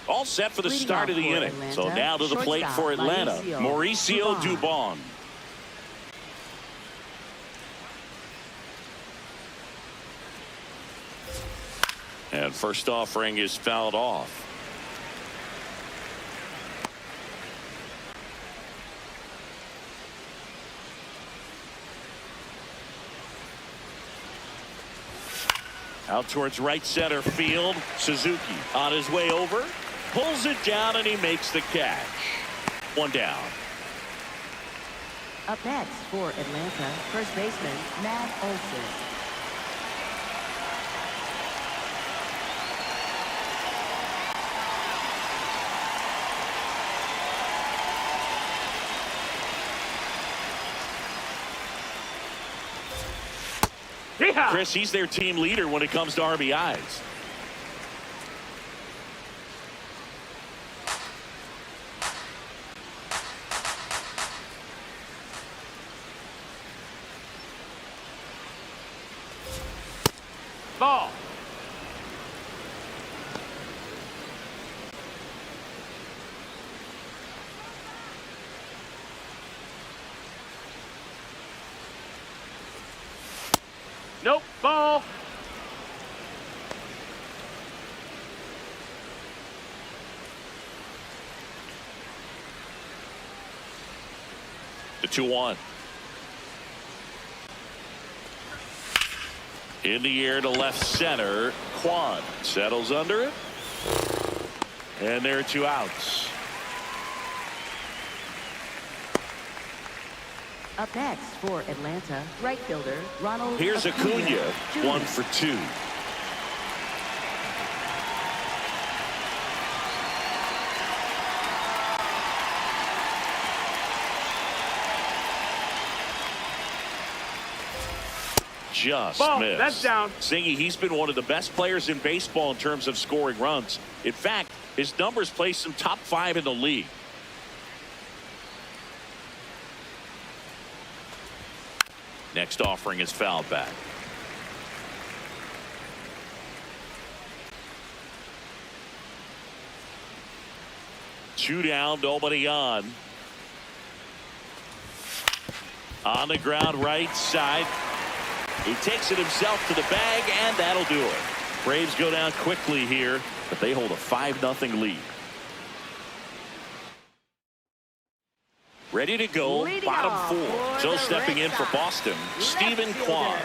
All set for the start of the inning. So now to the plate for Atlanta, Mauricio Dubon. And first offering is fouled off. Out towards right center field. Suzuki on his way over. Pulls it down and he makes the catch. One down. Up next for Atlanta, first baseman, Matt Olson. Yeah. Chris, he's their team leader when it comes to RBIs. Ball. Nope. Ball. The 2-1. In the air to left center. Kwan settles under it. And there are 2 outs. Up next for Atlanta, right fielder, Ronald Here's Acuna, Jr. 1 for 2. Just Ball. missed. That's down. Singy, he's been one of the best players in baseball in terms of scoring runs. In fact, his numbers place him top 5 in the league. Next offering is fouled back. Two down, nobody on. On the ground, right side. He takes it himself to the bag, and that'll do it. Braves go down quickly here, but they hold a 5-0 lead. Ready to go, Leading bottom off four. for So the stepping Red in for Sox, Boston, Stephen left Kwan.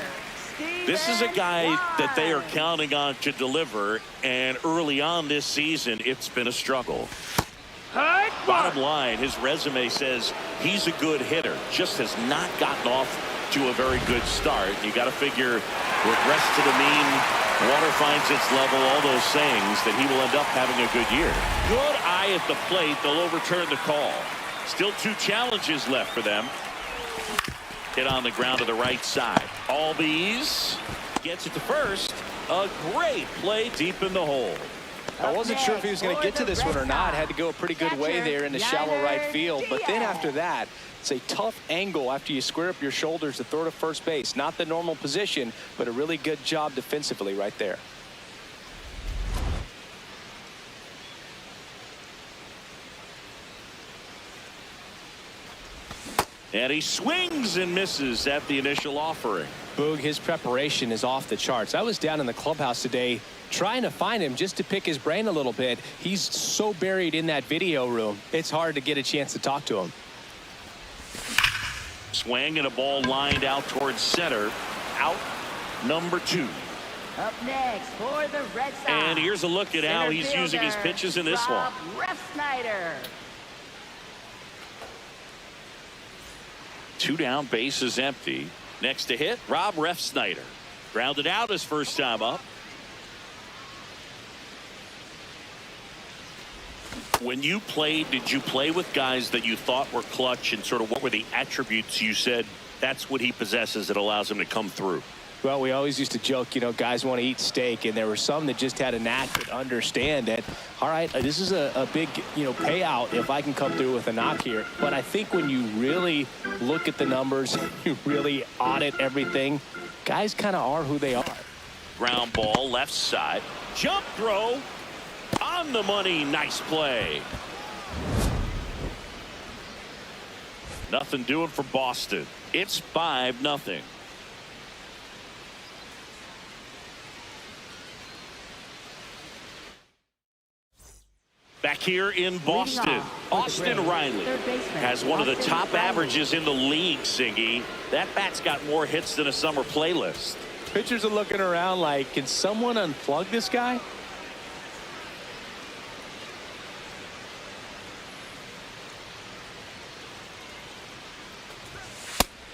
fielder, This is a guy that they are Kwan. counting on to deliver, and early on this season, it's been a struggle. Hut, Bottom line, his resume says he's a good hitter, just has not gotten off to a very good start. You got to figure regress to the mean, water finds its level, all those sayings, that he will end up having a good year. Good eye at the plate. They'll overturn the call. Still 2 challenges left for them. Hit on the ground to the right side. Albies gets it to first. A great play deep in the hole. I wasn't sure if he was going to get to this one or not. Had to go a pretty good way there in the shallow right field. But then after that, it's a tough angle after you square up your shoulders to throw to first base. Not the normal position, but a really good job defensively right there. And he swings and misses at the initial offering. Boog, his preparation is off the charts. I was down in the clubhouse today trying to find him just to pick his brain a little bit. He's so buried in that video room, it's hard to get a chance to talk to him. Swing and a ball lined out towards center. Out number 2. Up next for the Red Sox. And here's a look at how Center he's using his fielder, pitches in this Rob one. Refsnyder. 2 down, base is empty. Next to hit, Rob Refsnyder. Grounded out his first time up. When you played, did you play with guys that you thought were clutch, and sort of what were the attributes you said that's what he possesses that allows him to come through? Well, we always used to joke, you know, guys want to eat steak, and there were some that just had a knack to understand that, all right, this is a big, you know, payout if I can come through with a knock here. But I think when you really look at the numbers, you really audit everything, guys kind of are who they are. Ground ball, left side. Jump throw. On the money. Nice play. Nothing doing for Boston. It's 5-0. Back here in Boston, Austin Riley has one of the top averages in the league, Siggy. That bat's got more hits than a summer playlist. Pitchers are looking around like, can someone unplug this guy?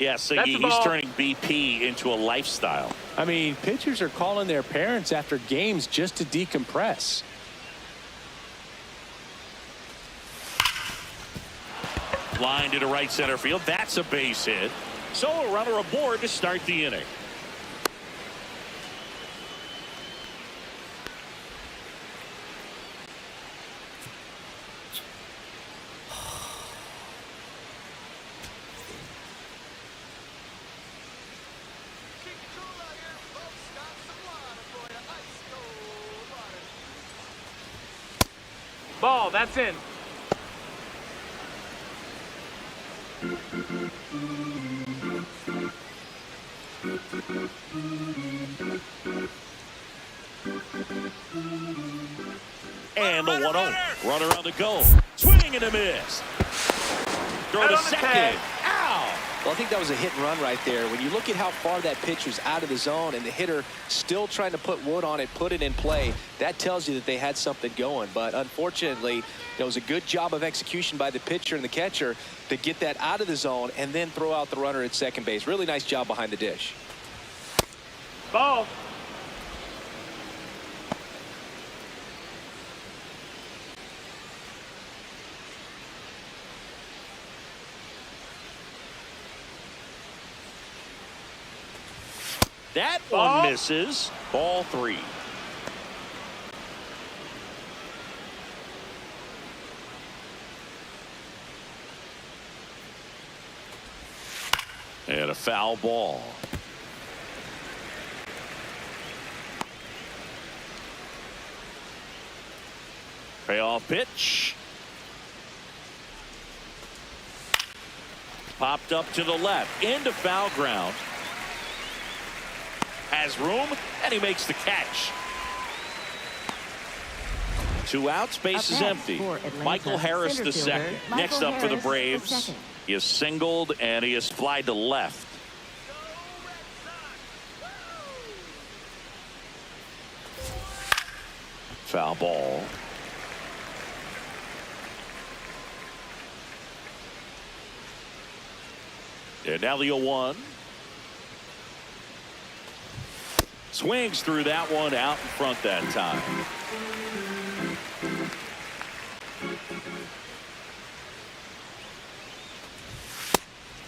Yeah, Siggy, he's turning BP into a lifestyle. I mean, pitchers are calling their parents after games just to decompress. Line to the right center field. That's a base hit. So a runner aboard to start the inning. Ball, that's in. And the 1-0. Runner on the go. Swing and a miss. Throw Out to on the second. tag. Ow! Well, I think that was a hit and run right there. When you look at how far that pitch was out of the zone and the hitter still trying to put wood on it, put it in play, that tells you that they had something going. But unfortunately, it was a good job of execution by the pitcher and the catcher to get that out of the zone and then throw out the runner at second base. Really nice job behind the dish. Ball. That Ball. one misses. Ball 3. And a foul ball. Payoff pitch. Popped up to the left, into foul ground. Has room, and he makes the catch. 2 outs, base is empty. Michael Harris the second. Next up for the Braves, he is singled, and he is flied to left. Foul ball. And now the 0-1. Swings through that one out in front that time.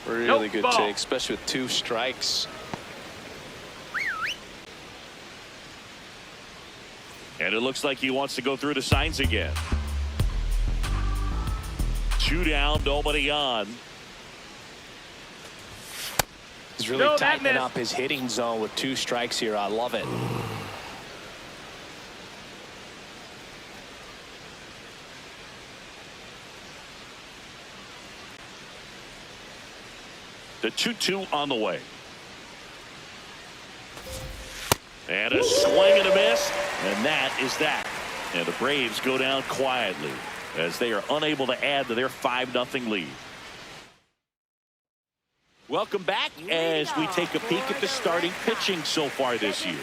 Really good take, especially with 2 strikes. And it looks like he wants to go through the signs again. 2 down, nobody on. He's really tightening up his hitting zone with 2 strikes here. I love it. The 2-2 on the way. And a swing and a miss, and that is that. And the Braves go down quietly as they are unable to add to their 5-0 lead. Welcome back as we take a peek at the starting pitching so far this year.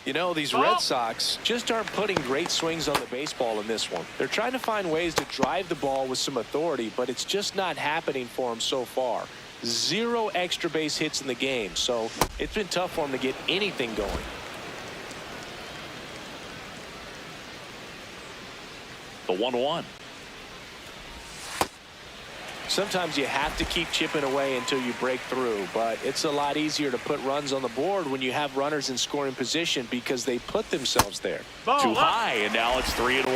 You know, these Red Sox just aren't putting great swings on the baseball in this one. They're trying to find ways to drive the ball with some authority, but it's just not happening for them so far. 0 extra base hits in the game, so it's been tough for them to get anything going. The 1-1. Sometimes you have to keep chipping away until you break through, but it's a lot easier to put runs on the board when you have runners in scoring position because they put themselves there. Too high, and now it's 3-1.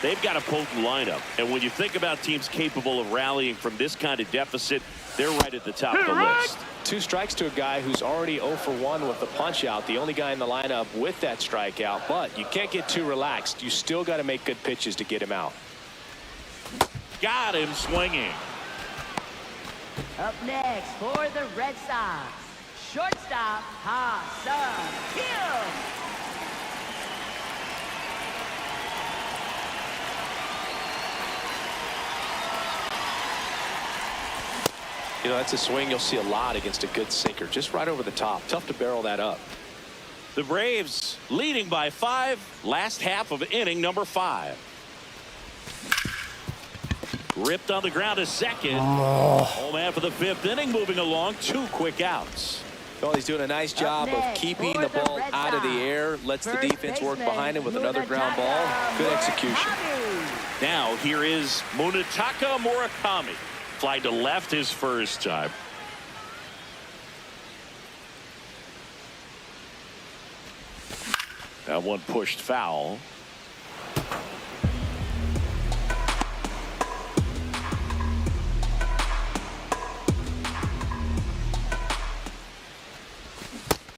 They've got a potent lineup, and when you think about teams capable of rallying from this kind of deficit, they're right at the top of the list. 2 strikes to a guy who's already 0 for 1 with the punch out, the only guy in the lineup with that strikeout, but you can't get too relaxed. You still got to make good pitches to get him out. Got him swinging. Up next for the Red Sox, shortstop Ha-Seong Kim. You know, that's a swing you'll see a lot against a good sinker, just right over the top. Tough to barrel that up. The Braves leading by 5, last half of inning number 5. Ripped on the ground to second. Home after the 5th inning, moving along, 2 quick outs. Well, he's doing a nice job of keeping the ball out of the air, lets the defense work behind him with another ground ball. Good execution. Now here is Munetaka Murakami. Fly to left his first time. That one pushed foul.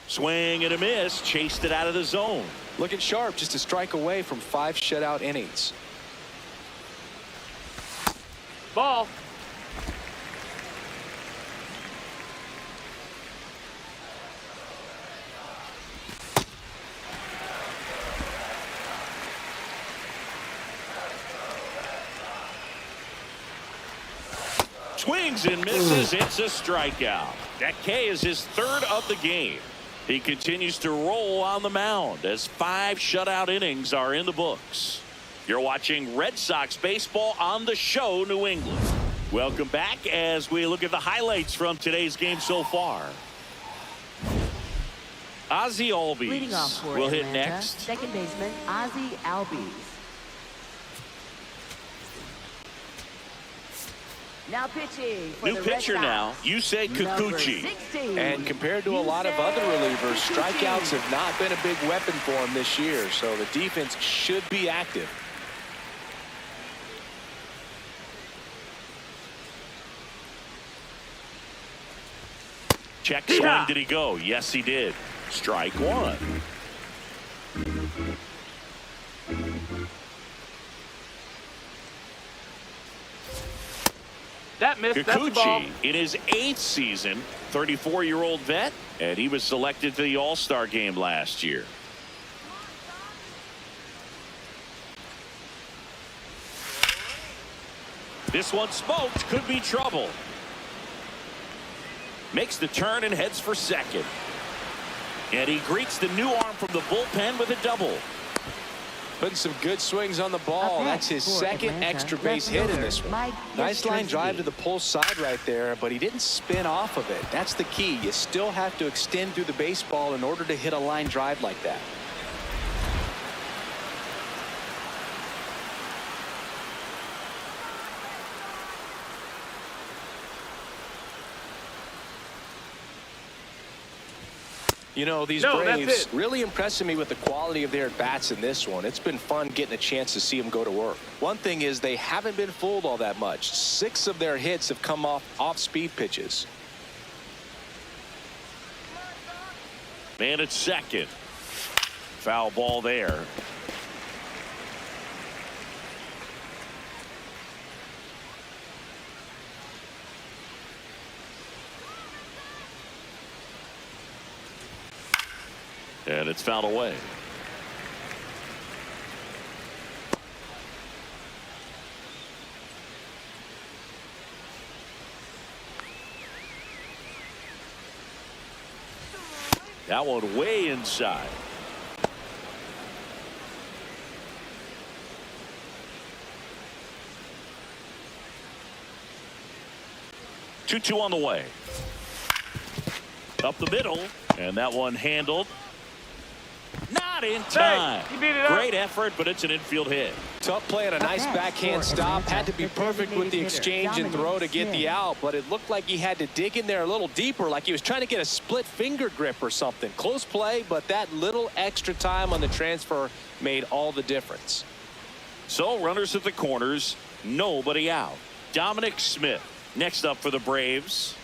Swing and a miss, chased it out of the zone. Looking sharp, just a strike away from 5 shutout innings. Ball. Swings and misses. It's a strikeout. That K is his 3rd of the game. He continues to roll on the mound as 5 shutout innings are in the books. You're watching Red Sox baseball on the show, New England. Welcome back as we look at the highlights from today's game so far. Ozzie Leading off Albies for will hit Atlanta, next. second baseman Ozzie Albies. Now pitching for New the Red pitcher Sox, now, Yusei number Kikuchi. 16. And compared to a lot of other relievers, strikeouts have not been a big weapon for him this year, so the defense should be active. Check swing, did he go? Yes, he did. Strike one. That missed. That's the ball. Kikuchi in his 8th season, 34-year-old vet, and he was selected to the All-Star game last year. This one smoked, could be trouble. Makes the turn and heads for second. And he greets the new arm from the bullpen with a double. Putting some good swings on the ball. That's his second extra base hit in this one. Nice line drive to the pull side right there, but he didn't spin off of it. That's the key. You still have to extend through the baseball in order to hit a line drive like that. You know, these Braves really impressing me with the quality of their at-bats in this one. It's been fun getting a chance to see them go to work. One thing is they haven't been fooled all that much. 6 of their hits have come off-speed pitches. Man at second. Foul ball there. And it's fouled away. That one way inside. Two on the way. Up the middle, and that one handled. Not in time. Great effort, but it's an infield hit. Tough play and a nice backhand stop. Had to be perfect with the exchange and throw to get the out, but it looked like he had to dig in there a little deeper, like he was trying to get a split finger grip or something. Close play, but that little extra time on the transfer made all the difference. So runners at the corners, nobody out. Dominic Smith next up for the Braves.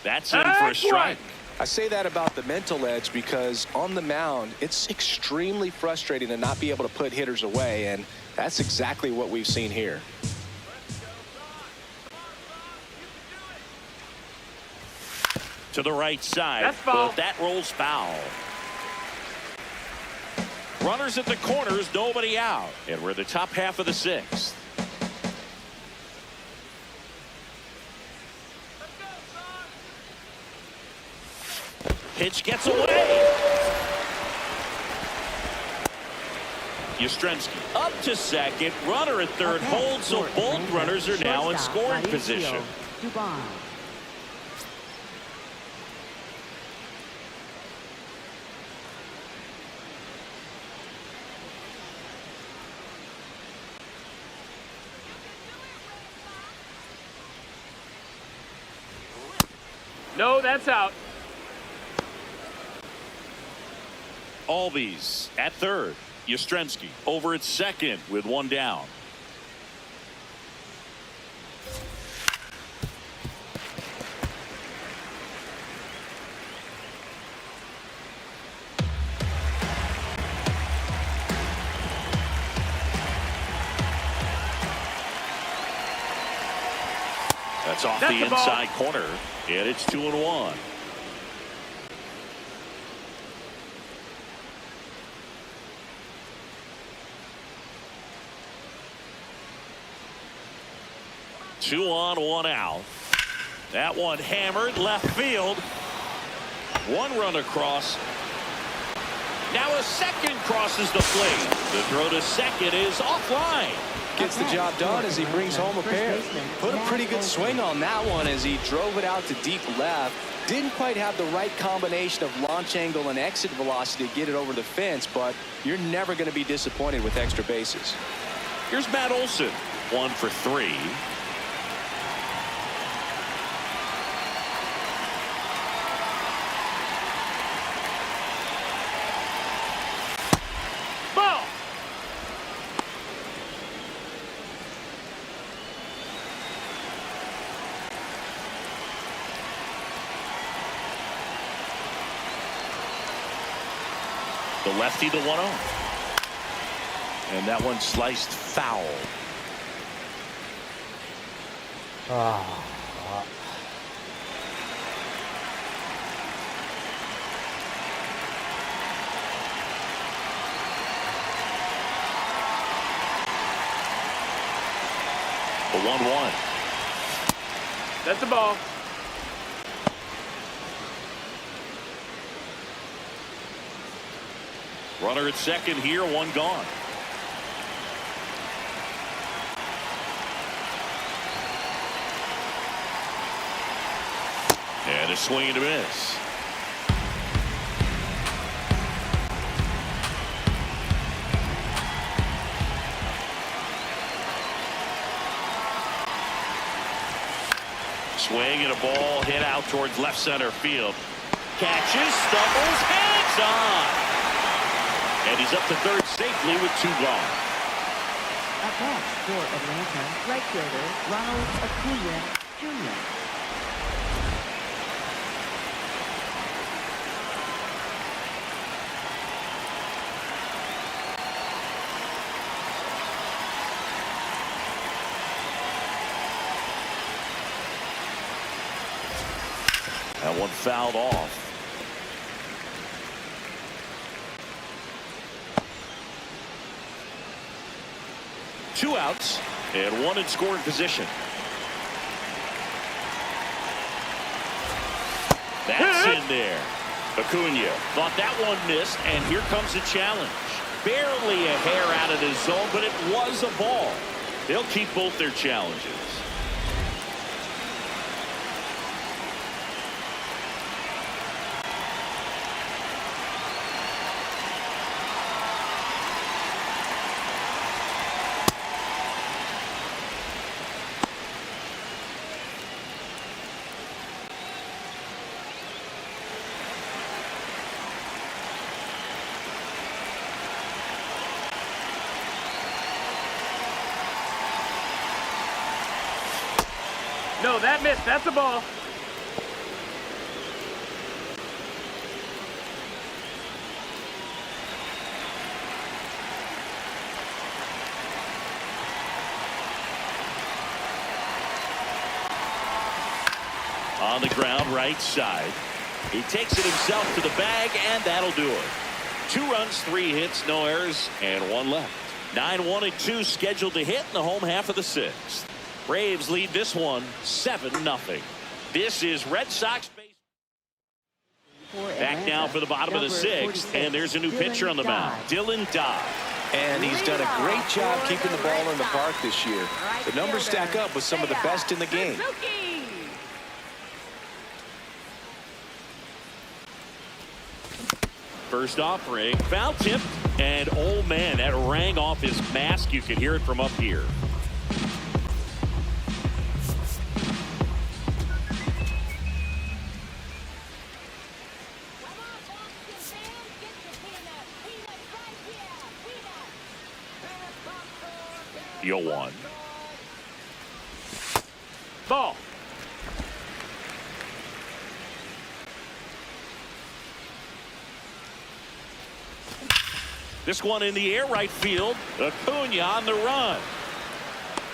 That's in for a strike. I say that about the mental edge because on the mound, it's extremely frustrating to not be able to put hitters away, and that's exactly what we've seen here. To the right side, but that rolls foul. Runners at the corners, nobody out, and we're the top half of the 6th. Pitch gets away. Yastrzemski up to second. Runner at third holds, so both runners are now in scoring position. No, that's out. Albies at third. Yastrzemski over at second with one down. That's off the inside corner, and it's 2-1. Two on, one out. That one hammered left field. One run across. Now a second crosses the plate. The throw to second is offline. Gets the job done as he brings home a pair. Put a pretty good swing on that one as he drove it out to deep left. Didn't quite have the right combination of launch angle and exit velocity to get it over the fence, but you're never going to be disappointed with extra bases. Here's Matt Olson, 1 for 3. Ball. The lefty, the 1-0. And that one sliced foul. The 1-1. That's a ball. Runner at second here, 1 gone. And a swing and a miss. Swing and a ball hit out towards left center field. Catches, stumbles, hangs on. And he's up to third safely with 2 gone. At bat for Atlanta, right fielder Ronald Acuna Jr. That one fouled off. Two outs and 1 in scoring position. That's in there. Acuna thought that one missed, and here comes the challenge. Barely a hair out of the zone, but it was a ball. They'll keep both their challenges. No, that missed. That's a ball. On the ground, right side. He takes it himself to the bag, and that'll do it. 2 runs, 3 hits, no errors, and 1 left. 9-1 and 2 scheduled to hit in the home half of the 6th. Braves lead this one 7-0. This is Red Sox baseball. Back now for the bottom of the 6th, and there's a new pitcher on the mound, Dylan Dodd. And he's done a great job keeping the ball in the park this year. The numbers stack up with some of the best in the game. First offering, foul tip, and oh man, that rang off his mask. You could hear it from up here. The 0-1. Ball. This one in the air, right field. Acuna on the run.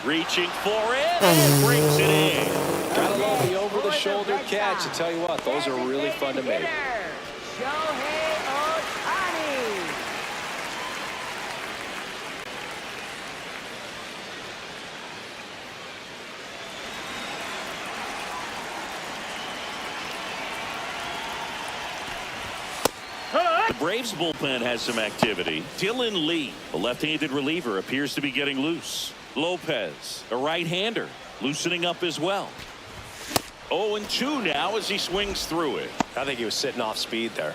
Reaching for it and brings it in. Gotta love the over-the-shoulder catch. I tell you what, those are really fun to make. The Braves bullpen has some activity. Dylan Lee, the left-handed reliever, appears to be getting loose. Lopez, a right-hander, loosening up as well. 0-2 now as he swings through it. I think he was sitting off speed there.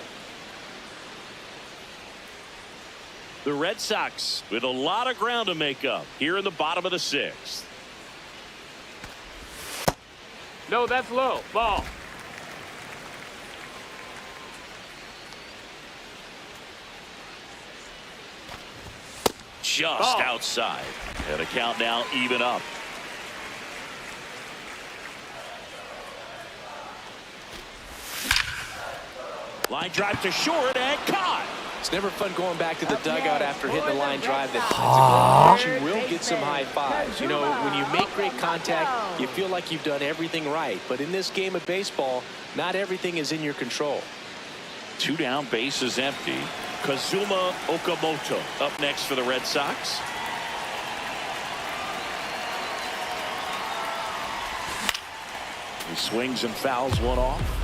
The Red Sox with a lot of ground to make up here in the bottom of the sixth. No, that's low. Ball. Just outside. And a count now even up. Line drive to short and caught. It's never fun going back to the dugout after hitting a line drive that finds a ground, but you will get some high fives. You know, when you make great contact, you feel like you've done everything right. But in this game of baseball, not everything is in your control. 2 down, base is empty. Kazuma Okamoto up next for the Red Sox. He swings and fouls one off.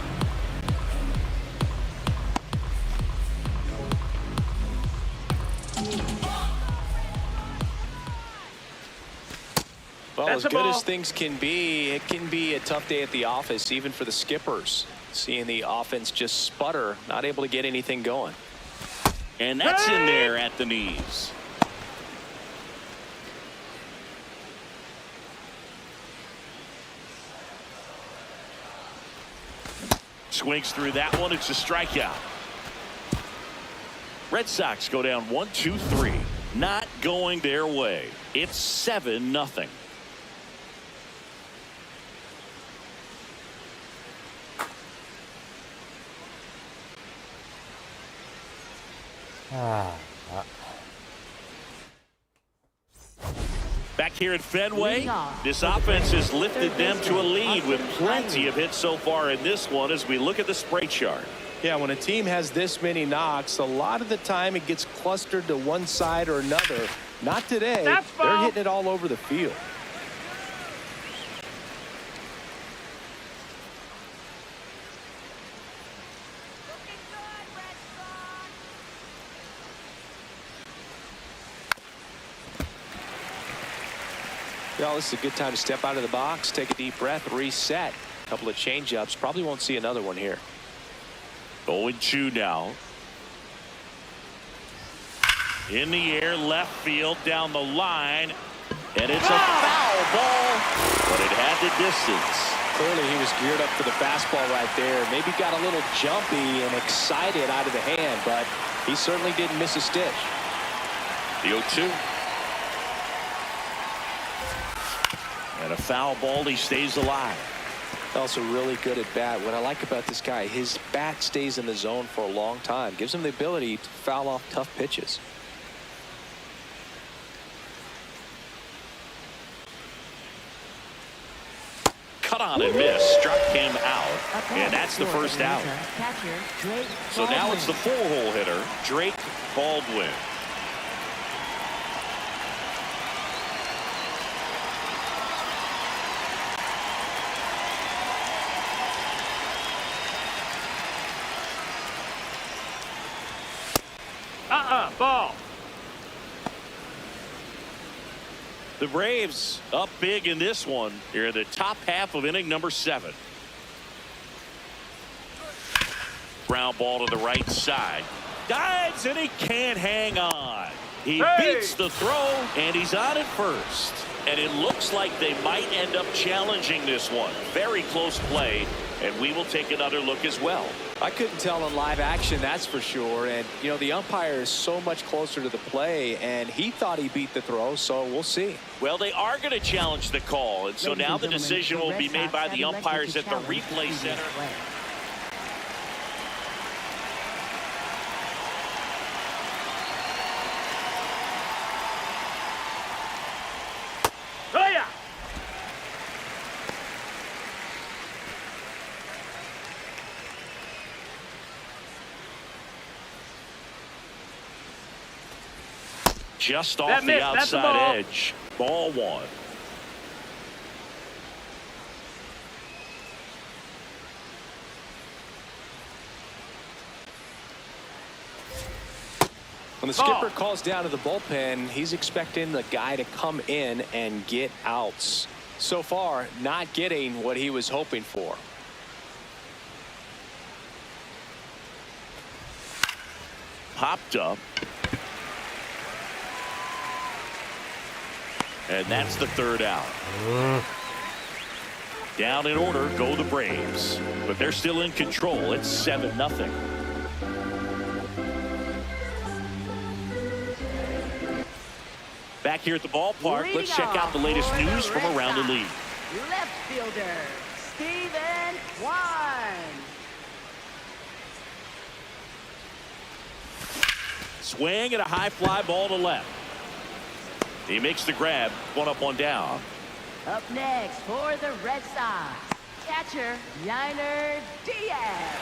Well, That's as a good ball. as things can be, it can be a tough day at the office, even for the skippers. Seeing the offense just sputter, not able to get anything going. And that's in there at the knees. Swings through that one. It's a strikeout. Red Sox go down 1-2-3. Not going their way. It's 7-0. Back here at Fenway, this offense has lifted them to a lead with plenty of hits so far in this one as we look at the spray chart. Yeah, when a team has this many knocks, a lot of the time it gets clustered to one side or another. Not today. That's They're foul. hitting it all over the field. Well, this is a good time to step out of the box, take a deep breath, reset. A couple of change-ups. Probably won't see another one here. 0-2 now. In the air, left field, down the line. And it's a foul ball, but it had the distance. Clearly, he was geared up for the fastball right there. Maybe got a little jumpy and excited out of the hand, but he certainly didn't miss a stitch. The 0-2. And a foul ball, he stays alive. Also really good at bat. What I like about this guy, his bat stays in the zone for a long time. Gives him the ability to foul off tough pitches. Cut on and miss, struck him out, and that's the first out. So now it's the 4-hole hitter, Drake Baldwin. Ball. The Braves up big in this one here in the top half of inning number 7. Ground ball to the right side. Dives and he can't hang on. He beats the throw and he's on at first. And it looks like they might end up challenging this one. Very close play, and we will take another look as well. I couldn't tell in live action, that's for sure. And, you know, the umpire is so much closer to the play, and he thought he beat the throw, so we'll see. Well, they are going to challenge the call, and so now the decision will be made by the umpires at the replay center. Oh, yeah. Just off That the missed. That's a outside ball. edge. Ball 1. When the skipper calls down to the bullpen, he's expecting the guy to come in and get outs. So far, not getting what he was hoping for. Popped up. And that's the third out. Down in order go the Braves, but they're still in control. It's 7-0. Back here at the ballpark, let's check out the latest news from around the league. Left fielder, Stephen Wine. Swing and a high fly ball to left. He makes the grab, 1 up, 1 down. Up next for the Red Sox, catcher Yainer Diaz.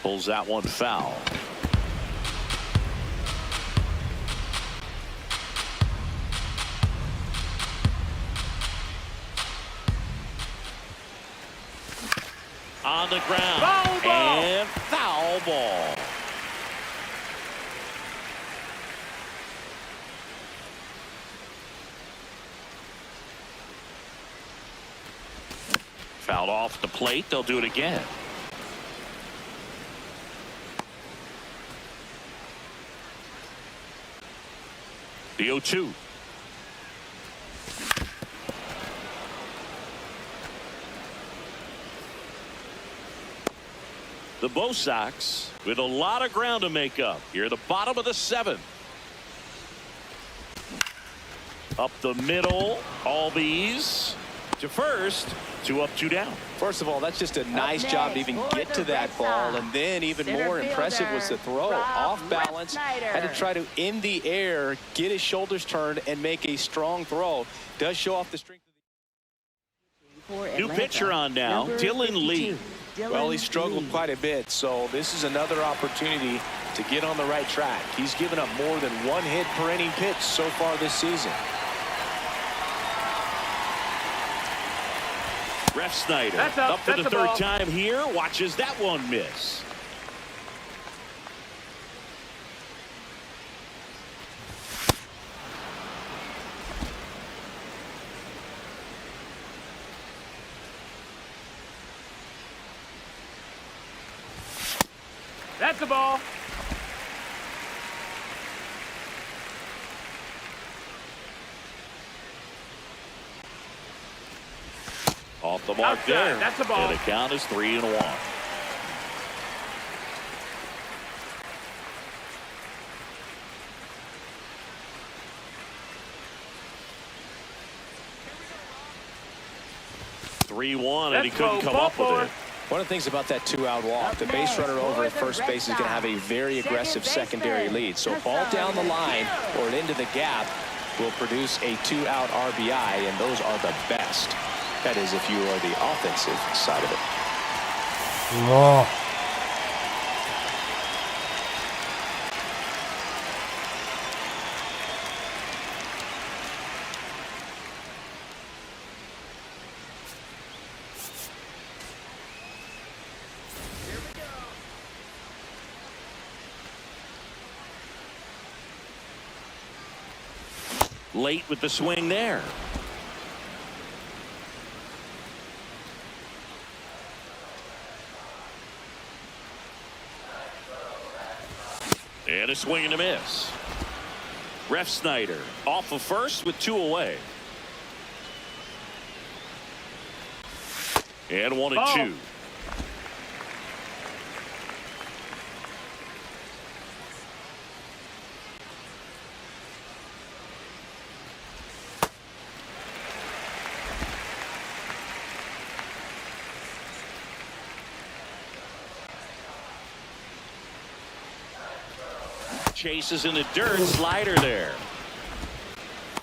Pulls that one foul. On the ground. Foul ball. And foul ball. Fouled off the plate. They'll do it again. The 0-2. The Bo Sox with a lot of ground to make up here at the bottom of the 7th. Up the middle, Albies to first, 2 up, 2 down. First of all, that's just a nice job to even get to that ball, and then even more impressive was the throw. Off balance, had to try to in the air, get his shoulders turned, and make a strong throw. Does show off the strength of New pitcher on now, Dylan Lee. Well, he struggled quite a bit, so this is another opportunity to get on the right track. He's given up more than 1 hit per inning pitch so far this season. Ref Snyder That's up for That's the a third ball. time here. Watches that one miss. That's the ball. Off the mark Outside. there. That's a ball. And the count is 3-1. And he couldn't come up with it. One of the things about that 2-out walk, the base runner over at first base is going to have a very aggressive secondary lead. So ball down the line or into the gap will produce a 2-out RBI, and those are the best. That is if you are the offensive side of it. Oh. Late with the swing there. And a swing and a miss. Ref Snyder off of first with 2 away. And 1-2. Chases in the dirt, slider there.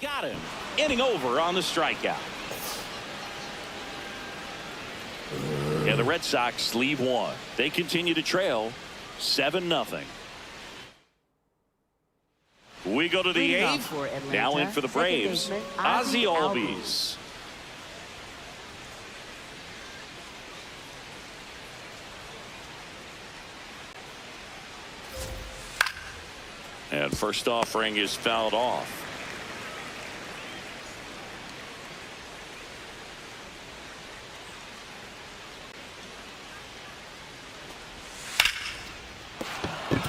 Got him. Inning over on the strikeout. Yeah, the Red Sox leave 1. They continue to trail 7-0. We go to the Leading off 8th. for Atlanta, Now in for the second Braves, baseman, Ozzie Ozzie Albies. And first offering is fouled off.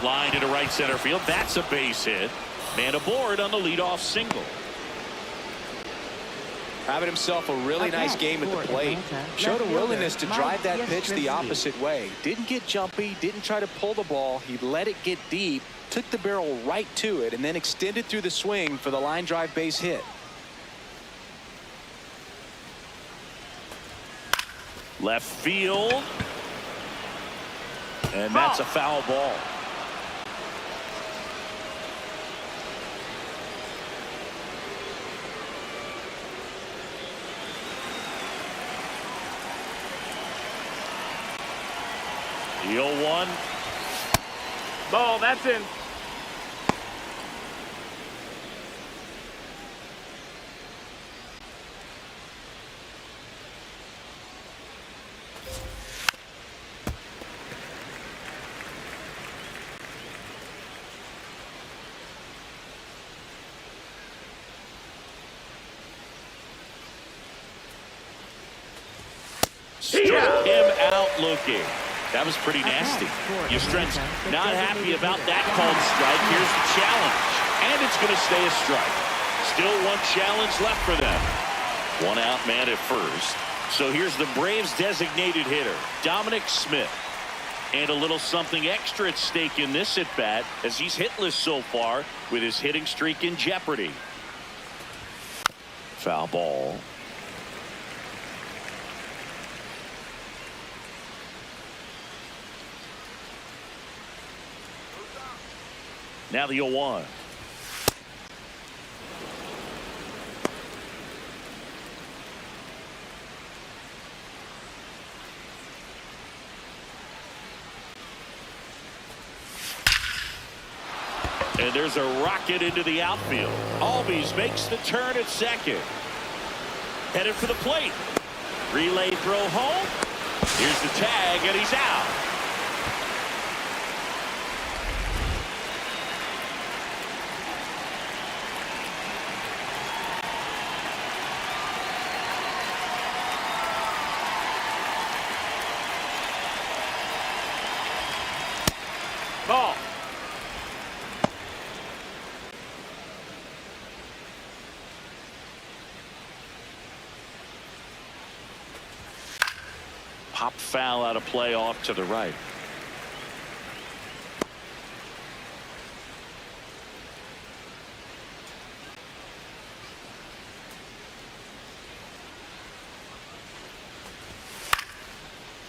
Line into right center field. That's a base hit. Man aboard on the leadoff single. Having himself a really nice game at the plate. Showed a willingness to drive that pitch the opposite way. Didn't get jumpy, didn't try to pull the ball. He let it get deep, took the barrel right to it, and then extended through the swing for the line drive base hit. Left field. And that's a foul ball. The 0-1. Ball, that's in. Struck him out looking. That was pretty nasty. Yastrzemski not happy about that called strike. Here's the challenge. And it's going to stay a strike. Still one challenge left for them. One out man at first. So here's the Braves designated hitter, Dominic Smith. And a little something extra at stake in this at-bat as he's hitless so far with his hitting streak in jeopardy. Foul ball. Now the 0-1. And there's a rocket into the outfield. Albies makes the turn at second. Headed for the plate. Relay throw home. Here's the tag, and he's out. Ball. Pop foul out of play off to the right.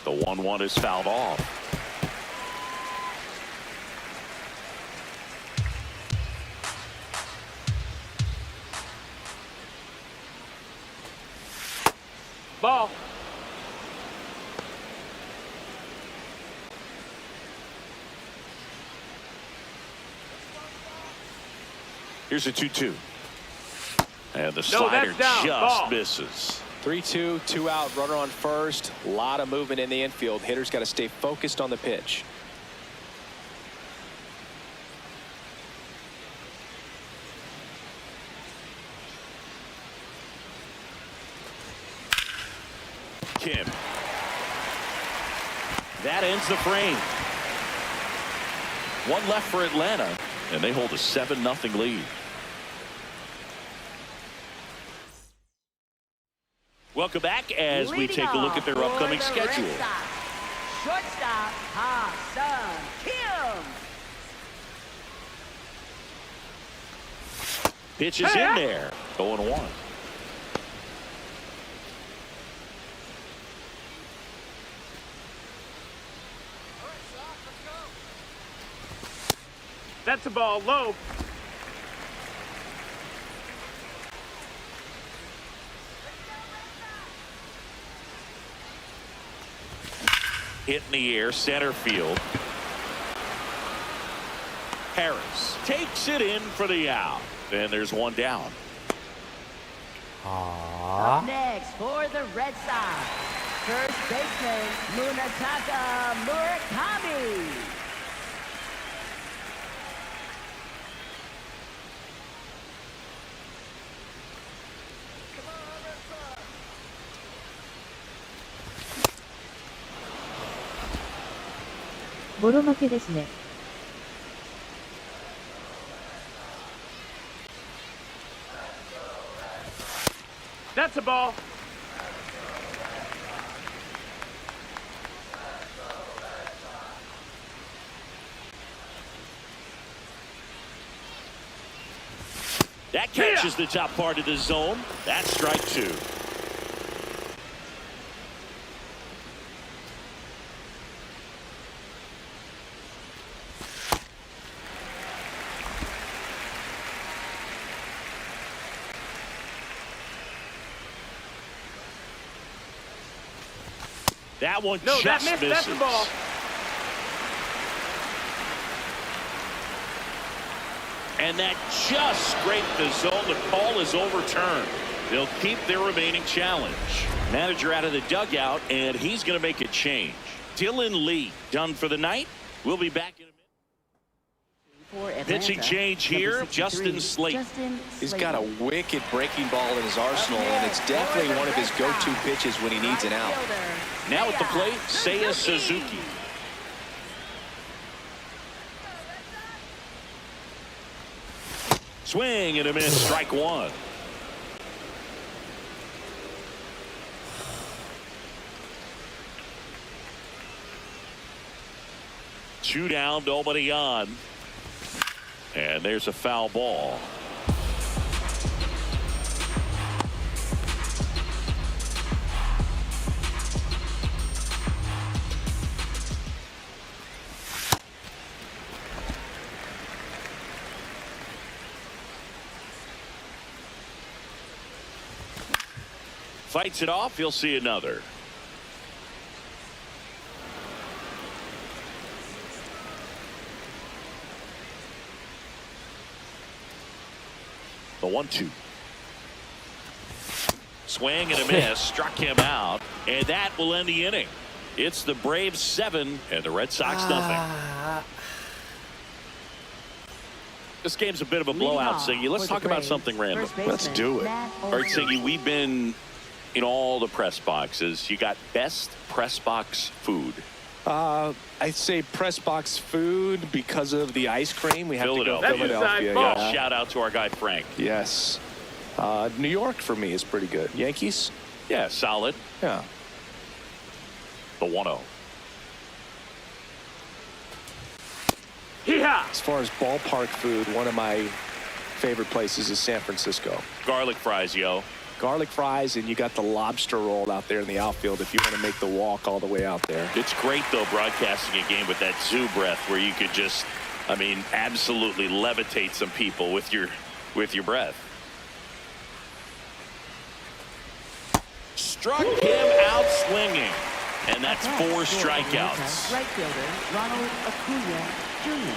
The 1-1 is fouled off. Ball. Here's a 2-2. And the slider down. just Ball. misses. 3-2, 2 out, runner on first. A lot of movement in the infield. Hitter's got to stay focused on the pitch. Kim. That ends the frame. One left for Atlanta, and they hold a 7-0 lead. Welcome back as we take a look at their upcoming schedule. Shortstop, Ha-Sung Kim. Pitch is in there. 0-1. That's a ball low. Hit in the air, center field. Harris takes it in for the out. And there's one down. Up next for the Red Sox, first baseman Munetaka Murakami. "ボロ負けですね。That's a ball. That catches the top part of the zone. That's strike two. That one No, just that missed. misses. That's the ball. And that just scraped the zone. The call is overturned. They'll keep their remaining challenge. Manager out of the dugout, and he's going to make a change. Dylan Lee done for the night. We'll be back in a minute. Pitching change here, Justin Slate. He's got a wicked breaking ball in his arsenal, and it's definitely one of his go-to pitches when he needs an out. Now at the plate, Seiya Suzuki. Swing and a miss, strike one. Two down, nobody on. And there's a foul ball. Fights it off, he'll see another. The 1-2. Swing and a miss, struck him out, and that will end the inning. It's the Braves 7 and the Red Sox nothing. This game's a bit of a blowout, Siggy. Let's talk about something random. Let's do it. All right, Siggy, we've been in all the press boxes. You got best press box food. I'd say press box food because of the ice cream. We have to go Philadelphia. Philadelphia. Ball. Yeah. Shout out to our guy Frank. Yes. New York for me is pretty good. Yankees? Yeah, solid. Yeah. The 1-0. Hee-haw! As far as ballpark food, one of my favorite places is San Francisco. Garlic fries, yo. Garlic fries, and you got the lobster roll out there in the outfield if you want to make the walk all the way out there. It's great, though, broadcasting a game with that zoo breath where you could just, I mean, absolutely levitate some people with your breath. Struck him out swinging. And that's 4 strikeouts. Right fielder Ronald Acuna Jr.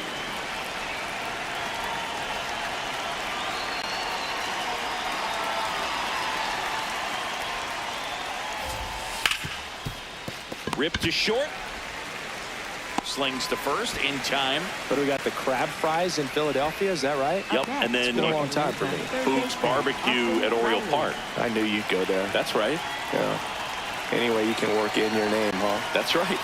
Ripped to short. Slings to first in time. But we got the crab fries in Philadelphia, is that right? Yep, and then It's been a long time for me. Boots Barbecue at Oriole Park. I knew you'd go there. That's right. Yeah. Anyway, you can work in your name, huh? That's right.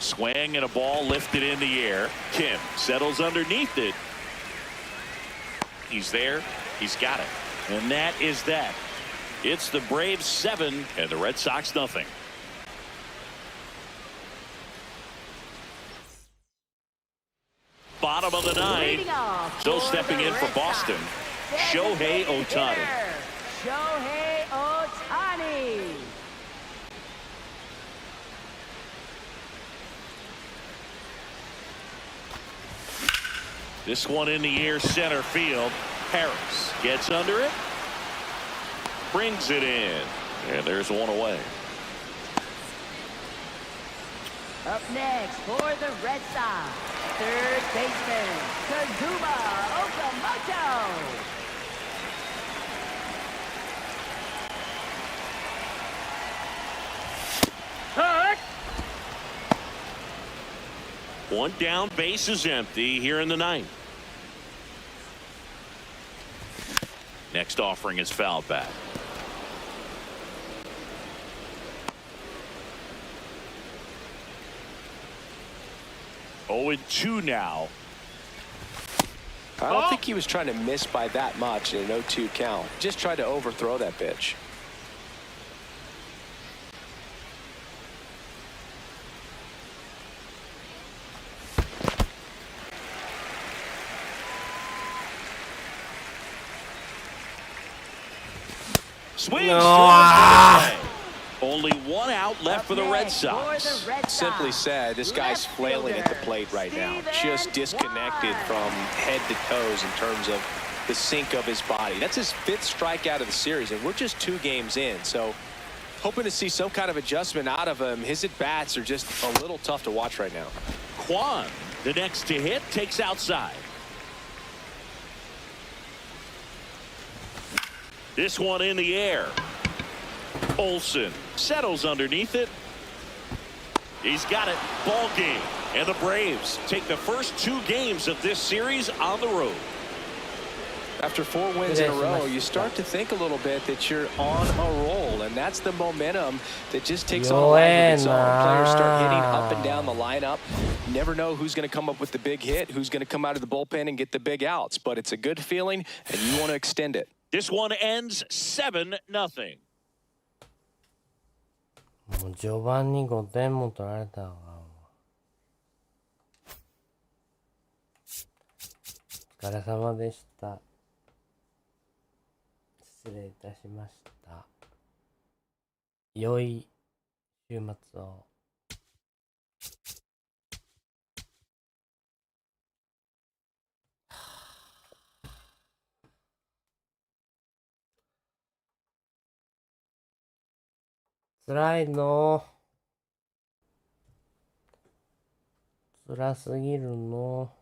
Swing and a ball lifted in the air. Kim settles underneath it. He's there. He's got it. And that is that. It's the Braves 7 and the Red Sox nothing. Bottom of the 9th. Still stepping in for Boston. Shohei Ohtani. Shohei Ohtani. This one in the air, center field. Harris gets under it. brings it in. And there's one away. Up next for the Red Sox, third baseman, Kazuma Okamoto. Hook! One down, base is empty here in the ninth. Next offering is fouled back. Oh, and 2 now. I don't think he was trying to miss by that much in an 0-2 count. Just tried to overthrow that pitch. Swings. No. Only 1 out left for the Red Sox. Simply said, this guy's flailing at the plate right now. Just disconnected from head to toes in terms of the sink of his body. That's his 5th strikeout of the series, and we're just 2 games in. So hoping to see some kind of adjustment out of him. His at-bats are just a little tough to watch right now. Kwan, the next to hit, takes outside. This one in the air. Olsen settles underneath it. He's got it. Ball game. And the Braves take the first 2 games of this series on the road. After 4 wins in a row, you start to think a little bit that you're on a roll, and that's the momentum that just takes on a life of its own. Players start hitting up and down the lineup. Never know who's going to come up with the big hit, who's going to come out of the bullpen and get the big outs, but it's a good feeling, and you want to extend it. This one ends 7-0. もう序盤に5点も取られたわ。お疲れ様でした。失礼いたしました。良い週末を。辛いの。辛すぎるの。